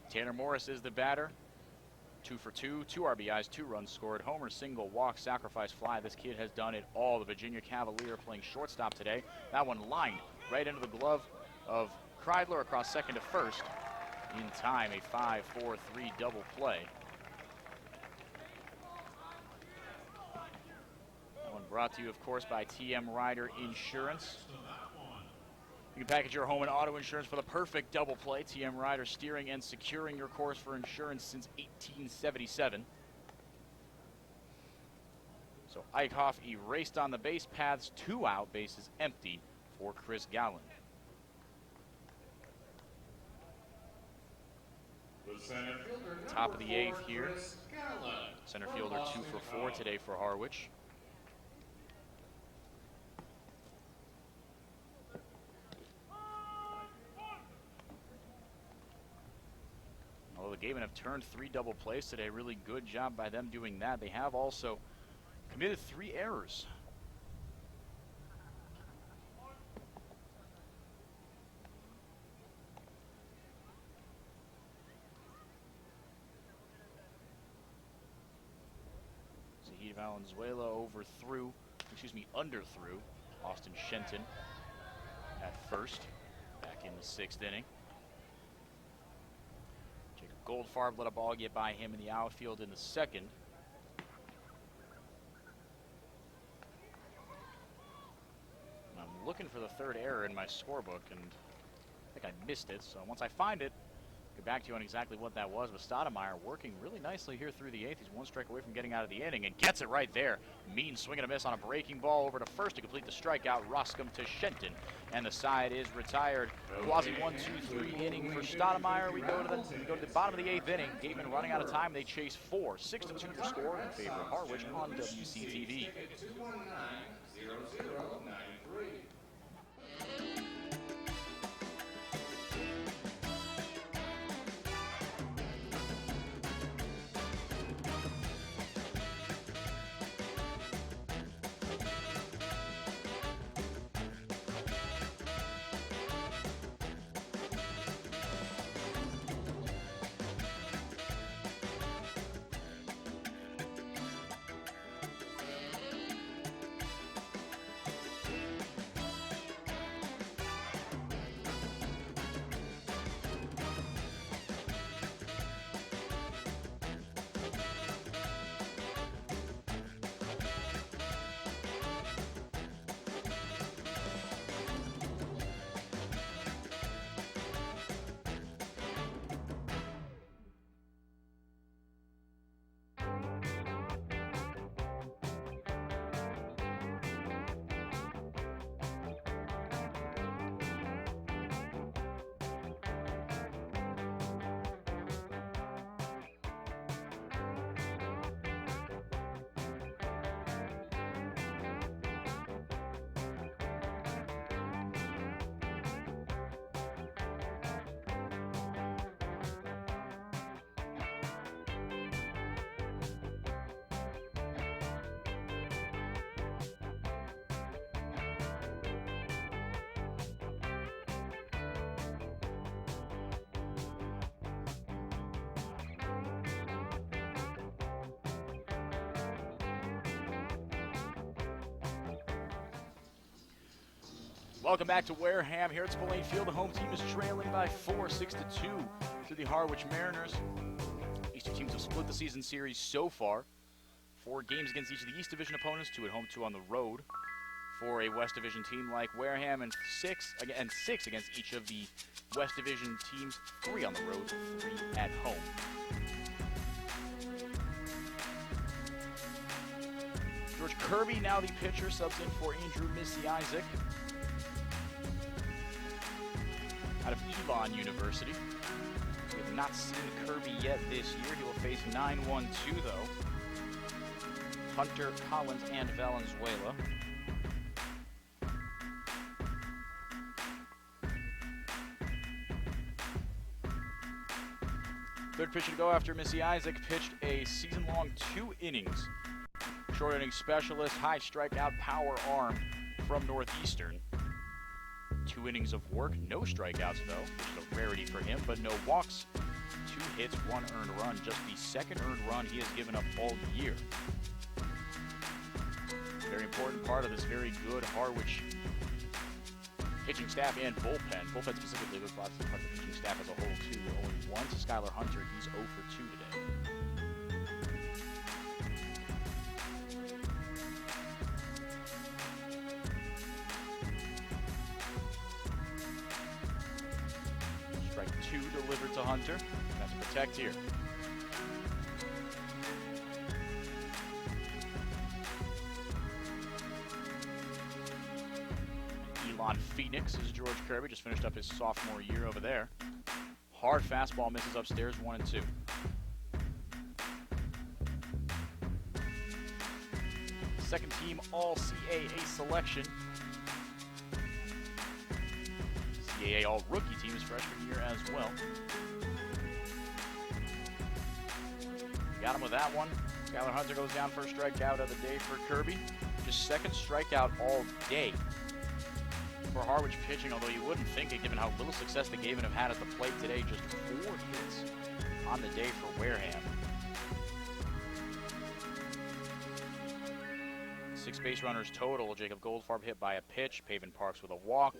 Tanner Morris is the batter. 2 for 2, 2 RBIs, 2 runs scored, homer, single, walk, sacrifice fly. This kid has done it all. The Virginia Cavalier playing shortstop today. That one lined right into the glove of Kreidler across second to first. In time, a 5-4-3 double play. That one brought to you, of course, by TM Ryder Insurance. You can package your home and auto insurance for the perfect double play. TM Ryder, steering and securing your course for insurance since 1877. So Eichhoff erased on the base paths, 2 out, bases empty for Chris Gallen. Top of the 8th here. Center fielder 2 for 4 today for Harwich. Although the Gatemen have turned 3 double plays today, really good job by them doing that. They have also committed 3 errors. Zahid Valenzuela underthrew Austin Shenton at first, back in the 6th inning. Goldfarb let a ball get by him in the outfield in the 2nd. I'm looking for the 3rd error in my scorebook, and I think I missed it. So once I find it, get back to you on exactly what that was. But Stoudemire working really nicely here through the 8th. He's 1 strike away from getting out of the inning and gets it right there. Mean swing and a miss on a breaking ball over to first to complete the strikeout. Roscom to Shenton, and the side is retired. Quasi 1-2-3 inning for Stoudemire. We go to the bottom of the 8th inning. Gatemen running out of time. They chase 4. 6-2 your score in favor of Harwich on WCTV. 219-0093. Welcome back to Wareham. Here at Spillane Field, the home team is trailing by 4, 6-2 to the Harwich Mariners. These two teams have split the season series so far. 4 games against each of the East Division opponents, 2 at home, 2 on the road. For a West Division team like Wareham, and 6 against each of the West Division teams, 3 on the road, 3 at home. George Kirby, now the pitcher, subs in for Andrew Missy Isaac out of Elon University. We have not seen Kirby yet this year. He will face 9-1-2 though. Hunter, Collins, and Valenzuela. Third pitcher to go after Missy Isaac pitched a season-long 2 innings. Short inning specialist, high strikeout power arm from Northeastern. 2 innings of work, no strikeouts though, which is a rarity for him, but no walks. 2 hits, 1 earned run, just the second earned run he has given up all year. Very important part of this very good Harwich pitching staff and bullpen. Bullpen specifically, but lots of part of the pitching staff as a whole too. Only 1 to Skylar Hunter, he's 0 for 2 today. Strike 2 delivered to Hunter. That's a protect here. Elon Phoenix is George Kirby, just finished up his sophomore year over there. Hard fastball misses upstairs, 1-2. Second team All-CAA selection. CAA All-Rookie team is freshman year as well. Got him with that one. Skylar Hunter goes down for a strikeout of the day for Kirby. Just second strikeout all day for Harwich pitching, although you wouldn't think it given how little success the Gatemen have had at the plate today. Just 4 hits on the day for Wareham. 6 base runners total. Jacob Goldfarb hit by a pitch. Pavin Parks with a walk.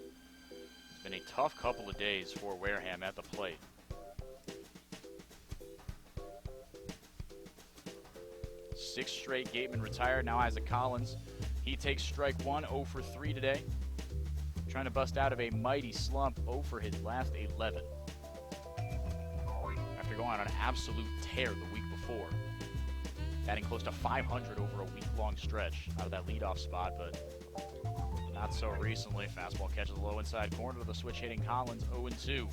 It's been a tough couple of days for Wareham at the plate. Six straight Gatemen retired. Now Isaac Collins. He takes strike 1, 0 for 3 today. Trying to bust out of a mighty slump, 0 for his last 11. After going on an absolute tear the week before. Batting close to 500 over a week-long stretch out of that leadoff spot, but not so recently. Fastball catches the low inside corner to the switch-hitting Collins, 0-2.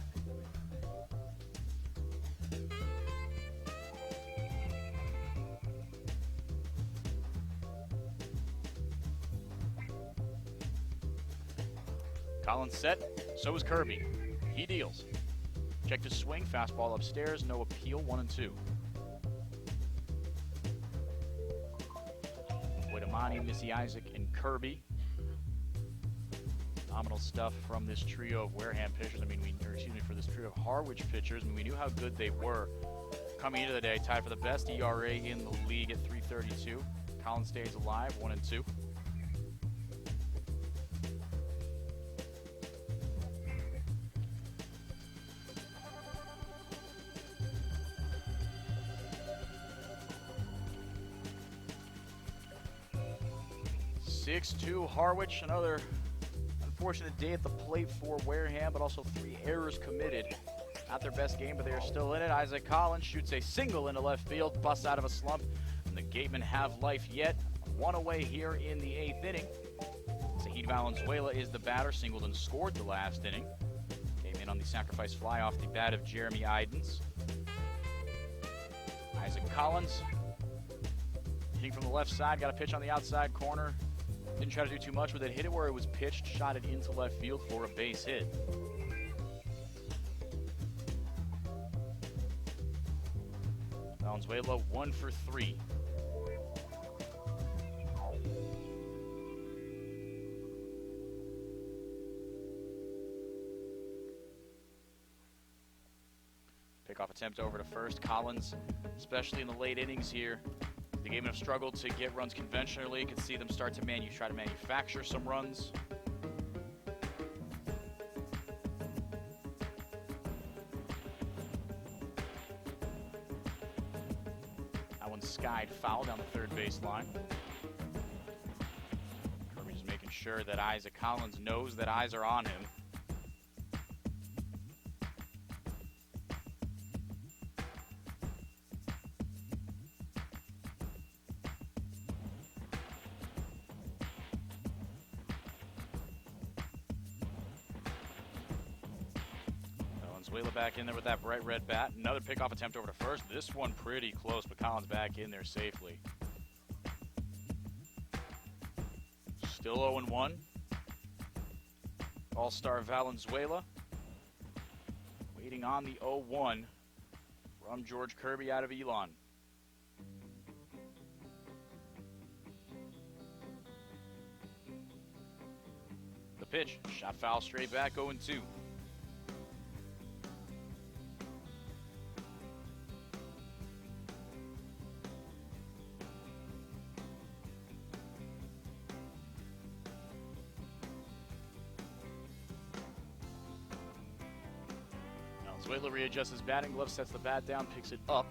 Collins set, so is Kirby. He deals. Check to swing, fastball upstairs, no appeal, 1-2. Waitamani, Missy Isaac, and Kirby. Phenomenal stuff from this trio of Wareham pitchers. For this trio of Harwich pitchers. We knew how good they were coming into the day. Tied for the best ERA in the league at 3.32. Collins stays alive, 1-2. Harwich, another unfortunate day at the plate for Wareham, but also 3 errors committed. Not their best game, but they are still in it. Isaac Collins shoots a single into left field, busts out of a slump, and the Gatemen have life yet. 1 away here in the 8th inning. Zahid Valenzuela is the batter, singled and scored the last inning. Came in on the sacrifice fly off the bat of Jeremy Idens. Isaac Collins hitting from the left side, got a pitch on the outside corner. Didn't try to do too much with it. Hit it where it was pitched, shot it into left field for a base hit. Valenzuela 1 for 3. Pickoff attempt over to first. Collins, especially in the late innings here. The Gatemen have struggled to get runs conventionally. You can see them start to try to manufacture some runs. one skied foul down the third baseline. Kirby just making sure that Isaac Collins knows that eyes are on him. Valenzuela back in there with that bright red bat. Another pickoff attempt over to first. This one pretty close, but Collins back in there safely. Still 0-1. All-star Valenzuela waiting on the 0-1 from George Kirby out of Elon. The pitch, shot foul straight back, 0-2. Valenzuela readjusts his batting glove, sets the bat down, picks it up.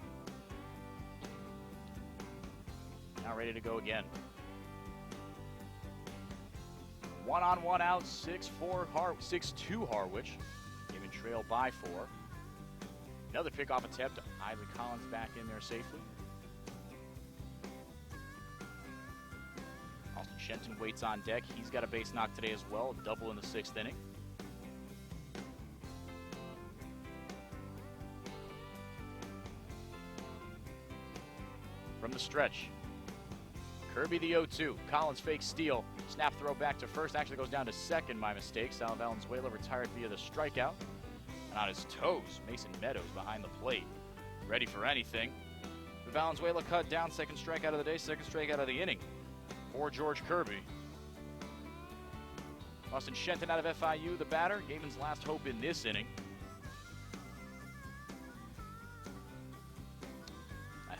Now ready to go again. 1-on-1 out, 6-2 Harwich. Even trail by 4. Another pickoff attempt. Isaac Collins back in there safely. Austin Shenton waits on deck. He's got a base knock today as well, a double in the 6th inning. From the stretch, Kirby the 0-2. Collins fake steal. Snap throw back to first. Actually goes down to second, my mistake. Sal Valenzuela retired via the strikeout. And on his toes, Mason Meadows behind the plate. Ready for anything. The Valenzuela cut down. Second strikeout of the day, second strikeout of the inning for George Kirby. Austin Shenton out of FIU, the batter. Gatemen's last hope in this inning.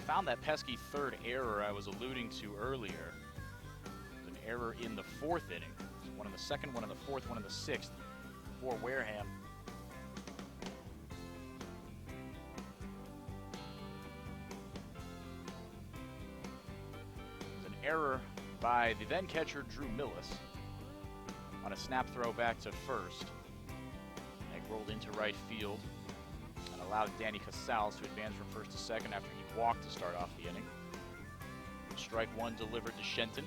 Found that pesky third error I was alluding to earlier. It was an error in the 4th inning. One in the 2nd, one in the 4th, one in the 6th for Wareham. It was an error by the then catcher Drew Millis on a snap throw back to first. Egg rolled into right field and allowed Danny Casals to advance from first to second after he walked to start off the inning. Strike one delivered to Shenton.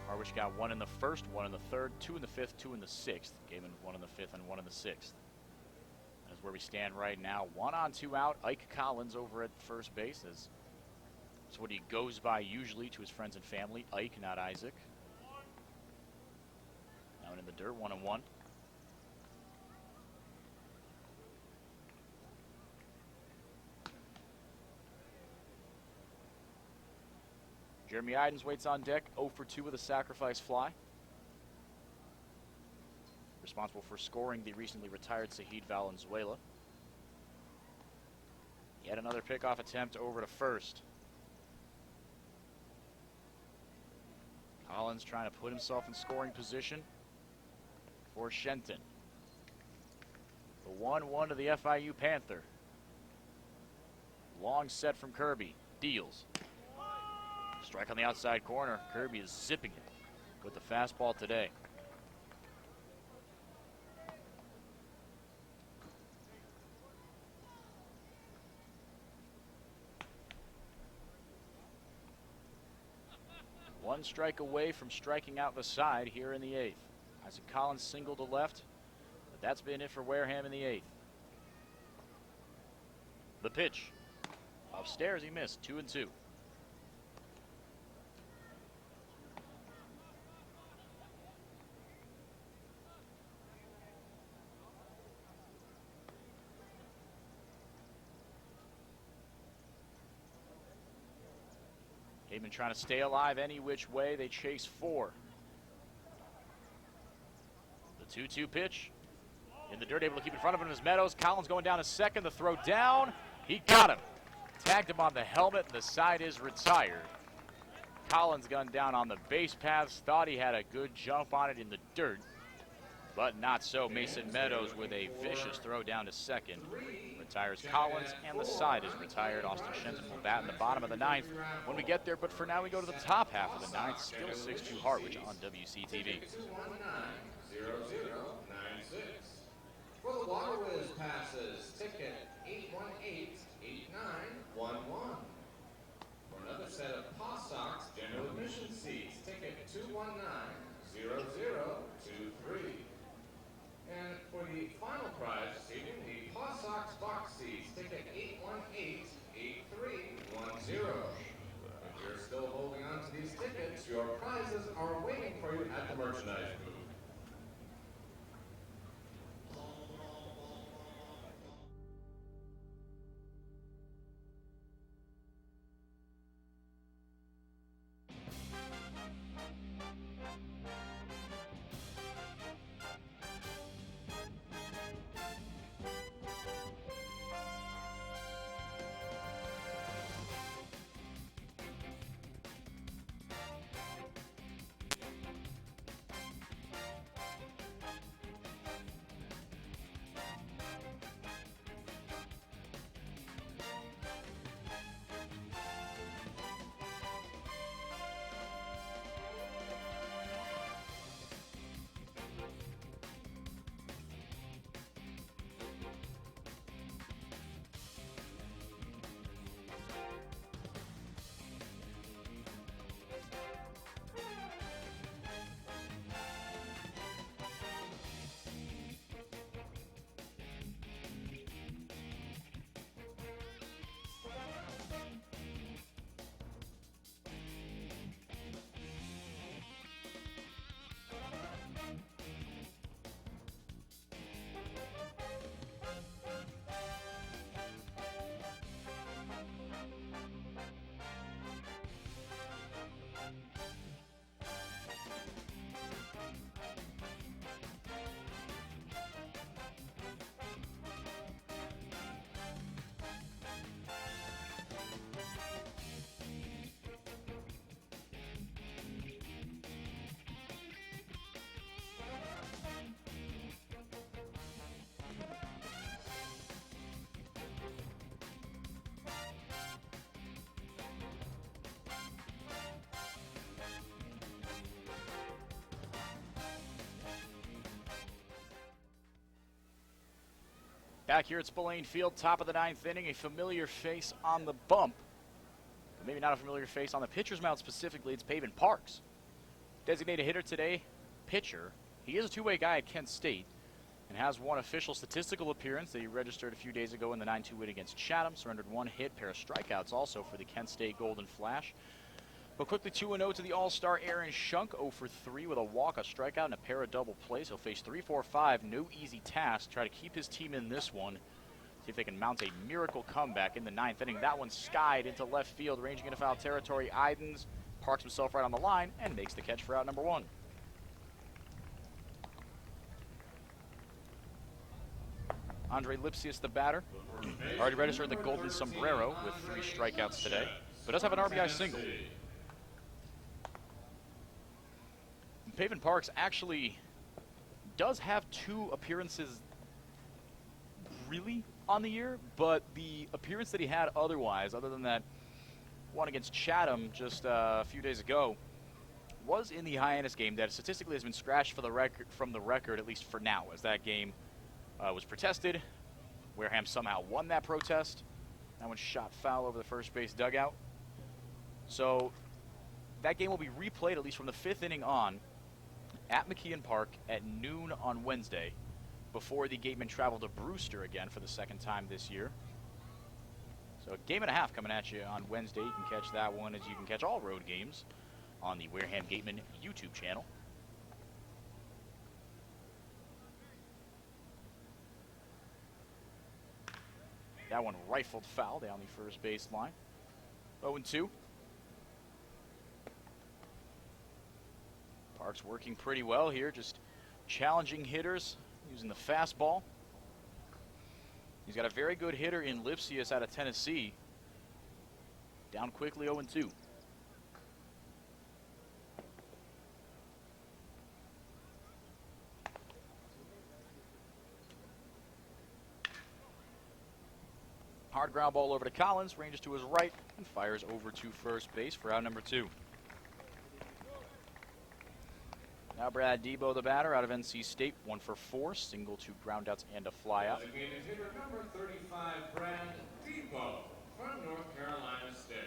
Harwich got one in the 1st, one in the 3rd, 2 in the 5th, 2 in the 6th. Gatemen 1 in the 5th and 1 in the 6th. That's where we stand right now. 1-on-2 out. Ike Collins over at first base. That's what he goes by usually to his friends and family. Ike, not Isaac. Now in the dirt, 1-1. Jeremy Idens waits on deck, 0 for 2 with a sacrifice fly. Responsible for scoring the recently retired Sahid Valenzuela. Yet another pickoff attempt over to first. Collins trying to put himself in scoring position for Shenton. The 1-1 to the FIU Panther. Long set from Kirby. Deals. Strike on the outside corner. Kirby is zipping it with the fastball today. One strike away from striking out the side here in the 8th. Isaac Collins single to left, but that's been it for Wareham in the 8th. The pitch. Upstairs he missed, 2-2. Gatemen trying to stay alive any which way. They chase 4. The 2-2 pitch. In the dirt, able to keep in front of him is Meadows. Collins going down to second. The throw down. He got him. Tagged him on the helmet, and the side is retired. Collins gunned down on the base paths. Thought he had a good jump on it in the dirt. But not so. Mason Meadows with a vicious throw down to second. Retires Collins, and the side is retired. Austin Shenton will bat in the bottom of the ninth when we get there. But for now, we go to the top half of the ninth. Still 6-2 Harwich on WCTV. 219-0096. For the Waterways passes, ticket 818-8911. For another set of Paw Sox general admission seats, ticket 219-0023. And for the final prize this evening, the Paw Sox box seats, ticket 818-8310. If you're still holding on to these tickets, your prizes are waiting for you at the merchandise booth. Back here at Spillane Field, top of the ninth inning, a familiar face on the bump. But maybe not a familiar face on the pitcher's mound specifically. It's Pavin Parks. Designated hitter today, pitcher. He is a two-way guy at Kent State and has one official statistical appearance that he registered a few days ago in the 9-2 win against Chatham. Surrendered one hit, pair of strikeouts also for the Kent State Golden Flash. But quickly 2-0 to the All-Star Aaron Shunk, 0 for 3 with a walk, a strikeout, and a pair of double plays. He'll face 3-4-5, no easy task. Try to keep his team in this one. See if they can mount a miracle comeback in the ninth inning. That one skied into left field, ranging into foul territory. Idens parks himself right on the line and makes the catch for out number one. Andre Lipsius, the batter, already registered the Golden Sombrero with 3 strikeouts today, but does have an RBI single. Pavin Parks actually does have 2 appearances really on the year, but the appearance that he had otherwise, other than that one against Chatham just a few days ago, was in the Hyannis game that statistically has been scratched for the record, from the record, at least for now, as that game was protested. Wareham somehow won that protest. That one shot foul over the first base dugout. So that game will be replayed, at least from the 5th inning on, at McKeon Park at noon on Wednesday, before the Gatemen travel to Brewster again for the 2nd time this year. So a game and a half coming at you on Wednesday. You can catch that one, as you can catch all road games on the Wareham Gatemen YouTube channel. That one rifled foul down the first baseline. 0-2. Parks working pretty well here, just challenging hitters, using the fastball. He's got a very good hitter in Lipsius out of Tennessee. Down quickly, 0-2. Hard ground ball over to Collins, ranges to his right, and fires over to first base for out number 2. Now Brad Debo, the batter, out of NC State, 1 for 4, single, 2 groundouts, and a flyout. Designated hitter number 35, Brad Debo from North Carolina State.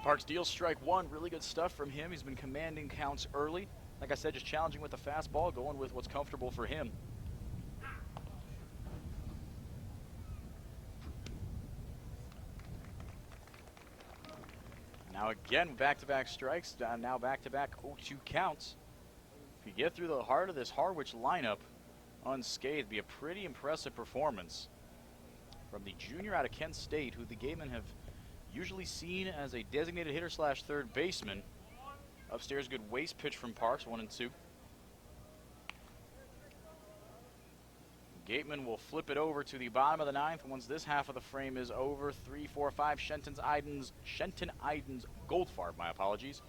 Parks deals strike 1. Really good stuff from him. He's been commanding counts early. Like I said, just challenging with the fastball, going with what's comfortable for him. Now again, back-to-back strikes. Now back-to-back 0-2 counts. If you get through the heart of this Harwich lineup unscathed, be a pretty impressive performance from the junior out of Kent State, who the Gatemen have usually seen as a designated hitter slash third baseman. Upstairs, good waste pitch from Parks, 1 and 2. Gatemen will flip it over to the bottom of the 9th once this half of the frame is over. 3-4-5, Shenton Idens Goldfarb, my apologies.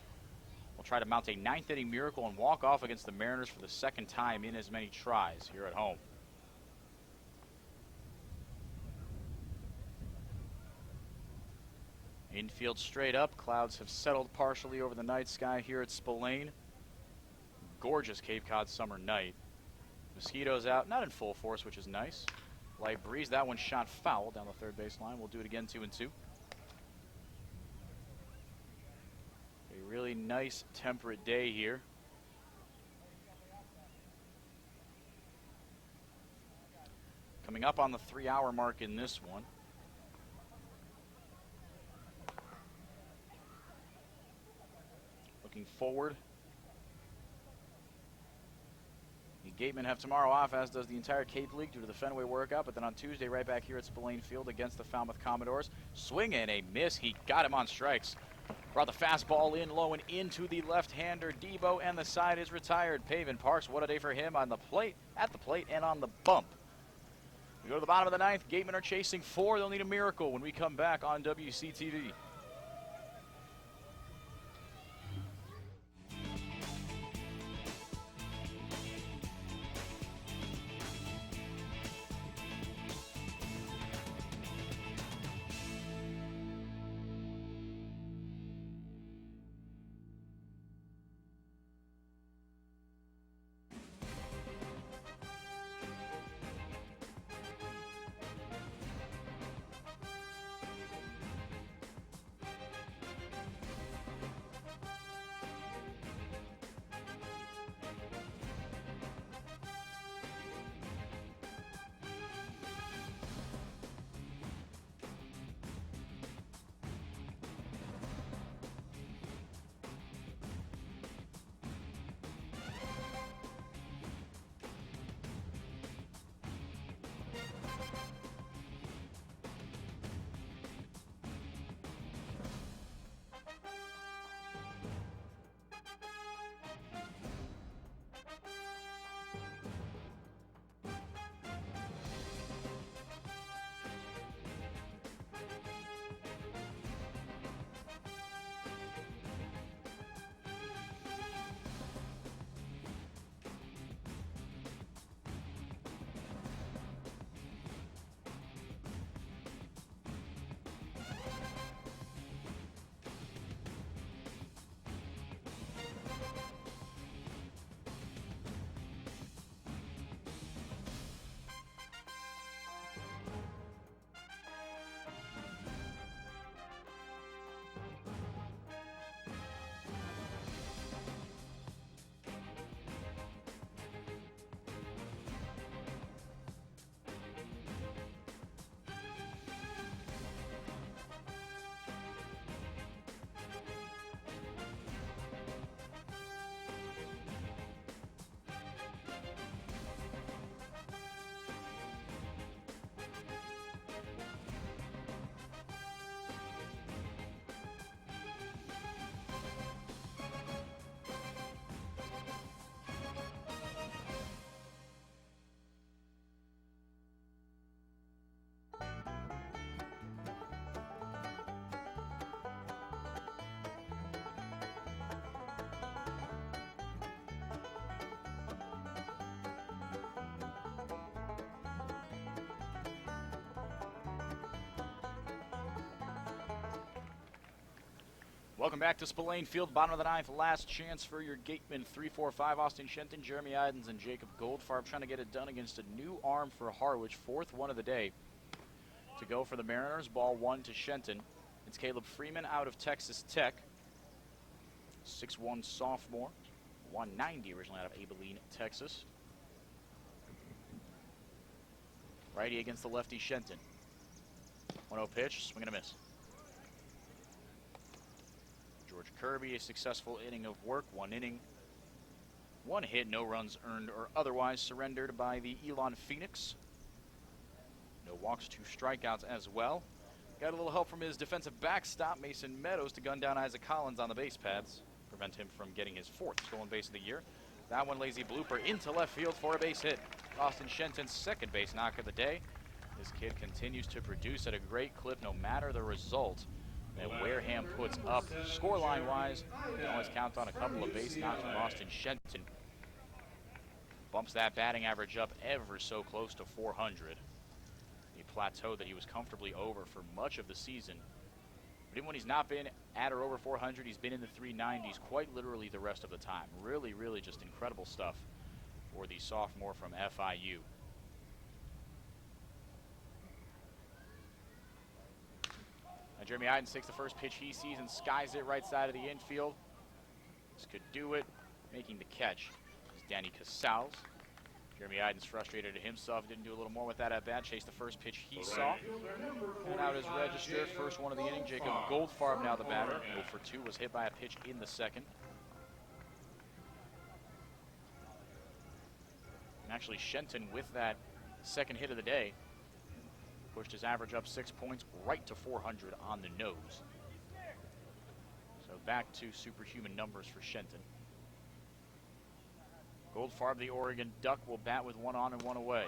Will try to mount a 9th inning miracle and walk off against the Mariners for the 2nd time in as many tries here at home. Infield straight up. Clouds have settled partially over the night sky here at Spillane. Gorgeous Cape Cod summer night. Mosquitoes out, not in full force, which is nice. Light breeze. That one shot foul down the third base line. We'll do it again, 2 and 2. A really nice temperate day here. Coming up on the 3-hour mark in this one. Looking forward. The Gatemen have tomorrow off, as does the entire Cape League due to the Fenway workout, but then on Tuesday right back here at Spillane Field against the Falmouth Commodores. Swing and a miss. He got him on strikes. Brought the fastball in low and into the left-hander Debo, and the side is retired. Pavin Parks, what a day for him on the plate, at the plate, and on the bump. We go to the bottom of the 9th. Gatemen are chasing 4. They'll need a miracle when we come back on WCTV. Welcome back to Spillane Field, bottom of the ninth, last chance for your Gatemen. 3-4-5, Austin Shenton, Jeremy Idens, and Jacob Goldfarb trying to get it done against a new arm for Harwich, fourth one of the day. To go for the Mariners, ball one to Shenton. It's Caleb Freeman out of Texas Tech. 6'1 sophomore, 190 originally out of Abilene, Texas. Righty against the lefty Shenton. 1-0 pitch, swing and a miss. George Kirby, a successful inning of work, one inning. One hit, no runs earned or otherwise surrendered by the Elon Phoenix. No walks, 2 strikeouts as well. Got a little help from his defensive backstop, Mason Meadows, to gun down Isaac Collins on the base paths. Prevent him from getting his 4th stolen base of the year. That one lazy blooper into left field for a base hit. Austin Shenton's second base knock of the day. This kid continues to produce at a great clip no matter the result that Wareham puts up. Scoreline-wise, you can always count on a couple of base knocks from Austin Shenton. Bumps that batting average up ever so close to 400. A plateau that he was comfortably over for much of the season. But even when he's not been at or over 400, he's been in the 390s quite literally the rest of the time. Really, really just incredible stuff for the sophomore from FIU. Jeremy Idens takes the first pitch he sees and skies it right side of the infield. This could do it. Making the catch is Danny Casals. Jeremy Idens frustrated at himself. Didn't do a little more with that at bat. Chased the first pitch he saw. And out is registered. First one of the inning. Jacob Goldfarb now the batter. 0 for 2 was hit by a pitch in the second. And actually Shenton with that second hit of the day pushed his average up 6 points right to 400 on the nose. So back to superhuman numbers for Shenton. Goldfarb, the Oregon Duck, will bat with 1 on and 1 away.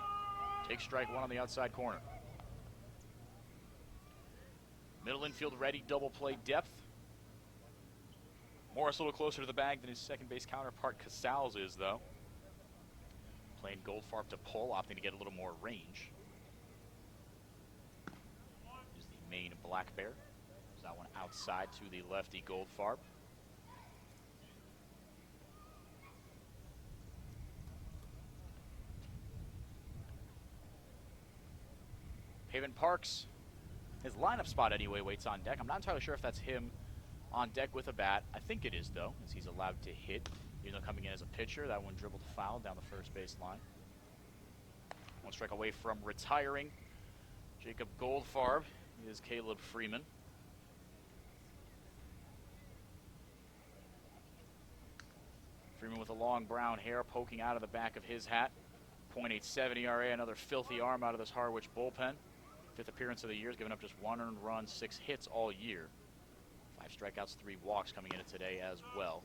Take strike 1 on the outside corner. Middle infield ready, double play depth. Morris a little closer to the bag than his second base counterpart Casals is, though. Playing Goldfarb to pull, opting to get a little more range. Main Black Bear. There's that one outside to the lefty Goldfarb. Pavin Parks, his lineup spot anyway, waits on deck. I'm not entirely sure if that's him on deck with a bat. I think it is, though, as he's allowed to hit. Even though coming in as a pitcher, that one dribbled foul down the first base line. 1 strike away from retiring. Jacob Goldfarb is Caleb Freeman. Freeman with a long brown hair poking out of the back of his hat. .87 ERA, another filthy arm out of this Harwich bullpen. 5th appearance of the year, has given up just 1 earned run, 6 hits all year. 5 strikeouts, 3 walks coming in today as well.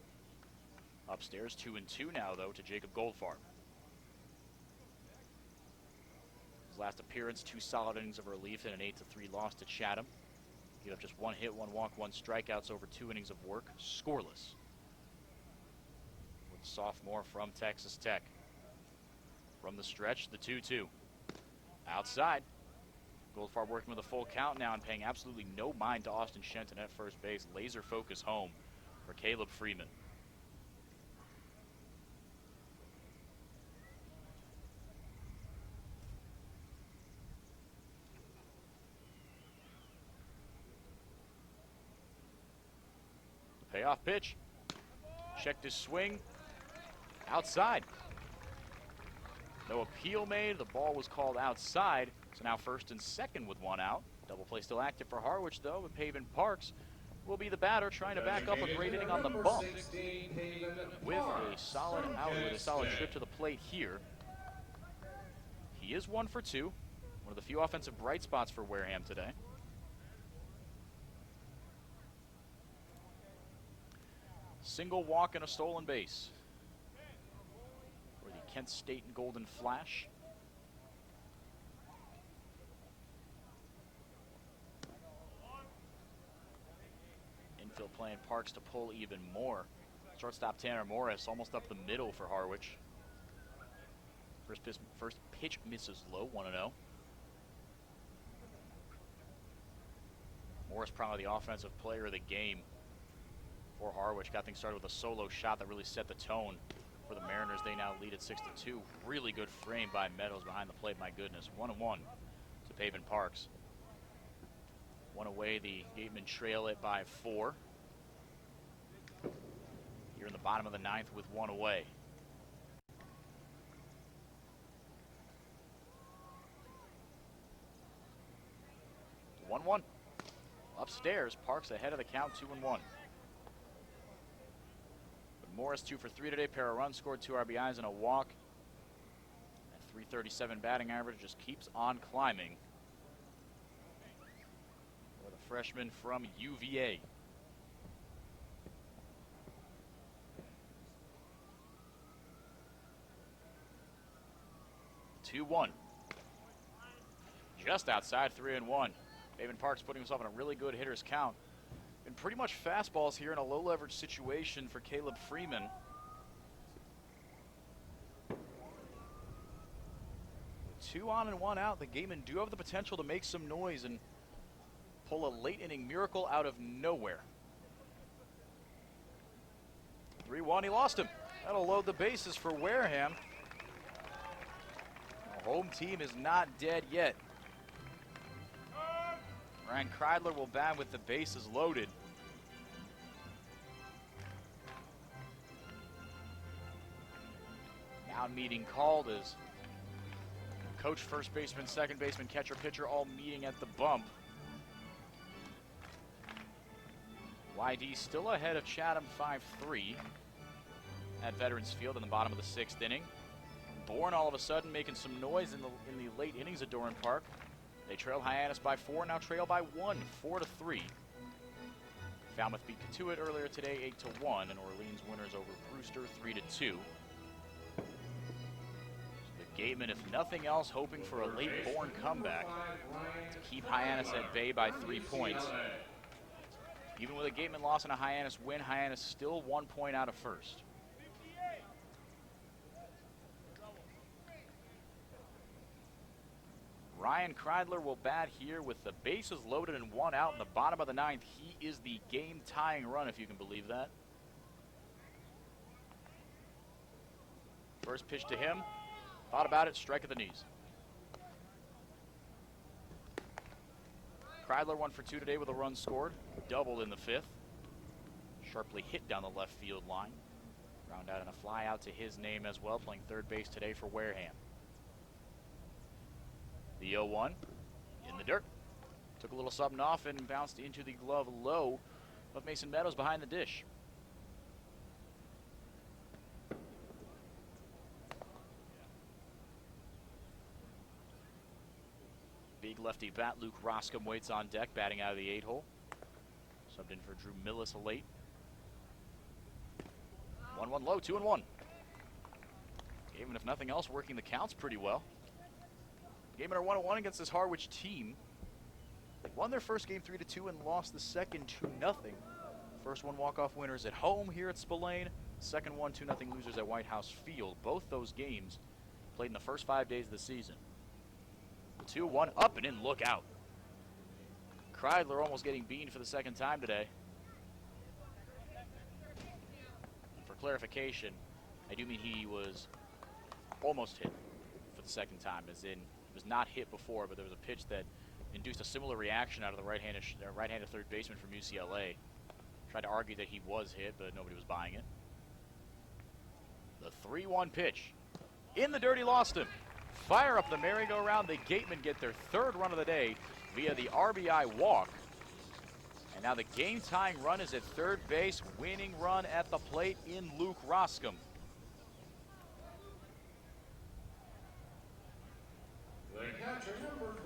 Upstairs, 2-2 now, though, to Jacob Goldfarb. His last appearance, 2 solid innings of relief and an 8-3 loss to Chatham. Gave up just 1 hit, 1 walk, 1 strikeouts over 2 innings of work. Scoreless. With the sophomore from Texas Tech. From the stretch, the 2-2. Outside. Goldfarb working with a full count now and paying absolutely no mind to Austin Shenton at first base. Laser focus home for Caleb Freeman. Payoff pitch. Checked his swing. Outside. No appeal made. The ball was called outside. So now first and second with 1 out. Double play still active for Harwich, though, with Pavin Parks will be the batter trying to back up a great inning on the bump. With a solid out, with a solid trip to the plate here. He is 1 for 2. One of the few offensive bright spots for Wareham today. Single walk and a stolen base for the Kent State and Golden Flash. Infield playing Parks to pull even more. Shortstop Tanner Morris almost up the middle for Harwich. First pitch misses low, 1-0. Morris probably the offensive player of the game for Harwich. Got things started with a solo shot that really set the tone for the Mariners. They now lead at 6-2. Really good frame by Meadows behind the plate. My goodness, 1-1 to Pavin Parks. One away, the Gatemen trail it by 4. Here in the bottom of the 9th with 1 away. It's 1-1. Upstairs, Parks ahead of the count, 2-1. But Morris 2 for 3 today. Pair of runs scored, 2 RBIs and a walk. That 337 batting average just keeps on climbing for the freshman from UVA. Two-one. Just outside, 3-1. Pavin Parks putting himself in a really good hitter's count. And pretty much fastballs here in a low leverage situation for Caleb Freeman. 2 on and 1 out. The Gatemen do have the potential to make some noise and pull a late inning miracle out of nowhere. 3-1, he lost him. That'll load the bases for Wareham. The home team is not dead yet. Ryan Kreidler will bat with the bases loaded. Now meeting called as coach, first baseman, second baseman, catcher, pitcher all meeting at the bump. YD still ahead of Chatham 5-3 at Veterans Field in the bottom of the 6th inning. Bourne all of a sudden making some noise in the late innings at Doran Park. They trailed Hyannis by 4, now trail by 1, 4-3. Falmouth beat Catuit earlier today, 8-1, and Orleans winners over Brewster, 3-2. The Gatemen, if nothing else, hoping for a late Bourne comeback to keep Hyannis at bay by 3 points. Even with a Gatemen loss and a Hyannis win, Hyannis still 1 point out of first. Ryan Kreidler will bat here with the bases loaded and 1 out in the bottom of the 9th. He is the game-tying run, if you can believe that. First pitch to him. Thought about it, strike at the knees. Kreidler 1 for 2 today with a run scored. Doubled in the 5th. Sharply hit down the left field line. Ground out and a fly out to his name as well, playing third base today for Wareham. The 0-1 in the dirt. Took a little something off and bounced into the glove low of Mason Meadows behind the dish. Big lefty bat Luke Roscom waits on deck, batting out of the 8-hole. Subbed in for Drew Millis late. 1-1 low, 2-1. Even if nothing else, working the counts pretty well. Gatemen are 1-1 against this Harwich team. They won their first game 3-2 and lost the second 2-0. First one walk-off winners at home here at Spillane. Second one 2-0 losers at White House Field. Both those games played in the first 5 days of the season. 2-1 up and in, look out. Kreidler almost getting beaned for the second time today. And for clarification, I do mean he was almost hit for the second time, as in was not hit before, but there was a pitch that induced a similar reaction out of the right-handed third baseman from UCLA. Tried to argue that he was hit, but nobody was buying it. The 3-1 pitch. In the dirt, he lost him. Fire up the merry-go-round. The Gatemen get their 3rd run of the day via the RBI walk. And now the game-tying run is at third base. Winning run at the plate in Luke Roscom.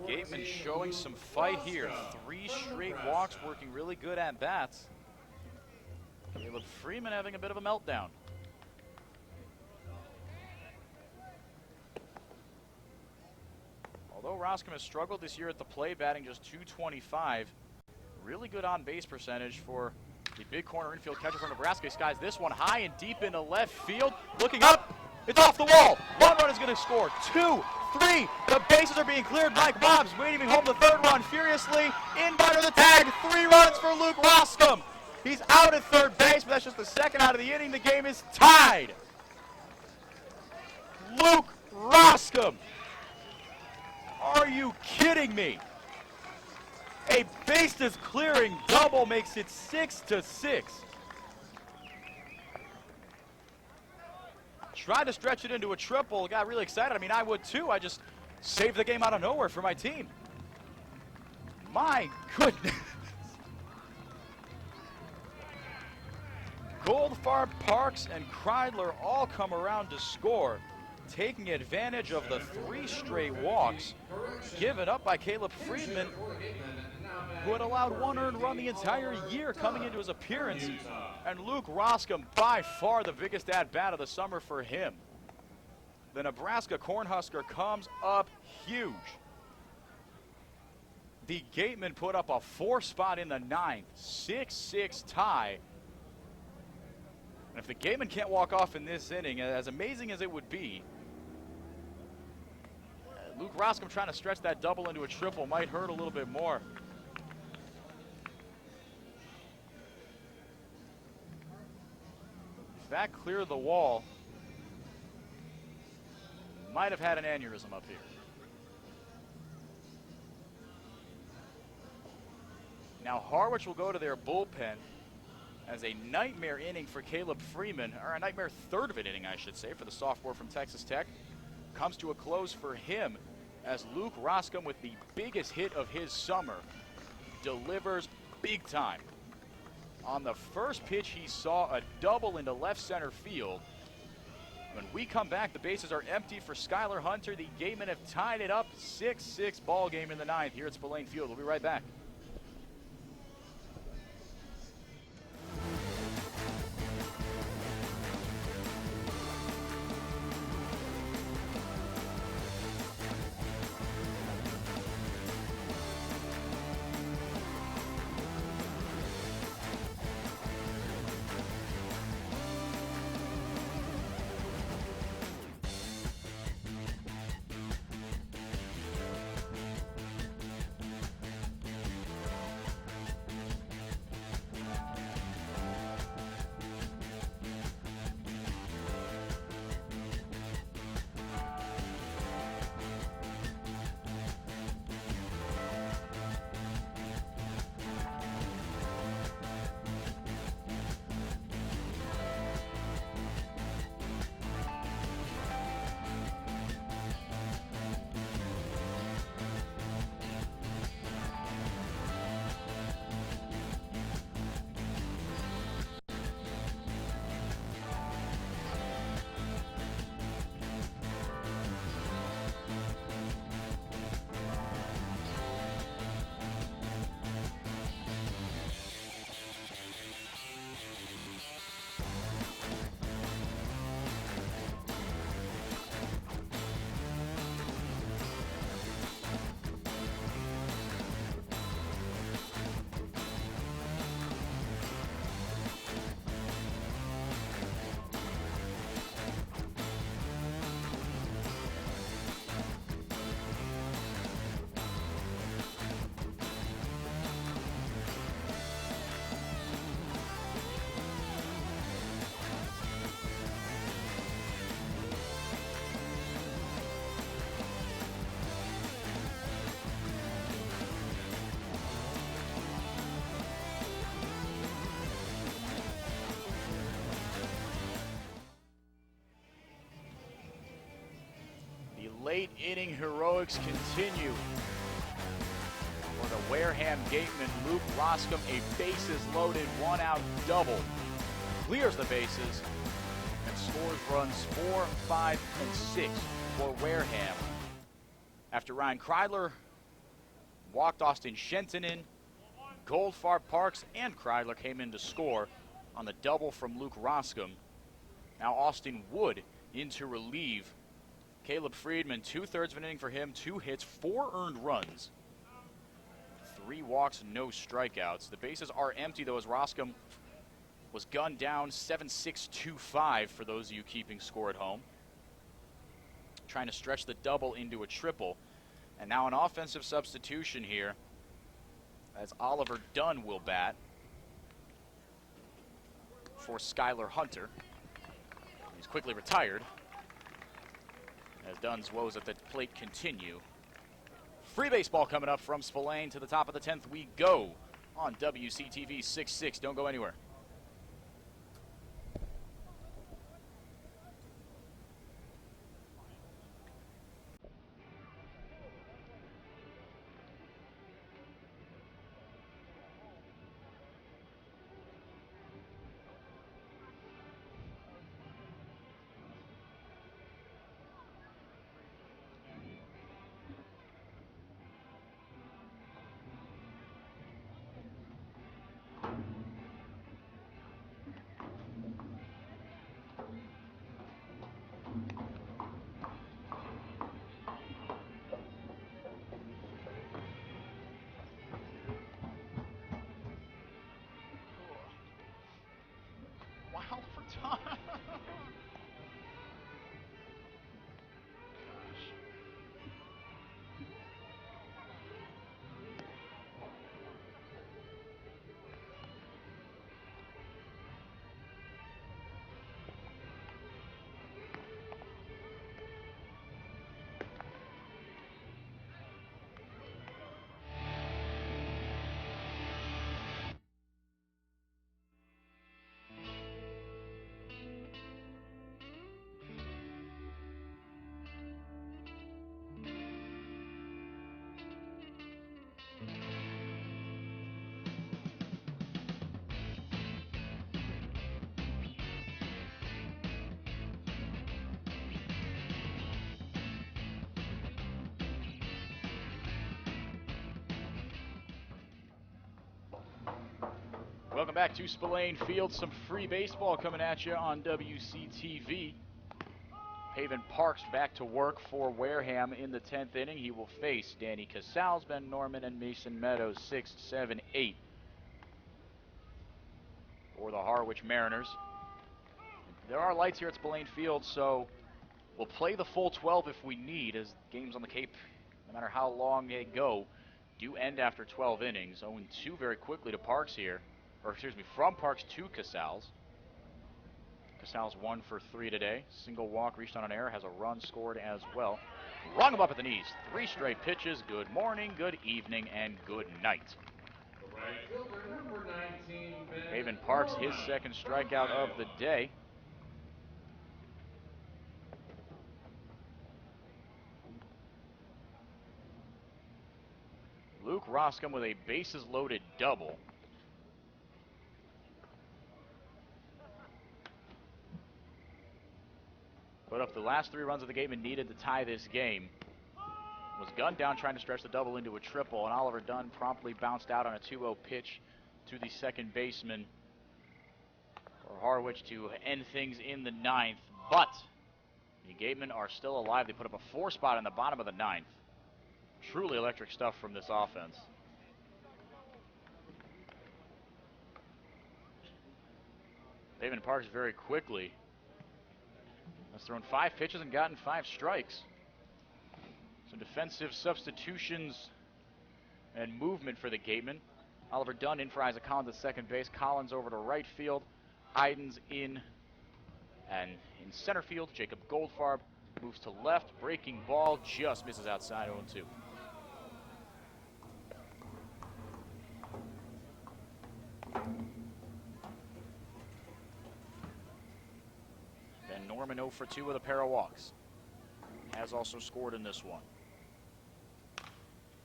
Gatemen showing some fight here. 3 straight walks, working really good at bats. Caleb Freeman having a bit of a meltdown. Although Roscom has struggled this year at the plate, batting just .225, really good on-base percentage for the big corner infield catcher from Nebraska. Skies this one high and deep into left field. Looking up, it's off the wall. 1 run is going to score. 2, 3, the bases are being cleared. Mike Bob's waiting home the 3rd run furiously. In by the tag, 3 runs for Luke Roscom. He's out at third base, but that's just the second out of the inning. The game is tied. Luke Roscom. Are you kidding me? A bases clearing double makes it 6-6. Tried to stretch it into a triple, got really excited. I mean, I would too. I just saved the game out of nowhere for my team. My goodness. Goldfarb, Parks, and Kreidler all come around to score, taking advantage of the 3 straight walks given up by Caleb Friedman, who had allowed 1 earned run the entire year coming into his appearance. And Luke Roscom, by far the biggest at-bat of the summer for him. The Nebraska Cornhusker comes up huge. The Gatemen put up a 4 spot in the 9th, 6-6 tie. And if the Gatemen can't walk off in this inning, as amazing as it would be, Luke Roscom trying to stretch that double into a triple might hurt a little bit more. If that cleared the wall, might have had an aneurysm up here. Now Harwich will go to their bullpen as a nightmare inning for Caleb Freeman, or a nightmare third of an inning, I should say, for the sophomore from Texas Tech. Comes to a close for him as Luke Roscom, with the biggest hit of his summer, delivers big time. On the first pitch, he saw a double into left center field. When we come back, the bases are empty for Skylar Hunter. The Gatemen have tied it up, 6-6 ball game in the 9th here at Spillane Field. We'll be right back. Late inning heroics continue for the Wareham Gatemen. Luke Roscom, a bases loaded 1-out double, clears the bases and scores runs 4, 5, and 6 for Wareham. After Ryan Kreidler walked Austin Shenton in, Goldfarb, Parks, and Kreidler came in to score on the double from Luke Roscom. Now Austin Wood in to relieve Caleb Friedman. 2/3 of an inning for him, 2 hits, 4 earned runs, 3 walks, no strikeouts. The bases are empty though, as Roscom was gunned down. 7-6-2-5 for those of you keeping score at home. Trying to stretch the double into a triple. And now an offensive substitution here as Oliver Dunn will bat. for Skylar Hunter. He's quickly retired as Dunn's woes at the plate continue. Free baseball coming up from Spillane. To the top of the 10th we go on WCTV 6-6. Don't go anywhere. Wow, for time. Welcome back to Spillane Field. Some free baseball coming at you on WCTV. Haven Parks back to work for Wareham in the 10th inning. He will face Danny Casals, Ben Norman, and Mason Meadows, 6, 7, 8 for the Harwich Mariners. There are lights here at Spillane Field, so we'll play the full 12 if we need, as games on the Cape, no matter how long they go, do end after 12 innings. 0-2 very quickly to Parks here. Or excuse me, from Parks to Casals. Casals 1 for 3 today. Single walk, reached on an error, has a run scored as well. Rung him up at the knees. 3 straight pitches. Good morning, good evening, and good night. The right fielder, number 19, Ben Haven Parks, his Norman second from strikeout of the Iowa. day. Luke Roscom with a bases loaded double. Put up the last 3 runs of the Gatemen needed to tie this game. Was gunned down trying to stretch the double into a triple, and Oliver Dunn promptly bounced out on a 2-0 pitch to the second baseman for Harwich to end things in the 9th. But the Gatemen are still alive. They put up a 4 spot in the bottom of the 9th. Truly electric stuff from this offense. Haven Parks very quickly has thrown 5 pitches and gotten 5 strikes. Some defensive substitutions and movement for the Gatemen. Oliver Dunn in for Isaac Collins at second base. Collins over to right field. Idens in and in center field. Jacob Goldfarb moves to left. Breaking ball just misses outside. 0-2. Ben Norman 0 for 2 with a pair of walks. Has also scored in this one.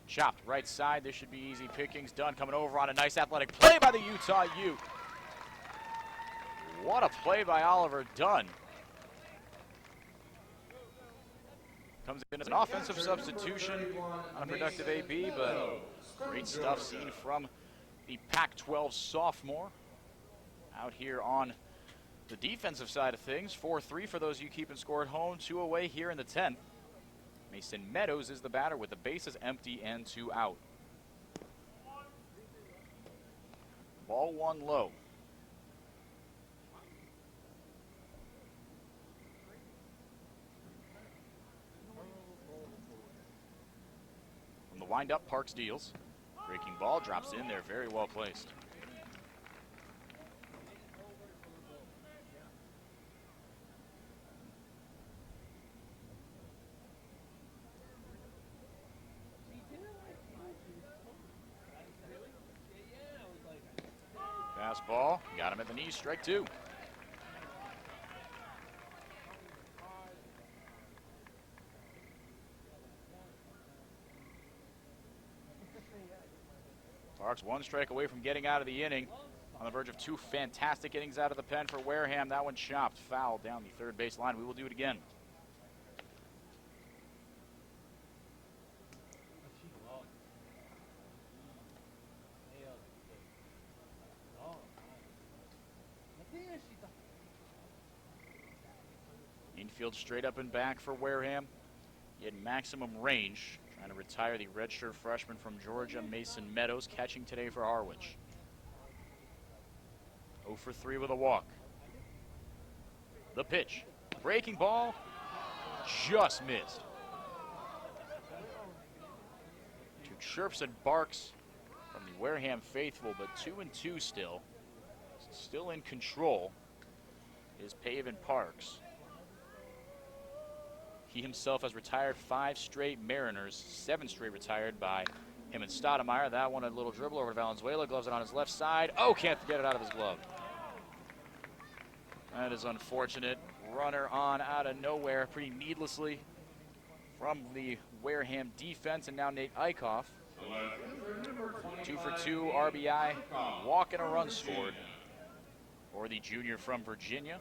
Chopped right side. This should be easy pickings. Dunn coming over on a nice athletic play by the Utah Ute. What a play by Oliver Dunn. Comes in as an offensive substitution on a productive AB, but great stuff seen from the Pac-12 sophomore out here on the defensive side of things. 4-3 for those you keeping score at home. 2 away here in the 10th. Mason Meadows is the batter with the bases empty and 2 out. Ball 1 low. From the windup, Parks deals. Breaking ball drops in there, very well placed. ball. Got him at the knees, strike 2. Parks 1 strike away from getting out of the inning. On the verge of 2 fantastic innings out of the pen for Wareham. That one chopped foul down the third base line. We will do it again. Infield straight up and back for Wareham. He had maximum range. Trying to retire the redshirt freshman from Georgia, Mason Meadows, catching today for Harwich. 0 for 3 with a walk. The pitch. Breaking ball. Just missed. 2 chirps and barks from the Wareham faithful, but 2-2 still. Still in control is Pavin Parks. He himself has retired 5 straight Mariners, 7 straight retired by him and Stoudemire. That one, a little dribble over to Valenzuela, gloves it on his left side. Oh, can't get it out of his glove. That is unfortunate. Runner on out of nowhere pretty needlessly from the Wareham defense, and now Nate Eichhoff. 2 for 2 RBI, walk and a run scored for the junior from Virginia.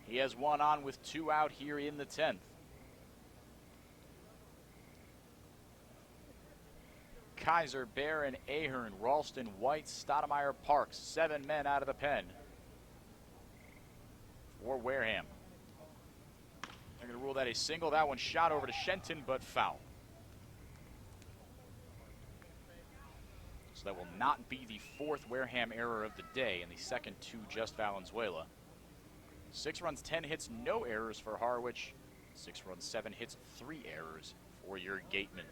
He has 1 on with 2 out here in the 10th. Kaiser, Barron, Ahern, Ralston, White, Stoudemire, Parks. 7 men out of the pen for Wareham. They're going to rule that a single. That one shot over to Shenton, but foul. So that will not be the 4th Wareham error of the day, and the second to just Valenzuela. 6 runs, 10 hits, no errors for Harwich. 6 runs, 7 hits, 3 errors for your Gatemen.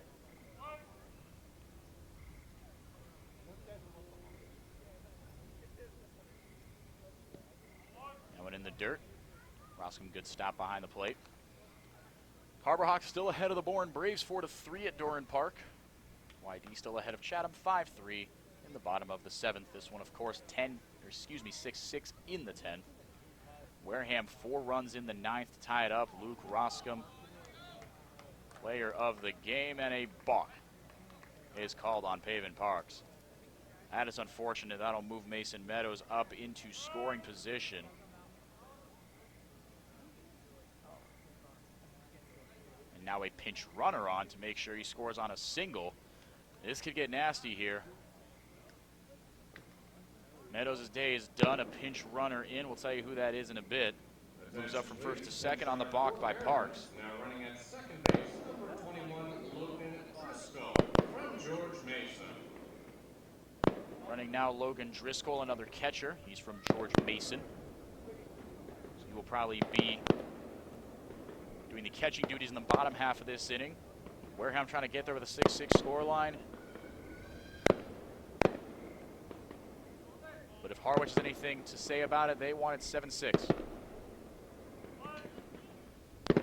That one in the dirt. Roscombe, good stop behind the plate. Harbor Hawks still ahead of the Bourne Braves 4-3 at Doran Park. YD still ahead of Chatham 5-3 in the bottom of the 7th. This one, of course, 6-6 in the 10th. Wareham 4 runs in the 9th to tie it up. Luke Roscombe, player of the game, and a balk is called on Pavin Parks. That is unfortunate. That'll move Mason Meadows up into scoring position. And now a pinch runner on to make sure he scores on a single. This could get nasty here. Meadows' day is done. A pinch runner in. We'll tell you who that is in a bit. Moves up from first to second on the balk by Parks. Now running at second base, number 21, Logan Driscoll from George Mason. Running now Logan Driscoll, another catcher. He's from George Mason. So he will probably be doing the catching duties in the bottom half of this inning. Wareham trying to get there with a 6-6 scoreline. But if Harwich has anything to say about it, they want it 7-6. The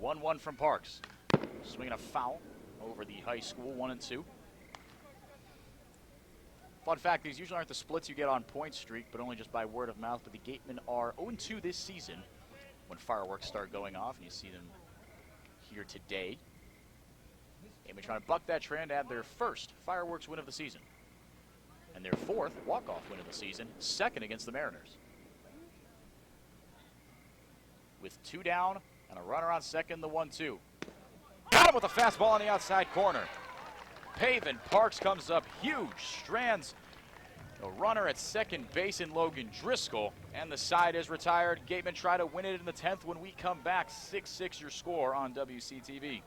1-1 from Parks. Swinging a foul over the high school, 1-2. Fun fact, these usually aren't the splits you get on Point Streak, but only just by word of mouth. But the Gatemen are 0-2 this season when fireworks start going off, and you see them here today. Gatemen trying to buck that trend, add their first fireworks win of the season. And their 4th walk-off win of the season, 2nd against the Mariners. With 2 down and a runner on second, the 1-2. Got him with a fastball on the outside corner. Pavin Parks comes up huge, strands a runner at second base in Logan Driscoll, and the side is retired. Gatemen try to win it in the 10th when we come back. 6-6 your score on WCTV.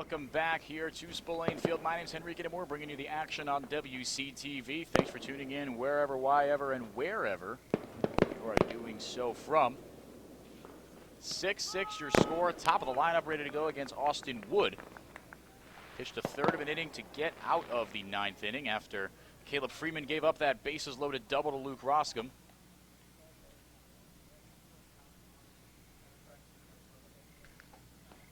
Welcome back here to Spillane Field. My name's Henrique Demore, bringing you the action on WCTV. Thanks for tuning in wherever, whyever, and wherever you are doing so from. 6-6 your score, top of the lineup, ready to go against Austin Wood. Pitched a third of an inning to get out of the ninth inning after Caleb Freeman gave up that bases-loaded double to Luke Roscom.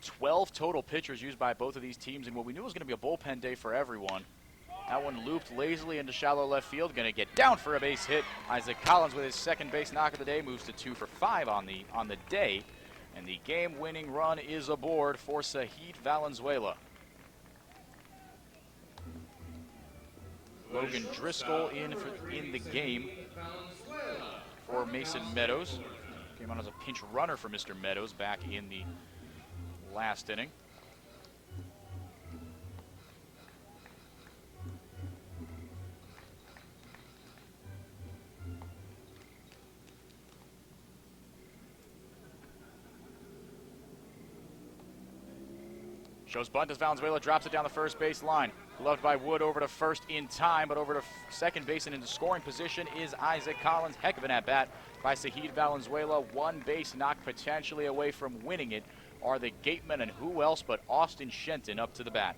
12 total pitchers used by both of these teams in what we knew was going to be a bullpen day for everyone. That one looped lazily into shallow left field, going to get down for a base hit. Isaac Collins with his second base knock of the day moves to 2 for 5 on the day, and the game-winning run is aboard for Sahid Valenzuela. Logan Driscoll in the game for Mason Meadows. Came on as a pinch runner for Mr. Meadows back in the last inning. Shows bunt as Valenzuela drops it down the first base line. Gloved by Wood over to first in time, but over to second base and into scoring position is Isaac Collins. Heck of an at-bat by Sahid Valenzuela. One base knock potentially away from winning it are the Gatemen, and who else but Austin Shenton up to the bat.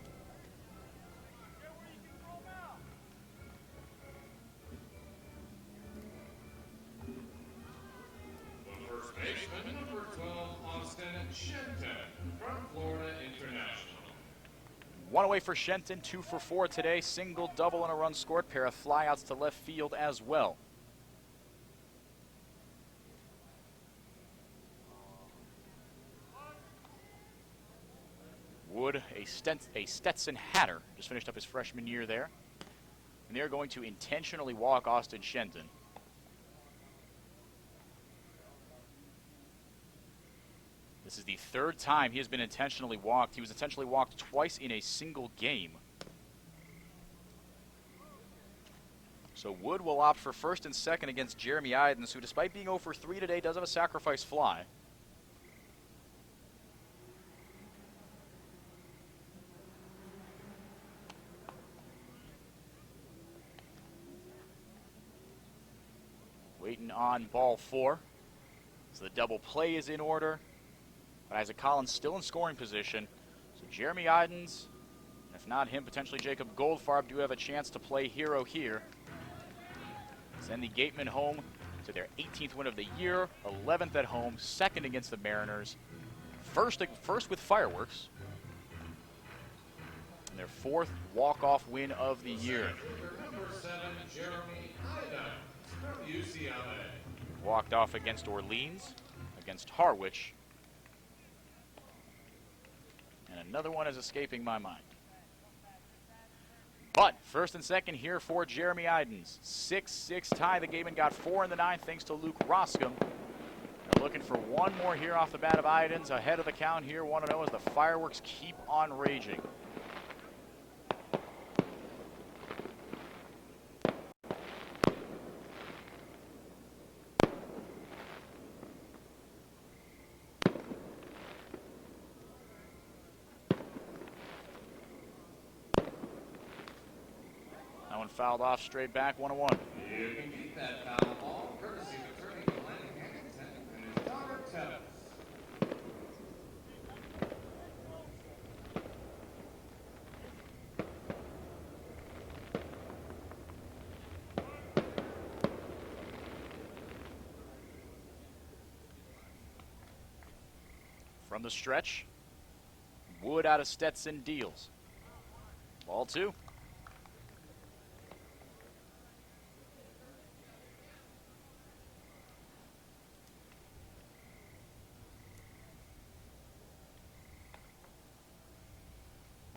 The first baseman, number 12, Austin Shenton from Florida International. One away for Shenton, 2 for 4 today. Single, double, and a run scored. Pair of flyouts to left field as well. Wood, a Stetson Hatter, just finished up his freshman year there. And they're going to intentionally walk Austin Shenton. This is the third time he has been intentionally walked. He was intentionally walked twice in a single game. So Wood will opt for first and second against Jeremy Idens, who despite being 0 for 3 today does have a sacrifice fly. Waiting on ball 4. So the double play is in order. But Isaac Collins still in scoring position. So Jeremy Idens, and if not him, potentially Jacob Goldfarb do have a chance to play hero here. Send the Gatemen home to their 18th win of the year, 11th at home, second against the Mariners, first with fireworks, and their 4th walk-off win of the year. Number 7, Jeremy Idens from UCLA. Walked off against Orleans, against Harwich, and another one is escaping my mind. But first and second here for Jeremy Idens. 6-6 tie. The Gatemen got 4 in the 9th thanks to Luke Roscom. They're looking for one more here off the bat of Idens. Ahead of the count here, 1-0 as the fireworks keep on raging. Fouled off straight back, 1-1. You can keep that foul ball, courtesy of attorney Glenn Hamilton and his daughter Tevis. From the stretch, Wood out of Stetson deals. Ball 2.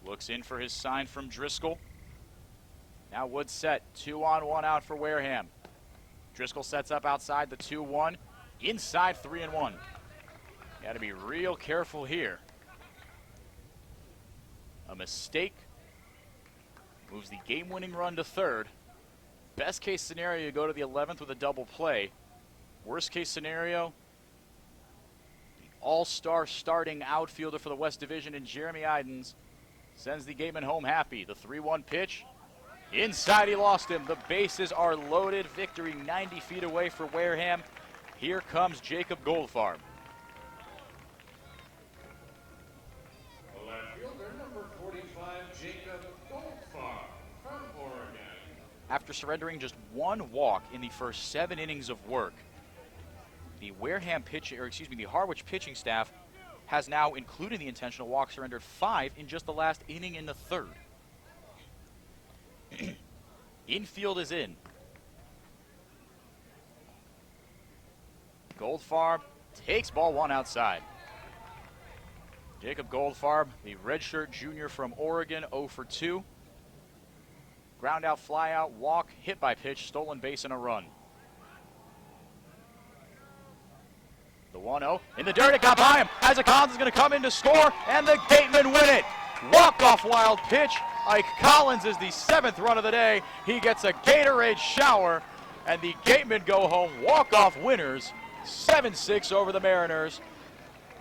Looks in for his sign from Driscoll. Now Wood set. 2 on, 1 out for Wareham. Driscoll sets up outside the 2-1. Inside 3-1. Got to be real careful here. A mistake moves the game-winning run to third. Best case scenario, you go to the 11th with a double play. Worst case scenario, the all-star starting outfielder for the West Division in Jeremy Idens sends the Gatemen home happy. The 3-1 pitch. Inside, he lost him. The bases are loaded. Victory 90 feet away for Wareham. Here comes Jacob Goldfarb. The left fielder, number 45, Jacob Goldfarb from Oregon. After surrendering just one walk in the first 7 innings of work, the Harwich pitching staff has now, including the intentional walk, surrendered 5 in just the last inning in the 3rd. Infield is in. Goldfarb takes ball 1 outside. Jacob Goldfarb, the redshirt junior from Oregon, 0 for 2. Ground out, fly out, walk, hit by pitch, stolen base, and a run. The 1-0 in the dirt, it got by him. Isaac Collins is going to come in to score, and the Gatemen win it. Walk-off wild pitch. Ike Collins is the 7th run of the day. He gets a Gatorade shower, and the Gatemen go home walk-off winners, 7-6 over the Mariners.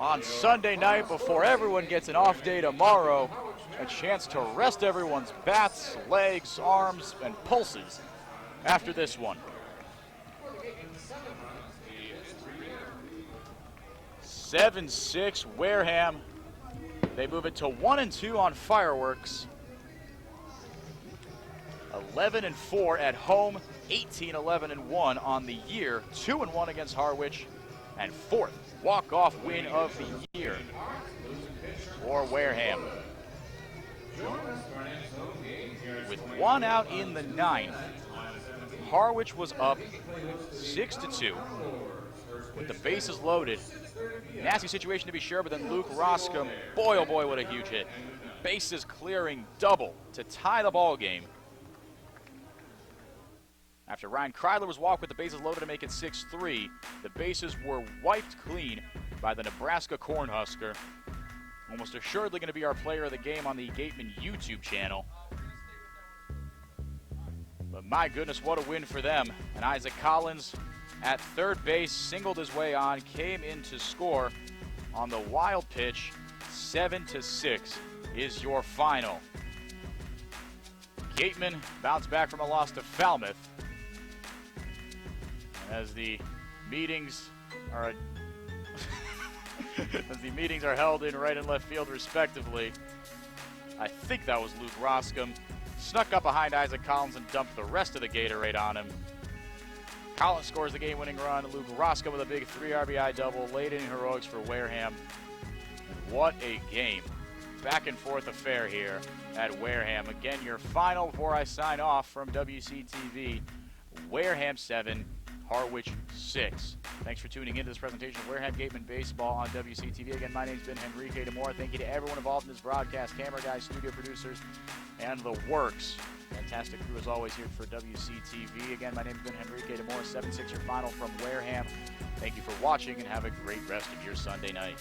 On Sunday night, before everyone gets an off day tomorrow, a chance to rest everyone's bats, legs, arms, and pulses after this one. 7-6 Wareham. They move it to 1-2 on fireworks. 11-4 at home, 18-11-1 on the year, 2-1 against Harwich, and 4th walk-off win of the year for Wareham. With 1 out in the 9th, Harwich was up 6-2 with the bases loaded. Nasty situation to be sure, but then Luke Roscom, boy oh boy, what a huge hit. Bases clearing double to tie the ball game. After Ryan Kreidler was walked with the bases loaded to make it 6-3, the bases were wiped clean by the Nebraska Cornhusker. Almost assuredly going to be our player of the game on the Gatemen YouTube channel. But my goodness, what a win for them. And Isaac Collins at third base singled his way on, came in to score on the wild pitch. 7-6 is your final. Gatemen bounce back from a loss to Falmouth. As the meetings are held in right and left field respectively. I think that was Luke Roscom. Snuck up behind Isaac Collins and dumped the rest of the Gatorade on him. Collins scores the game-winning run. Luke Roscom with a big 3 RBI double. Late inning heroics for Wareham. What a game. Back and forth affair here at Wareham. Again, your final before I sign off from WCTV. Wareham 7, Harwich 6. Thanks for tuning into this presentation of Wareham Gatemen Baseball on WCTV. Again, my name's been Henrique Demore. Thank you to everyone involved in this broadcast, camera guys, studio producers, and the works. Fantastic crew as always here for WCTV. Again, my name's been Henrique Demore. 7-6 your final from Wareham. Thank you for watching and have a great rest of your Sunday night.